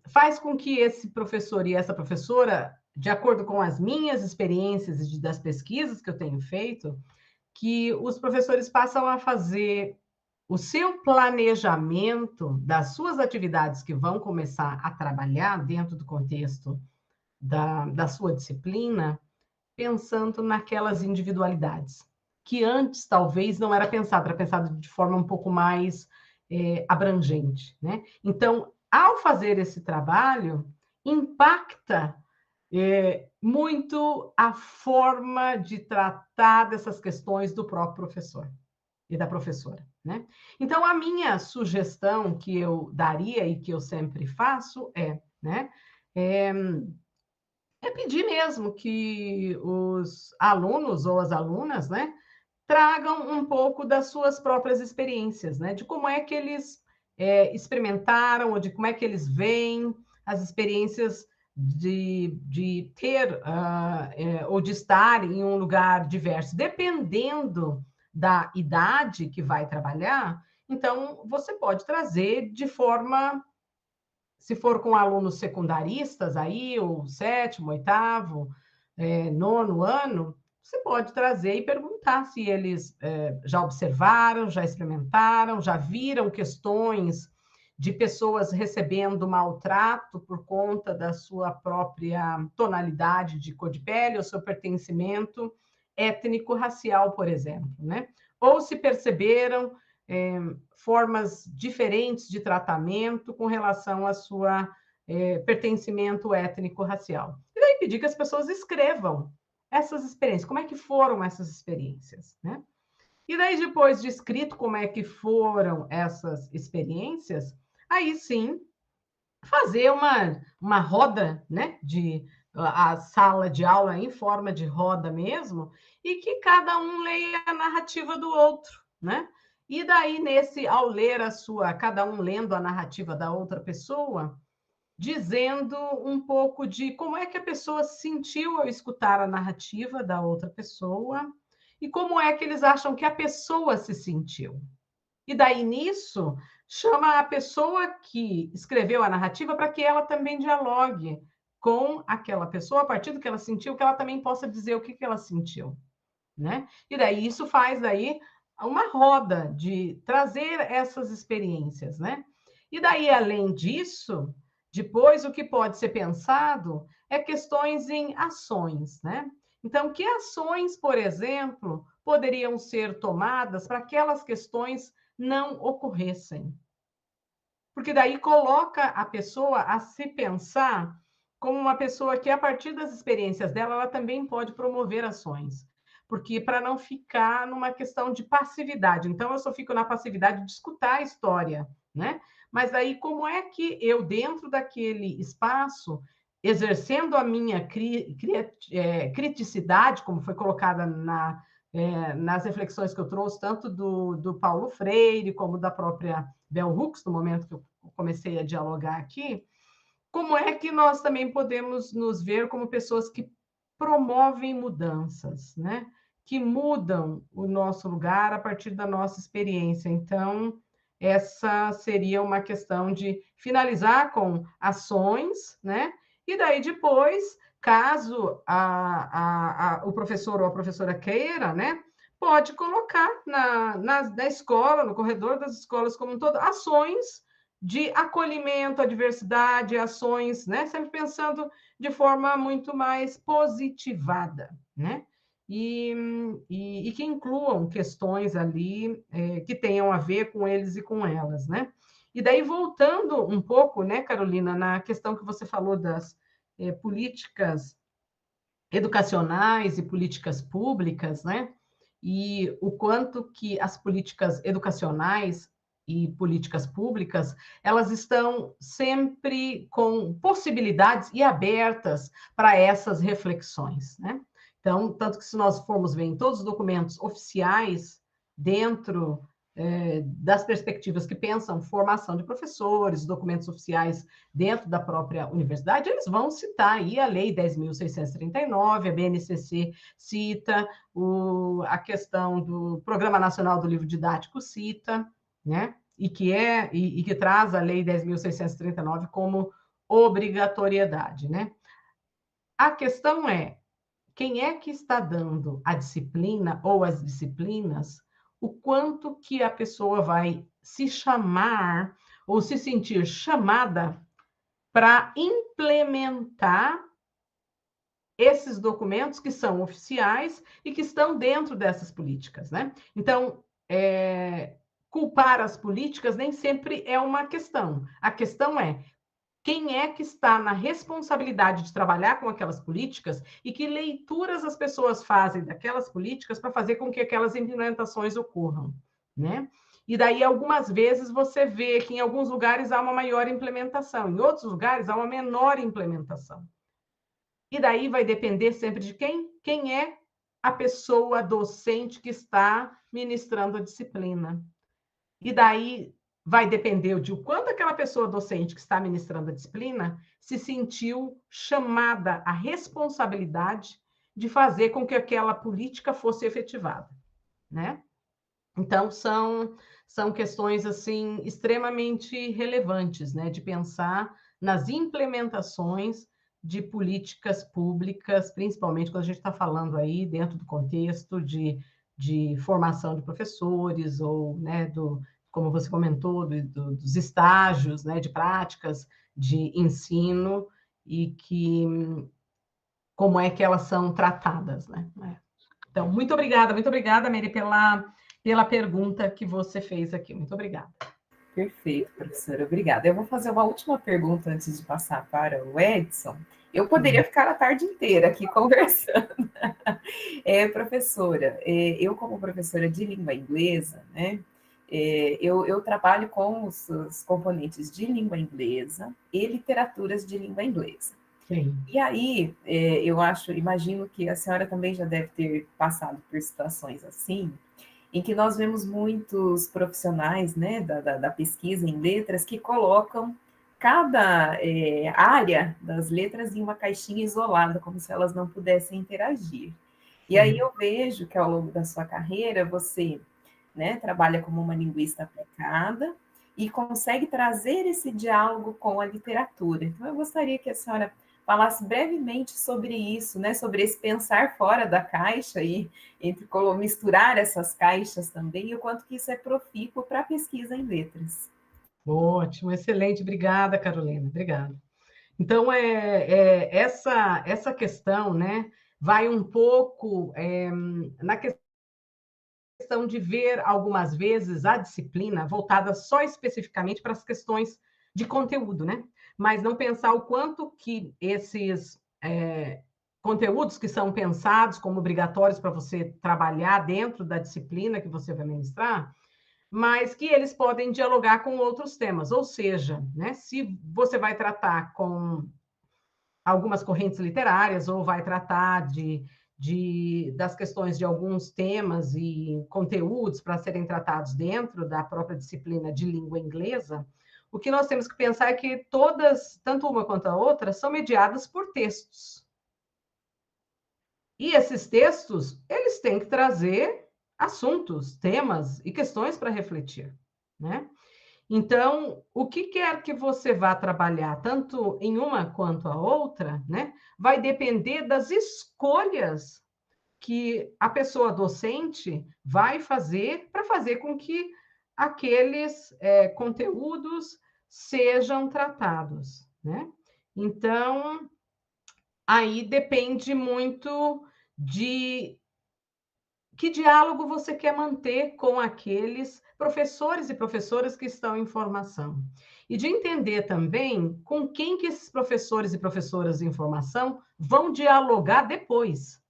faz com que esse professor e essa professora, de acordo com as minhas experiências e das pesquisas que eu tenho feito, que os professores passam a fazer o seu planejamento das suas atividades que vão começar a trabalhar dentro do contexto da sua disciplina, pensando naquelas individualidades, que antes talvez não era pensado de forma um pouco mais abrangente, né? Então, ao fazer esse trabalho, impacta muito a forma de tratar dessas questões do próprio professor e da professora, né? Então, a minha sugestão que eu daria e que eu sempre faço né, é, é pedir mesmo que os alunos ou as alunas, né, tragam um pouco das suas próprias experiências, né, de como é que eles experimentaram ou de como é que eles veem as experiências de ter ou de estar em um lugar diverso, dependendo da idade que vai trabalhar. Então, você pode trazer de forma, se for com alunos secundaristas, aí, o sétimo, oitavo, nono ano, você pode trazer e perguntar se eles já observaram, já experimentaram, já viram questões de pessoas recebendo maltrato por conta da sua própria tonalidade de cor de pele, ou seu pertencimento étnico-racial, por exemplo, né? Ou se perceberam formas diferentes de tratamento com relação à sua pertencimento étnico-racial. E daí pedir que as pessoas escrevam essas experiências, como é que foram essas experiências, né? E daí, depois de escrito como é que foram essas experiências, aí sim, fazer uma roda, né, a sala de aula em forma de roda mesmo, e que cada um leia a narrativa do outro, né? E daí, ao ler cada um lendo a narrativa da outra pessoa, dizendo um pouco de como é que a pessoa se sentiu ao escutar a narrativa da outra pessoa e como é que eles acham que a pessoa se sentiu. E daí, nisso, chama a pessoa que escreveu a narrativa para que ela também dialogue com aquela pessoa, a partir do que ela sentiu, que ela também possa dizer o que ela sentiu, né? E daí, isso faz daí uma roda de trazer essas experiências, né? E daí, além disso, depois o que pode ser pensado é questões em ações, né? Então, que ações, por exemplo, poderiam ser tomadas para que aquelas questões não ocorressem? Porque daí coloca a pessoa a se pensar como uma pessoa que, a partir das experiências dela, ela também pode promover ações. Porque para não ficar numa questão de passividade. Então, eu só fico na passividade de escutar a história, né? Mas aí, como é que eu, dentro daquele espaço, exercendo a minha criticidade, como foi colocada nas reflexões que eu trouxe, tanto do Paulo Freire, como da própria Bell Hooks, no momento que eu comecei a dialogar aqui, como é que nós também podemos nos ver como pessoas que promovem mudanças, né? Que mudam o nosso lugar a partir da nossa experiência. Então, essa seria uma questão de finalizar com ações, né? E daí depois caso o professor ou a professora queira, né, pode colocar na escola, no corredor das escolas como um todo, ações de acolhimento à diversidade, ações, né, sempre pensando de forma muito mais positivada, né? E que incluam questões ali que tenham a ver com eles e com elas, né? E daí, voltando um pouco, né, Carolina, na questão que você falou das políticas educacionais e políticas públicas, né? E o quanto que as políticas educacionais e políticas públicas, elas estão sempre com possibilidades e abertas para essas reflexões, né? Então, tanto que se nós formos ver em todos os documentos oficiais dentro das perspectivas que pensam formação de professores, documentos oficiais dentro da própria universidade, eles vão citar aí a Lei 10.639, a BNCC cita, a questão do Programa Nacional do Livro Didático cita, né? E que traz a Lei 10.639 como obrigatoriedade, né? A questão é, quem é que está dando a disciplina ou as disciplinas, o quanto que a pessoa vai se chamar ou se sentir chamada para implementar esses documentos que são oficiais e que estão dentro dessas políticas, né? Então, culpar as políticas nem sempre é uma questão. A questão é quem é que está na responsabilidade de trabalhar com aquelas políticas e que leituras as pessoas fazem daquelas políticas para fazer com que aquelas implementações ocorram, né? E daí, algumas vezes, você vê que em alguns lugares há uma maior implementação, em outros lugares há uma menor implementação. E daí vai depender sempre de quem é a pessoa docente que está ministrando a disciplina. E daí vai depender de o quanto aquela pessoa docente que está ministrando a disciplina se sentiu chamada à responsabilidade de fazer com que aquela política fosse efetivada, né? Então, são questões, assim, extremamente relevantes, né? De pensar nas implementações de políticas públicas, principalmente quando a gente está falando aí dentro do contexto de formação de professores ou, né, como você comentou, dos estágios, né, de práticas de ensino e como é que elas são tratadas, né? Então, muito obrigada, Mary, pela pergunta que você fez aqui. Muito obrigada. Perfeito, professora, obrigada. Eu vou fazer uma última pergunta antes de passar para o Edson. Eu poderia ficar a tarde inteira aqui conversando. Professora, eu como professora de língua inglesa, né, eu trabalho com os componentes de língua inglesa e literaturas de língua inglesa. Sim. E aí, imagino que a senhora também já deve ter passado por situações assim, em que nós vemos muitos profissionais, né, da pesquisa em letras que colocam cada área das letras em uma caixinha isolada, como se elas não pudessem interagir. E aí eu vejo que ao longo da sua carreira você, né, trabalha como uma linguista aplicada e consegue trazer esse diálogo com a literatura. Então eu gostaria que a senhora falasse brevemente sobre isso, né, sobre esse pensar fora da caixa e entre misturar essas caixas também, e o quanto que isso é profícuo para a pesquisa em letras. Ótimo, excelente. Obrigada, Carolina. Obrigada. Então, essa questão, né, vai um pouco na questão de ver, algumas vezes, a disciplina voltada só especificamente para as questões de conteúdo, né? Mas não pensar o quanto que esses conteúdos que são pensados como obrigatórios para você trabalhar dentro da disciplina que você vai ministrar, mas que eles podem dialogar com outros temas. Ou seja, né, se você vai tratar com algumas correntes literárias ou vai tratar das questões de alguns temas e conteúdos para serem tratados dentro da própria disciplina de língua inglesa, o que nós temos que pensar é que todas, tanto uma quanto a outra, são mediadas por textos. E esses textos, eles têm que trazer assuntos, temas e questões para refletir, né? Então, o que quer que você vá trabalhar, tanto em uma quanto a outra, né, vai depender das escolhas que a pessoa docente vai fazer para fazer com que aqueles conteúdos sejam tratados, né? Então, aí depende muito de que diálogo você quer manter com aqueles professores e professoras que estão em formação. E de entender também com quem que esses professores e professoras em formação vão dialogar depois.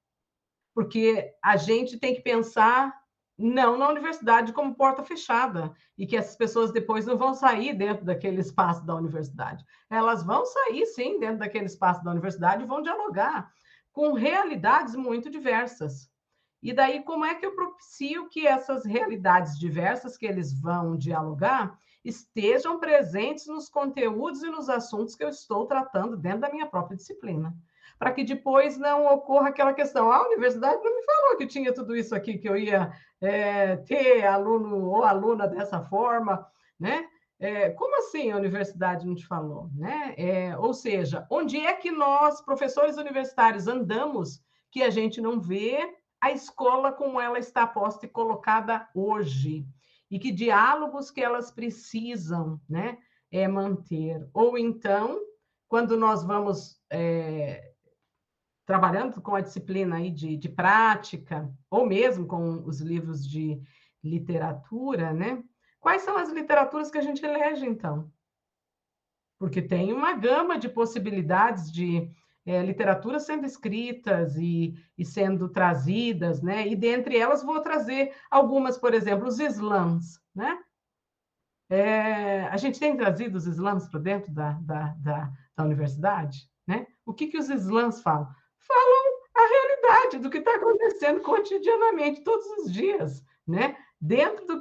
Porque a gente tem que pensar não na universidade como porta fechada, e que essas pessoas depois não vão sair dentro daquele espaço da universidade. Elas vão sair, sim, dentro daquele espaço da universidade e vão dialogar com realidades muito diversas. E daí, como é que eu propicio que essas realidades diversas que eles vão dialogar estejam presentes nos conteúdos e nos assuntos que eu estou tratando dentro da minha própria disciplina? Para que depois não ocorra aquela questão, a universidade não me falou que tinha tudo isso aqui, que eu ia ter aluno ou aluna dessa forma, né? Como assim a universidade não te falou? Né? Ou seja, onde é que nós, professores universitários, andamos que a gente não vê a escola como ela está posta e colocada hoje? E que diálogos que elas precisam, né, manter? Ou então, quando nós vamos trabalhando com a disciplina aí de prática, ou mesmo com os livros de literatura, né? Quais são as literaturas que a gente elege, então? Porque tem uma gama de possibilidades de literaturas sendo escritas e sendo trazidas, né? E dentre elas vou trazer algumas, por exemplo, os slams, né? A gente tem trazido os slams para dentro da universidade, né? O que os slams falam? Falam a realidade do que está acontecendo cotidianamente, todos os dias, né? Dentro do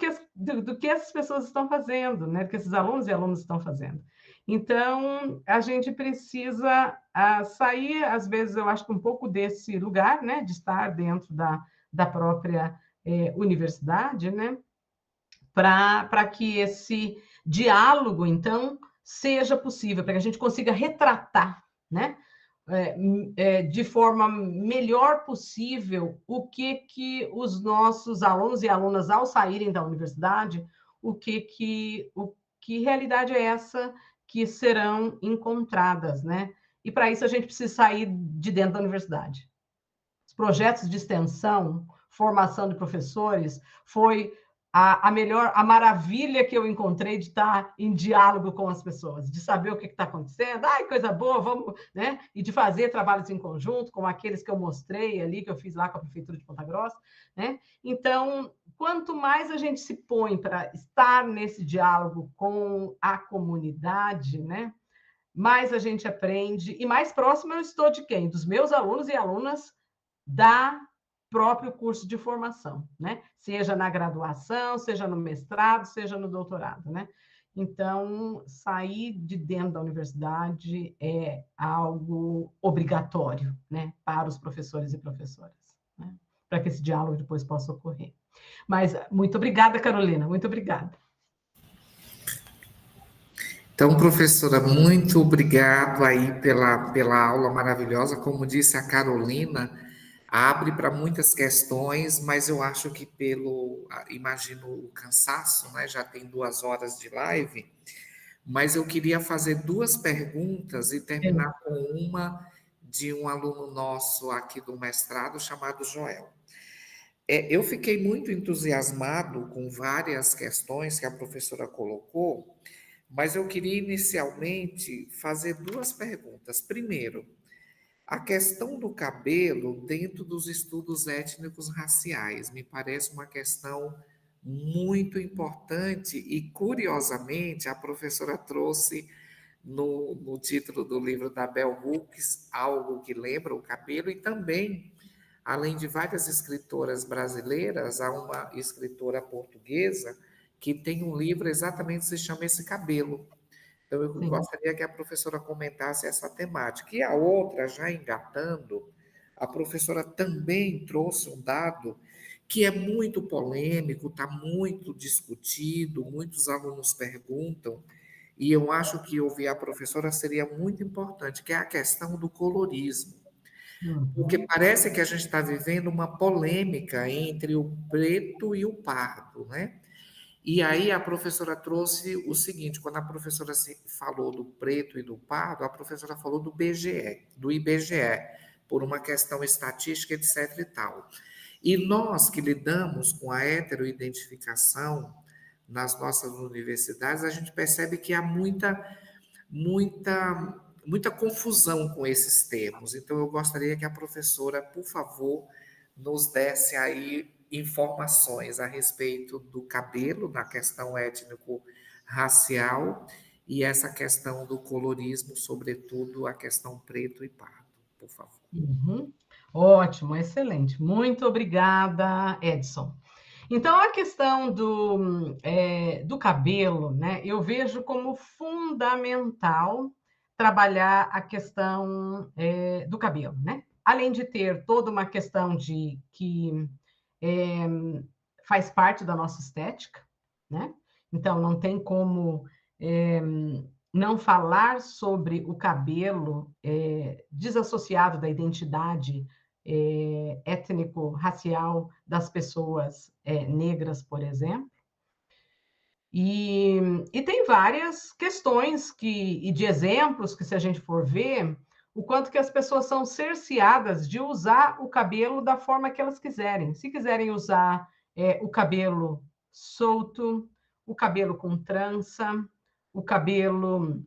que essas pessoas estão fazendo, né? Do que esses alunos e alunas estão fazendo. Então, a gente precisa sair, às vezes, eu acho que um pouco desse lugar, né? De estar dentro da própria universidade, né? Para que esse diálogo, então, seja possível, para que a gente consiga retratar, né, de forma melhor possível o que os nossos alunos e alunas, ao saírem da universidade, que realidade é essa que serão encontradas, né? E para isso a gente precisa sair de dentro da universidade. Os projetos de extensão, formação de professores, foi a maravilha que eu encontrei de estar em diálogo com as pessoas, de saber o que está acontecendo, ai, coisa boa, vamos, né? E de fazer trabalhos em conjunto, como aqueles que eu mostrei ali, que eu fiz lá com a Prefeitura de Ponta Grossa, né? Então, quanto mais a gente se põe para estar nesse diálogo com a comunidade, né? Mais a gente aprende, e mais próximo eu estou de quem? Dos meus alunos e alunas da próprio curso de formação, né? Seja na graduação, seja no mestrado, seja no doutorado, né? Então, sair de dentro da universidade é algo obrigatório, né? Para os professores e professoras, né? Para que esse diálogo depois possa ocorrer. Mas muito obrigada, Carolina, muito obrigada. Então, professora, muito obrigado aí pela aula maravilhosa. Como disse a Carolina, abre para muitas questões, mas eu acho que imagino o cansaço, né? Já tem 2 horas de live, mas eu queria fazer 2 perguntas e terminar com uma de um aluno nosso aqui do mestrado chamado Joel. Eu fiquei muito entusiasmado com várias questões que a professora colocou, mas eu queria inicialmente fazer 2 perguntas. Primeiro, a questão do cabelo dentro dos estudos étnicos raciais me parece uma questão muito importante e, curiosamente, a professora trouxe no título do livro da Bell Hooks algo que lembra o cabelo e também, além de várias escritoras brasileiras, há uma escritora portuguesa que tem um livro exatamente que se chama Esse Cabelo. Então, eu gostaria que a professora comentasse essa temática. E a outra, já engatando, a professora também trouxe um dado que é muito polêmico, está muito discutido, muitos alunos perguntam, e eu acho que ouvir a professora seria muito importante, que é a questão do colorismo. Porque Uhum. parece que a gente está vivendo uma polêmica entre o preto e o pardo, né? E aí a professora trouxe o seguinte, quando a professora falou do preto e do pardo, a professora falou do BGE, do IBGE, por uma questão estatística, etc e tal. E nós que lidamos com a heteroidentificação nas nossas universidades, a gente percebe que há muita confusão com esses termos. Então, eu gostaria que a professora, por favor, nos desse aí informações a respeito do cabelo, na questão étnico-racial, e essa questão do colorismo, sobretudo a questão preto e pardo, por favor. Uhum. Ótimo, excelente. Muito obrigada, Edson. Então, a questão do cabelo, né, eu vejo como fundamental trabalhar a questão do cabelo, né? Além de ter toda uma questão de que é, faz parte da nossa estética, né? Então, não tem como é, não falar sobre o cabelo desassociado da identidade étnico-racial das pessoas negras, por exemplo. E tem várias questões e de exemplos que, se a gente for ver, o quanto que as pessoas são cerceadas de usar o cabelo da forma que elas quiserem. Se quiserem usar o cabelo solto, o cabelo com trança, o cabelo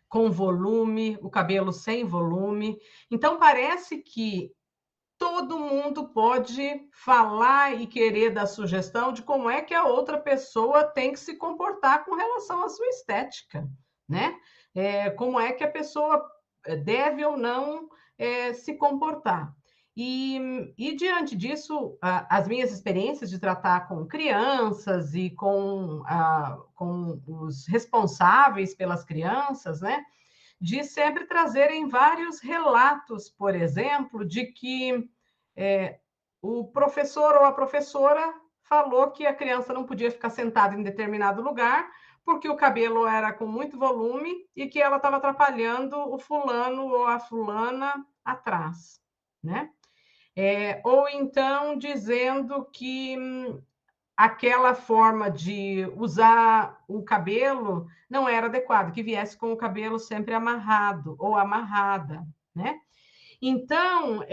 com volume, o cabelo sem volume. Então, parece que todo mundo pode falar e querer dar sugestão de como é que a outra pessoa tem que se comportar com relação à sua estética, né? Como é que a pessoa deve ou não se comportar. E diante disso, as minhas experiências de tratar com crianças e com os responsáveis pelas crianças, né? De sempre trazerem vários relatos, por exemplo, de que o professor ou a professora falou que a criança não podia ficar sentada em determinado lugar porque o cabelo era com muito volume e que ela estava atrapalhando o fulano ou a fulana atrás, né? Ou então dizendo que aquela forma de usar o cabelo não era adequado, que viesse com o cabelo sempre amarrado ou amarrada, né? Então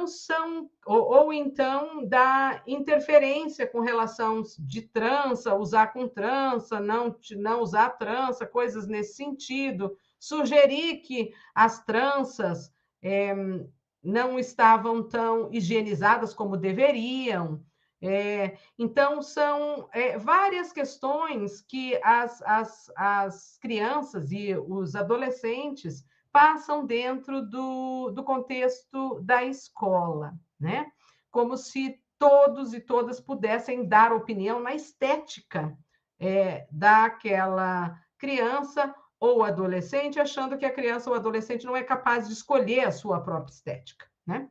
são, ou então da interferência com relação de trança, usar com trança, não usar trança, coisas nesse sentido, sugerir que as tranças não estavam tão higienizadas como deveriam. Então, são várias questões que as crianças e os adolescentes passam dentro do contexto da escola, né? Como se todos e todas pudessem dar opinião na estética daquela criança ou adolescente, achando que a criança ou adolescente não é capaz de escolher a sua própria estética, né?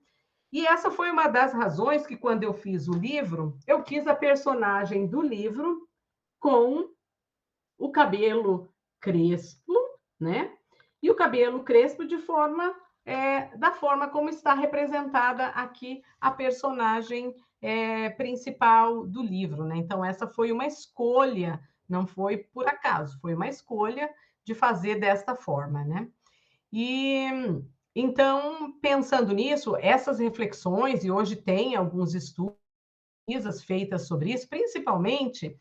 E essa foi uma das razões que, quando eu fiz o livro, eu quis a personagem do livro com o cabelo crespo, né? E o cabelo crespo da forma como está representada aqui a personagem principal do livro, né? Então, essa foi uma escolha, não foi por acaso, foi uma escolha de fazer desta forma, né? E então, pensando nisso, essas reflexões, e hoje tem alguns estudos feitas sobre isso, principalmente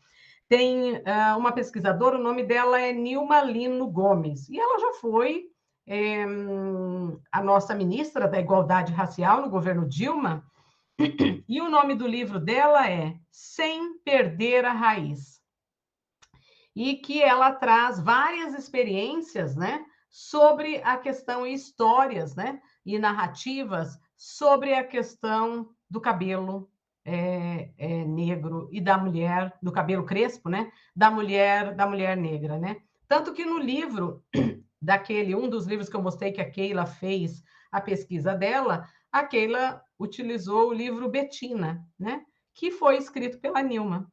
tem uma pesquisadora, o nome dela é Nilma Lino Gomes, e ela já foi a nossa ministra da Igualdade Racial no governo Dilma, e o nome do livro dela é Sem Perder a Raiz, e que ela traz várias experiências, né, sobre a questão e histórias, né, e narrativas sobre a questão do cabelo negro e da mulher, do cabelo crespo, né, da mulher negra, né? Tanto que no livro um dos livros que eu mostrei que a Keila fez a pesquisa dela, a Keila utilizou o livro Betina, né? Que foi escrito pela Nilma,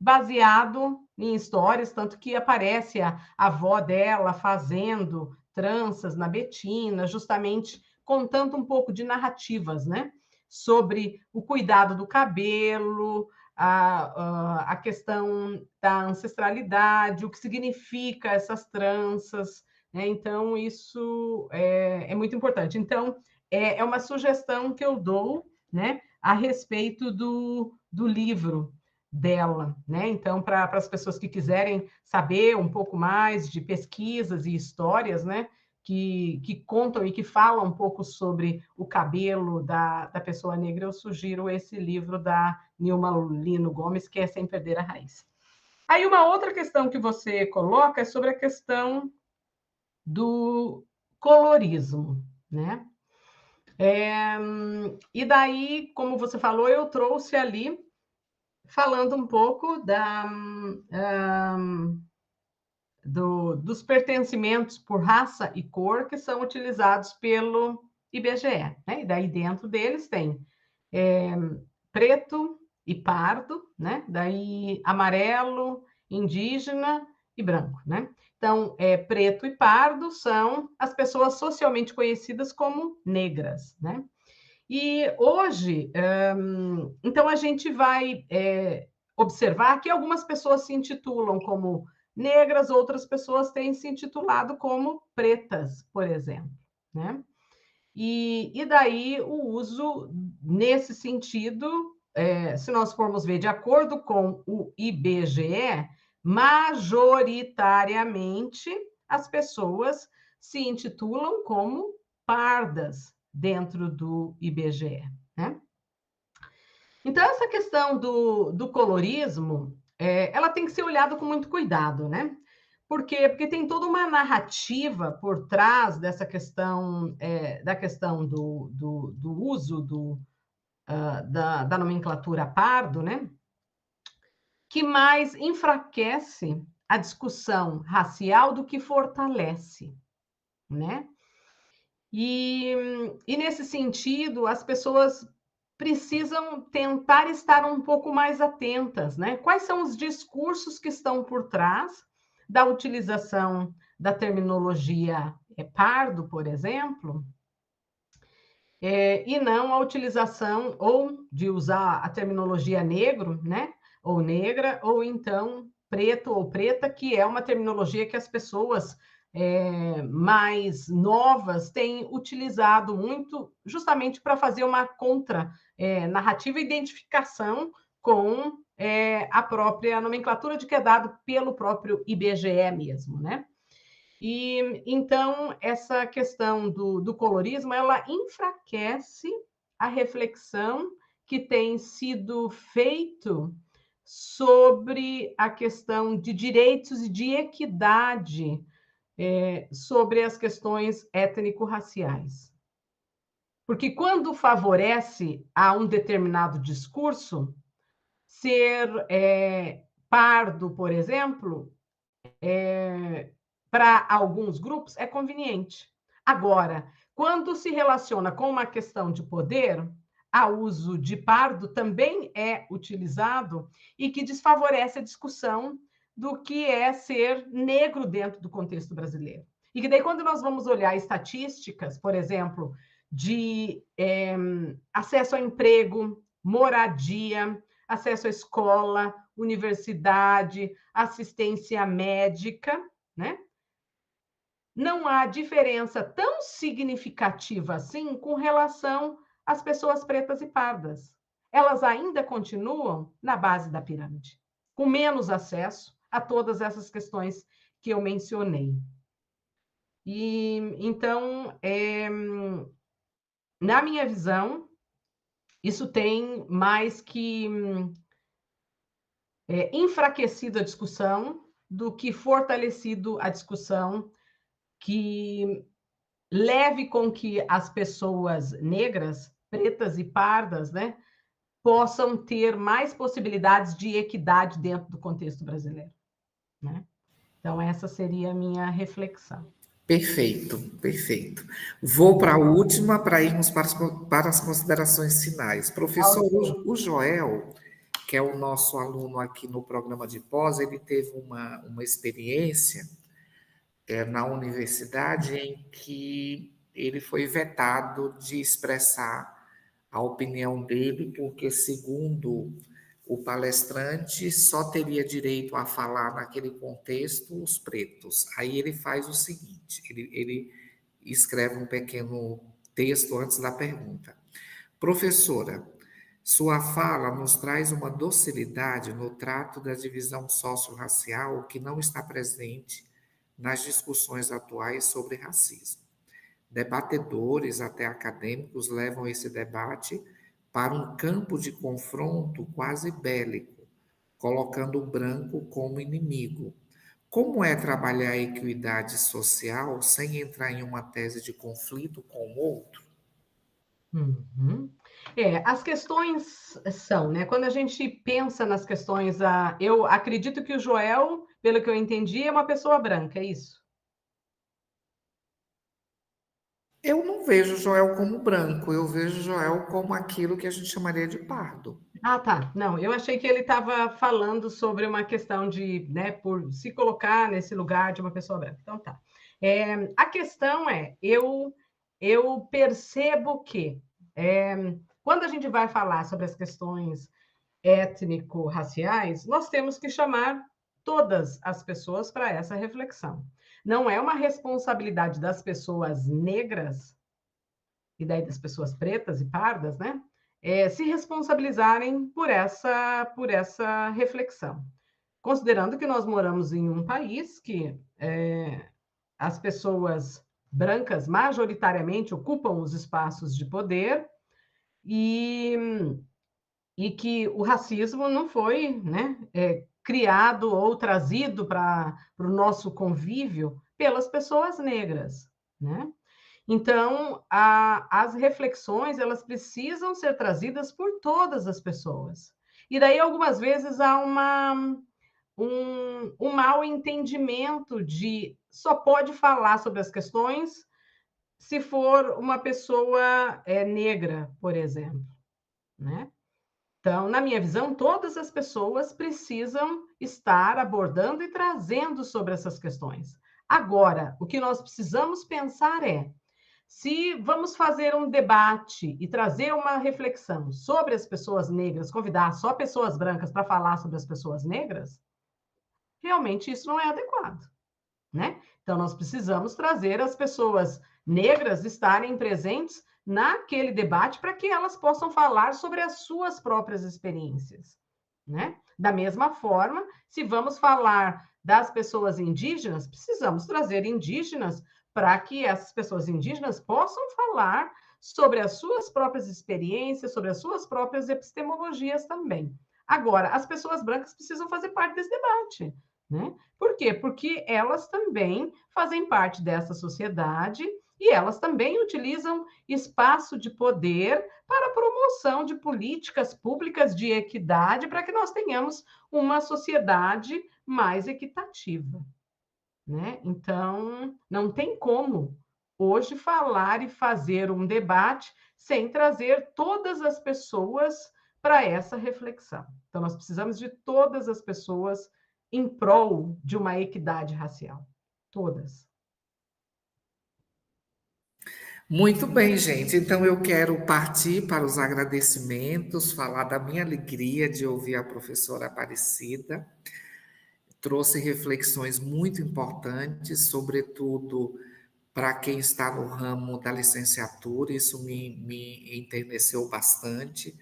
baseado em histórias, tanto que aparece a avó dela fazendo tranças na Betina, justamente contando um pouco de narrativas, né? Sobre o cuidado do cabelo, a questão da ancestralidade, o que significa essas tranças, né? Então, isso é muito importante. Então, é uma sugestão que eu dou, né, a respeito do livro dela, né? Então, para as pessoas que quiserem saber um pouco mais de pesquisas e histórias, né, que contam e que falam um pouco sobre o cabelo da pessoa negra, eu sugiro esse livro da Nilma Lino Gomes, que é Sem Perder a Raiz. Aí, uma outra questão que você coloca é sobre a questão do colorismo, né? E daí, como você falou, eu trouxe ali falando um pouco dos pertencimentos por raça e cor que são utilizados pelo IBGE, né? E daí dentro deles tem preto e pardo, né? Daí amarelo, indígena e branco, né? Então, preto e pardo são as pessoas socialmente conhecidas como negras, né? E hoje, então a gente vai observar que algumas pessoas se intitulam como negras, outras pessoas têm se intitulado como pretas, por exemplo, né? E daí o uso nesse sentido, se nós formos ver de acordo com o IBGE, majoritariamente as pessoas se intitulam como pardas dentro do IBGE, né? Então, essa questão do colorismo, ela tem que ser olhada com muito cuidado, né? Por quê? Porque tem toda uma narrativa por trás dessa questão, da questão do uso da nomenclatura pardo, né? Que mais enfraquece a discussão racial do que fortalece, né? E nesse sentido, as pessoas precisam tentar estar um pouco mais atentas, né? Quais são os discursos que estão por trás da utilização da terminologia pardo, por exemplo, e não a utilização ou de usar a terminologia negro, né? Ou negra, ou então preto ou preta, que é uma terminologia que as pessoas mais novas têm utilizado muito, justamente para fazer uma contra-narrativa e identificação com a própria nomenclatura de que é dado pelo próprio IBGE mesmo, né? E então essa questão do colorismo, ela enfraquece a reflexão que tem sido feito sobre a questão de direitos e de equidade sobre as questões étnico-raciais. Porque quando favorece a um determinado discurso, ser pardo, por exemplo, para alguns grupos é conveniente. Agora, quando se relaciona com uma questão de poder, o uso de pardo também é utilizado e que desfavorece a discussão do que é ser negro dentro do contexto brasileiro. E que daí, quando nós vamos olhar estatísticas, por exemplo, de acesso ao emprego, moradia, acesso à escola, universidade, assistência médica, né? Não há diferença tão significativa assim com relação às pessoas pretas e pardas. Elas ainda continuam na base da pirâmide, com menos acesso a todas essas questões que eu mencionei. E então, na minha visão, isso tem mais que enfraquecido a discussão do que fortalecido a discussão, que leve com que as pessoas negras, pretas e pardas, né, possam ter mais possibilidades de equidade dentro do contexto brasileiro, né? Então, essa seria a minha reflexão. Perfeito, perfeito. Vou para a última para irmos para as considerações finais. Professor, Ok. o Joel, que é o nosso aluno aqui no programa de pós, ele teve uma experiência na universidade em que ele foi vetado de expressar a opinião dele, porque, segundo o palestrante, só teria direito a falar naquele contexto os pretos. Aí ele faz o seguinte: ele escreve um pequeno texto antes da pergunta. Professora, sua fala nos traz uma docilidade no trato da divisão socio-racial que não está presente nas discussões atuais sobre racismo. Debatedores, até acadêmicos, levam esse debate para um campo de confronto quase bélico, colocando o branco como inimigo. Como é trabalhar a equidade social sem entrar em uma tese de conflito com o outro? Uhum. As questões são, né? Quando a gente pensa nas questões, eu acredito que o Joel, pelo que eu entendi, é uma pessoa branca, é isso? Eu não vejo Joel como branco, eu vejo Joel como aquilo que a gente chamaria de pardo. Ah, tá. Não, eu achei que ele estava falando sobre uma questão de, né, por se colocar nesse lugar de uma pessoa branca. Então, tá. A questão eu percebo que quando a gente vai falar sobre as questões étnico-raciais, nós temos que chamar todas as pessoas para essa reflexão. Não é uma responsabilidade das pessoas negras e daí das pessoas pretas e pardas, né? Se responsabilizarem por essa reflexão. Considerando que nós moramos em um país que as pessoas brancas majoritariamente ocupam os espaços de poder e, e que o racismo não foi, né, criado ou trazido para o nosso convívio pelas pessoas negras, né? Então, as reflexões, elas precisam ser trazidas por todas as pessoas. E daí, algumas vezes, há um mau entendimento de só pode falar sobre as questões se for uma pessoa negra, por exemplo, né? Então, na minha visão, todas as pessoas precisam estar abordando e trazendo sobre essas questões. Agora, o que nós precisamos pensar é: se vamos fazer um debate e trazer uma reflexão sobre as pessoas negras, convidar só pessoas brancas para falar sobre as pessoas negras, realmente isso não é adequado, né? Então, nós precisamos trazer as pessoas negras estarem presentes naquele debate para que elas possam falar sobre as suas próprias experiências, né? Da mesma forma, se vamos falar das pessoas indígenas, precisamos trazer indígenas para que essas pessoas indígenas possam falar sobre as suas próprias experiências, sobre as suas próprias epistemologias também. Agora, as pessoas brancas precisam fazer parte desse debate, né? Por quê? Porque elas também fazem parte dessa sociedade e elas também utilizam espaço de poder para a promoção de políticas públicas de equidade para que nós tenhamos uma sociedade mais equitativa, né? Então, não tem como hoje falar e fazer um debate sem trazer todas as pessoas para essa reflexão. Então, nós precisamos de todas as pessoas em prol de uma equidade racial. Todas. Muito bem, gente. Então eu quero partir para os agradecimentos, falar da minha alegria de ouvir a professora Aparecida. Trouxe reflexões muito importantes, sobretudo para quem está no ramo da licenciatura, isso me enterneceu bastante.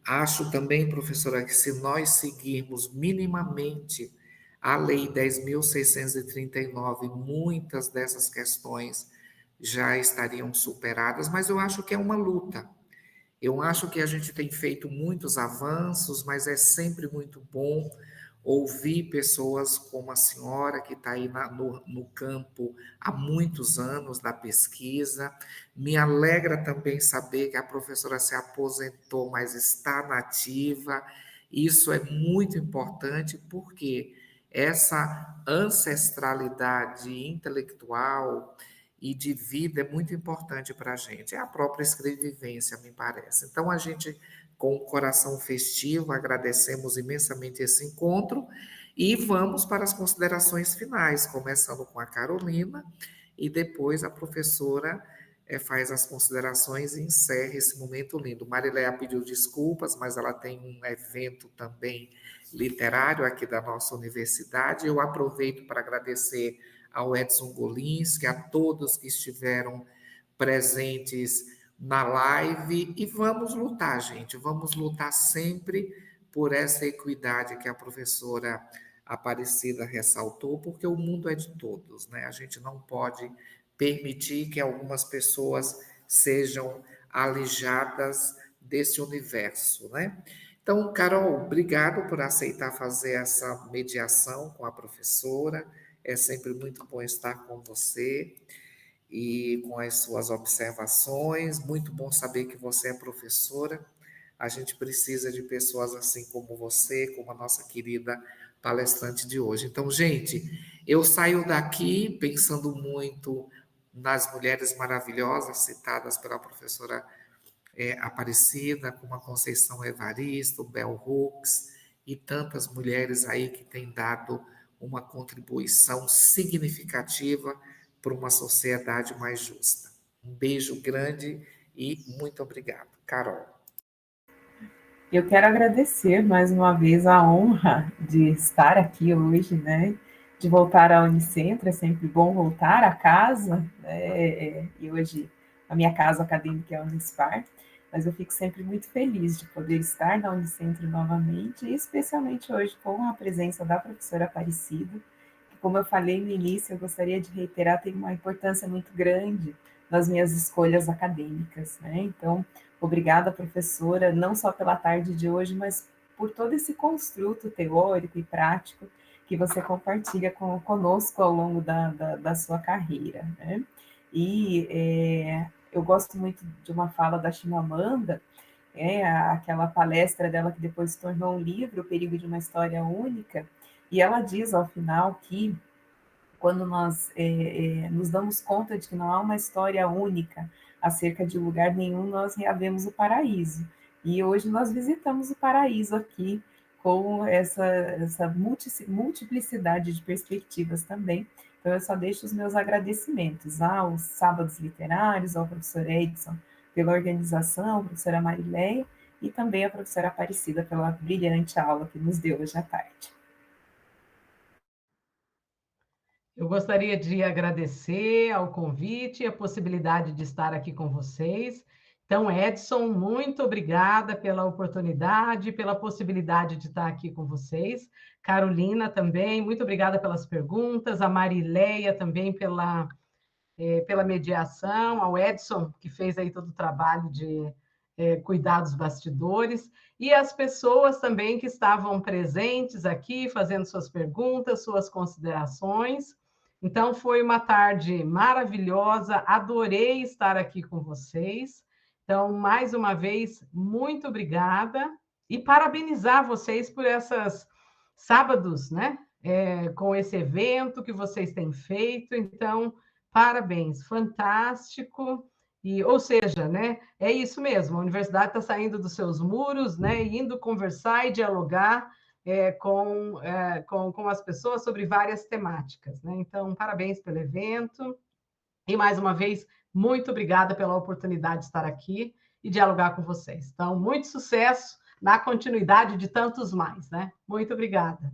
Acho também, professora, que se nós seguirmos minimamente a Lei 10.639, muitas dessas questões já estariam superadas, mas eu acho que é uma luta. Eu acho que a gente tem feito muitos avanços, mas é sempre muito bom ouvir pessoas como a senhora, que está aí no campo há muitos anos da pesquisa. Me alegra também saber que a professora se aposentou, mas está nativa. Isso é muito importante, porque essa ancestralidade intelectual e de vida é muito importante para a gente. É a própria escrevivência, me parece. Então, a gente, com o coração festivo, agradecemos imensamente esse encontro e vamos para as considerações finais, começando com a Carolina e depois a professora faz as considerações e encerra esse momento lindo. Marileia pediu desculpas, mas ela tem um evento também literário aqui da nossa universidade. Eu aproveito para agradecer ao Edson Golinski, a todos que estiveram presentes na live, e vamos lutar, gente, vamos lutar sempre por essa equidade que a professora Aparecida ressaltou, porque o mundo é de todos, né? A gente não pode permitir que algumas pessoas sejam alijadas desse universo, né? Então, Carol, obrigado por aceitar fazer essa mediação com a professora. É sempre muito bom estar com você e com as suas observações. Muito bom saber que você é professora. A gente precisa de pessoas assim como você, como a nossa querida palestrante de hoje. Então, gente, eu saio daqui pensando muito nas mulheres maravilhosas citadas pela professora Aparecida, como a Conceição Evaristo, Bell Hooks e tantas mulheres aí que têm dado uma contribuição significativa para uma sociedade mais justa. Um beijo grande e muito obrigado. Carol. Eu quero agradecer mais uma vez a honra de estar aqui hoje, né? De voltar ao Unicentro, é sempre bom voltar a casa, né? E hoje a minha casa acadêmica é a Unispar, mas eu fico sempre muito feliz de poder estar na Unicentro novamente, e especialmente hoje com a presença da professora Aparecida, que, como eu falei no início, eu gostaria de reiterar, tem uma importância muito grande nas minhas escolhas acadêmicas, né? Então, obrigada, professora, não só pela tarde de hoje, mas por todo esse construto teórico e prático que você compartilha conosco ao longo da sua carreira, né? E eu gosto muito de uma fala da Chimamanda, aquela palestra dela que depois se tornou um livro, O Perigo de uma História Única, e ela diz ao final que quando nós nos damos conta de que não há uma história única acerca de lugar nenhum, nós reavemos o paraíso. E hoje nós visitamos o paraíso aqui, com essa multiplicidade de perspectivas também. Então, eu só deixo os meus agradecimentos aos Sábados Literários, ao professor Edson pela organização, à professora Marileia, e também à professora Aparecida pela brilhante aula que nos deu hoje à tarde. Eu gostaria de agradecer ao convite e a possibilidade de estar aqui com vocês. Então, Edson, muito obrigada pela oportunidade, pela possibilidade de estar aqui com vocês. Carolina também, muito obrigada pelas perguntas. A Marileia também pela mediação. Ao Edson, que fez aí todo o trabalho de cuidar dos bastidores. E as pessoas também que estavam presentes aqui, fazendo suas perguntas, suas considerações. Então, foi uma tarde maravilhosa, adorei estar aqui com vocês. Então, mais uma vez, muito obrigada e parabenizar vocês por esses sábados, né? Com esse evento que vocês têm feito. Então, parabéns, fantástico. Ou seja, né? É isso mesmo, a universidade está saindo dos seus muros, né? E indo conversar e dialogar com as pessoas sobre várias temáticas, né? Então, parabéns pelo evento. E, mais uma vez, muito obrigada pela oportunidade de estar aqui e dialogar com vocês. Então, muito sucesso na continuidade de tantos mais, né? Muito obrigada.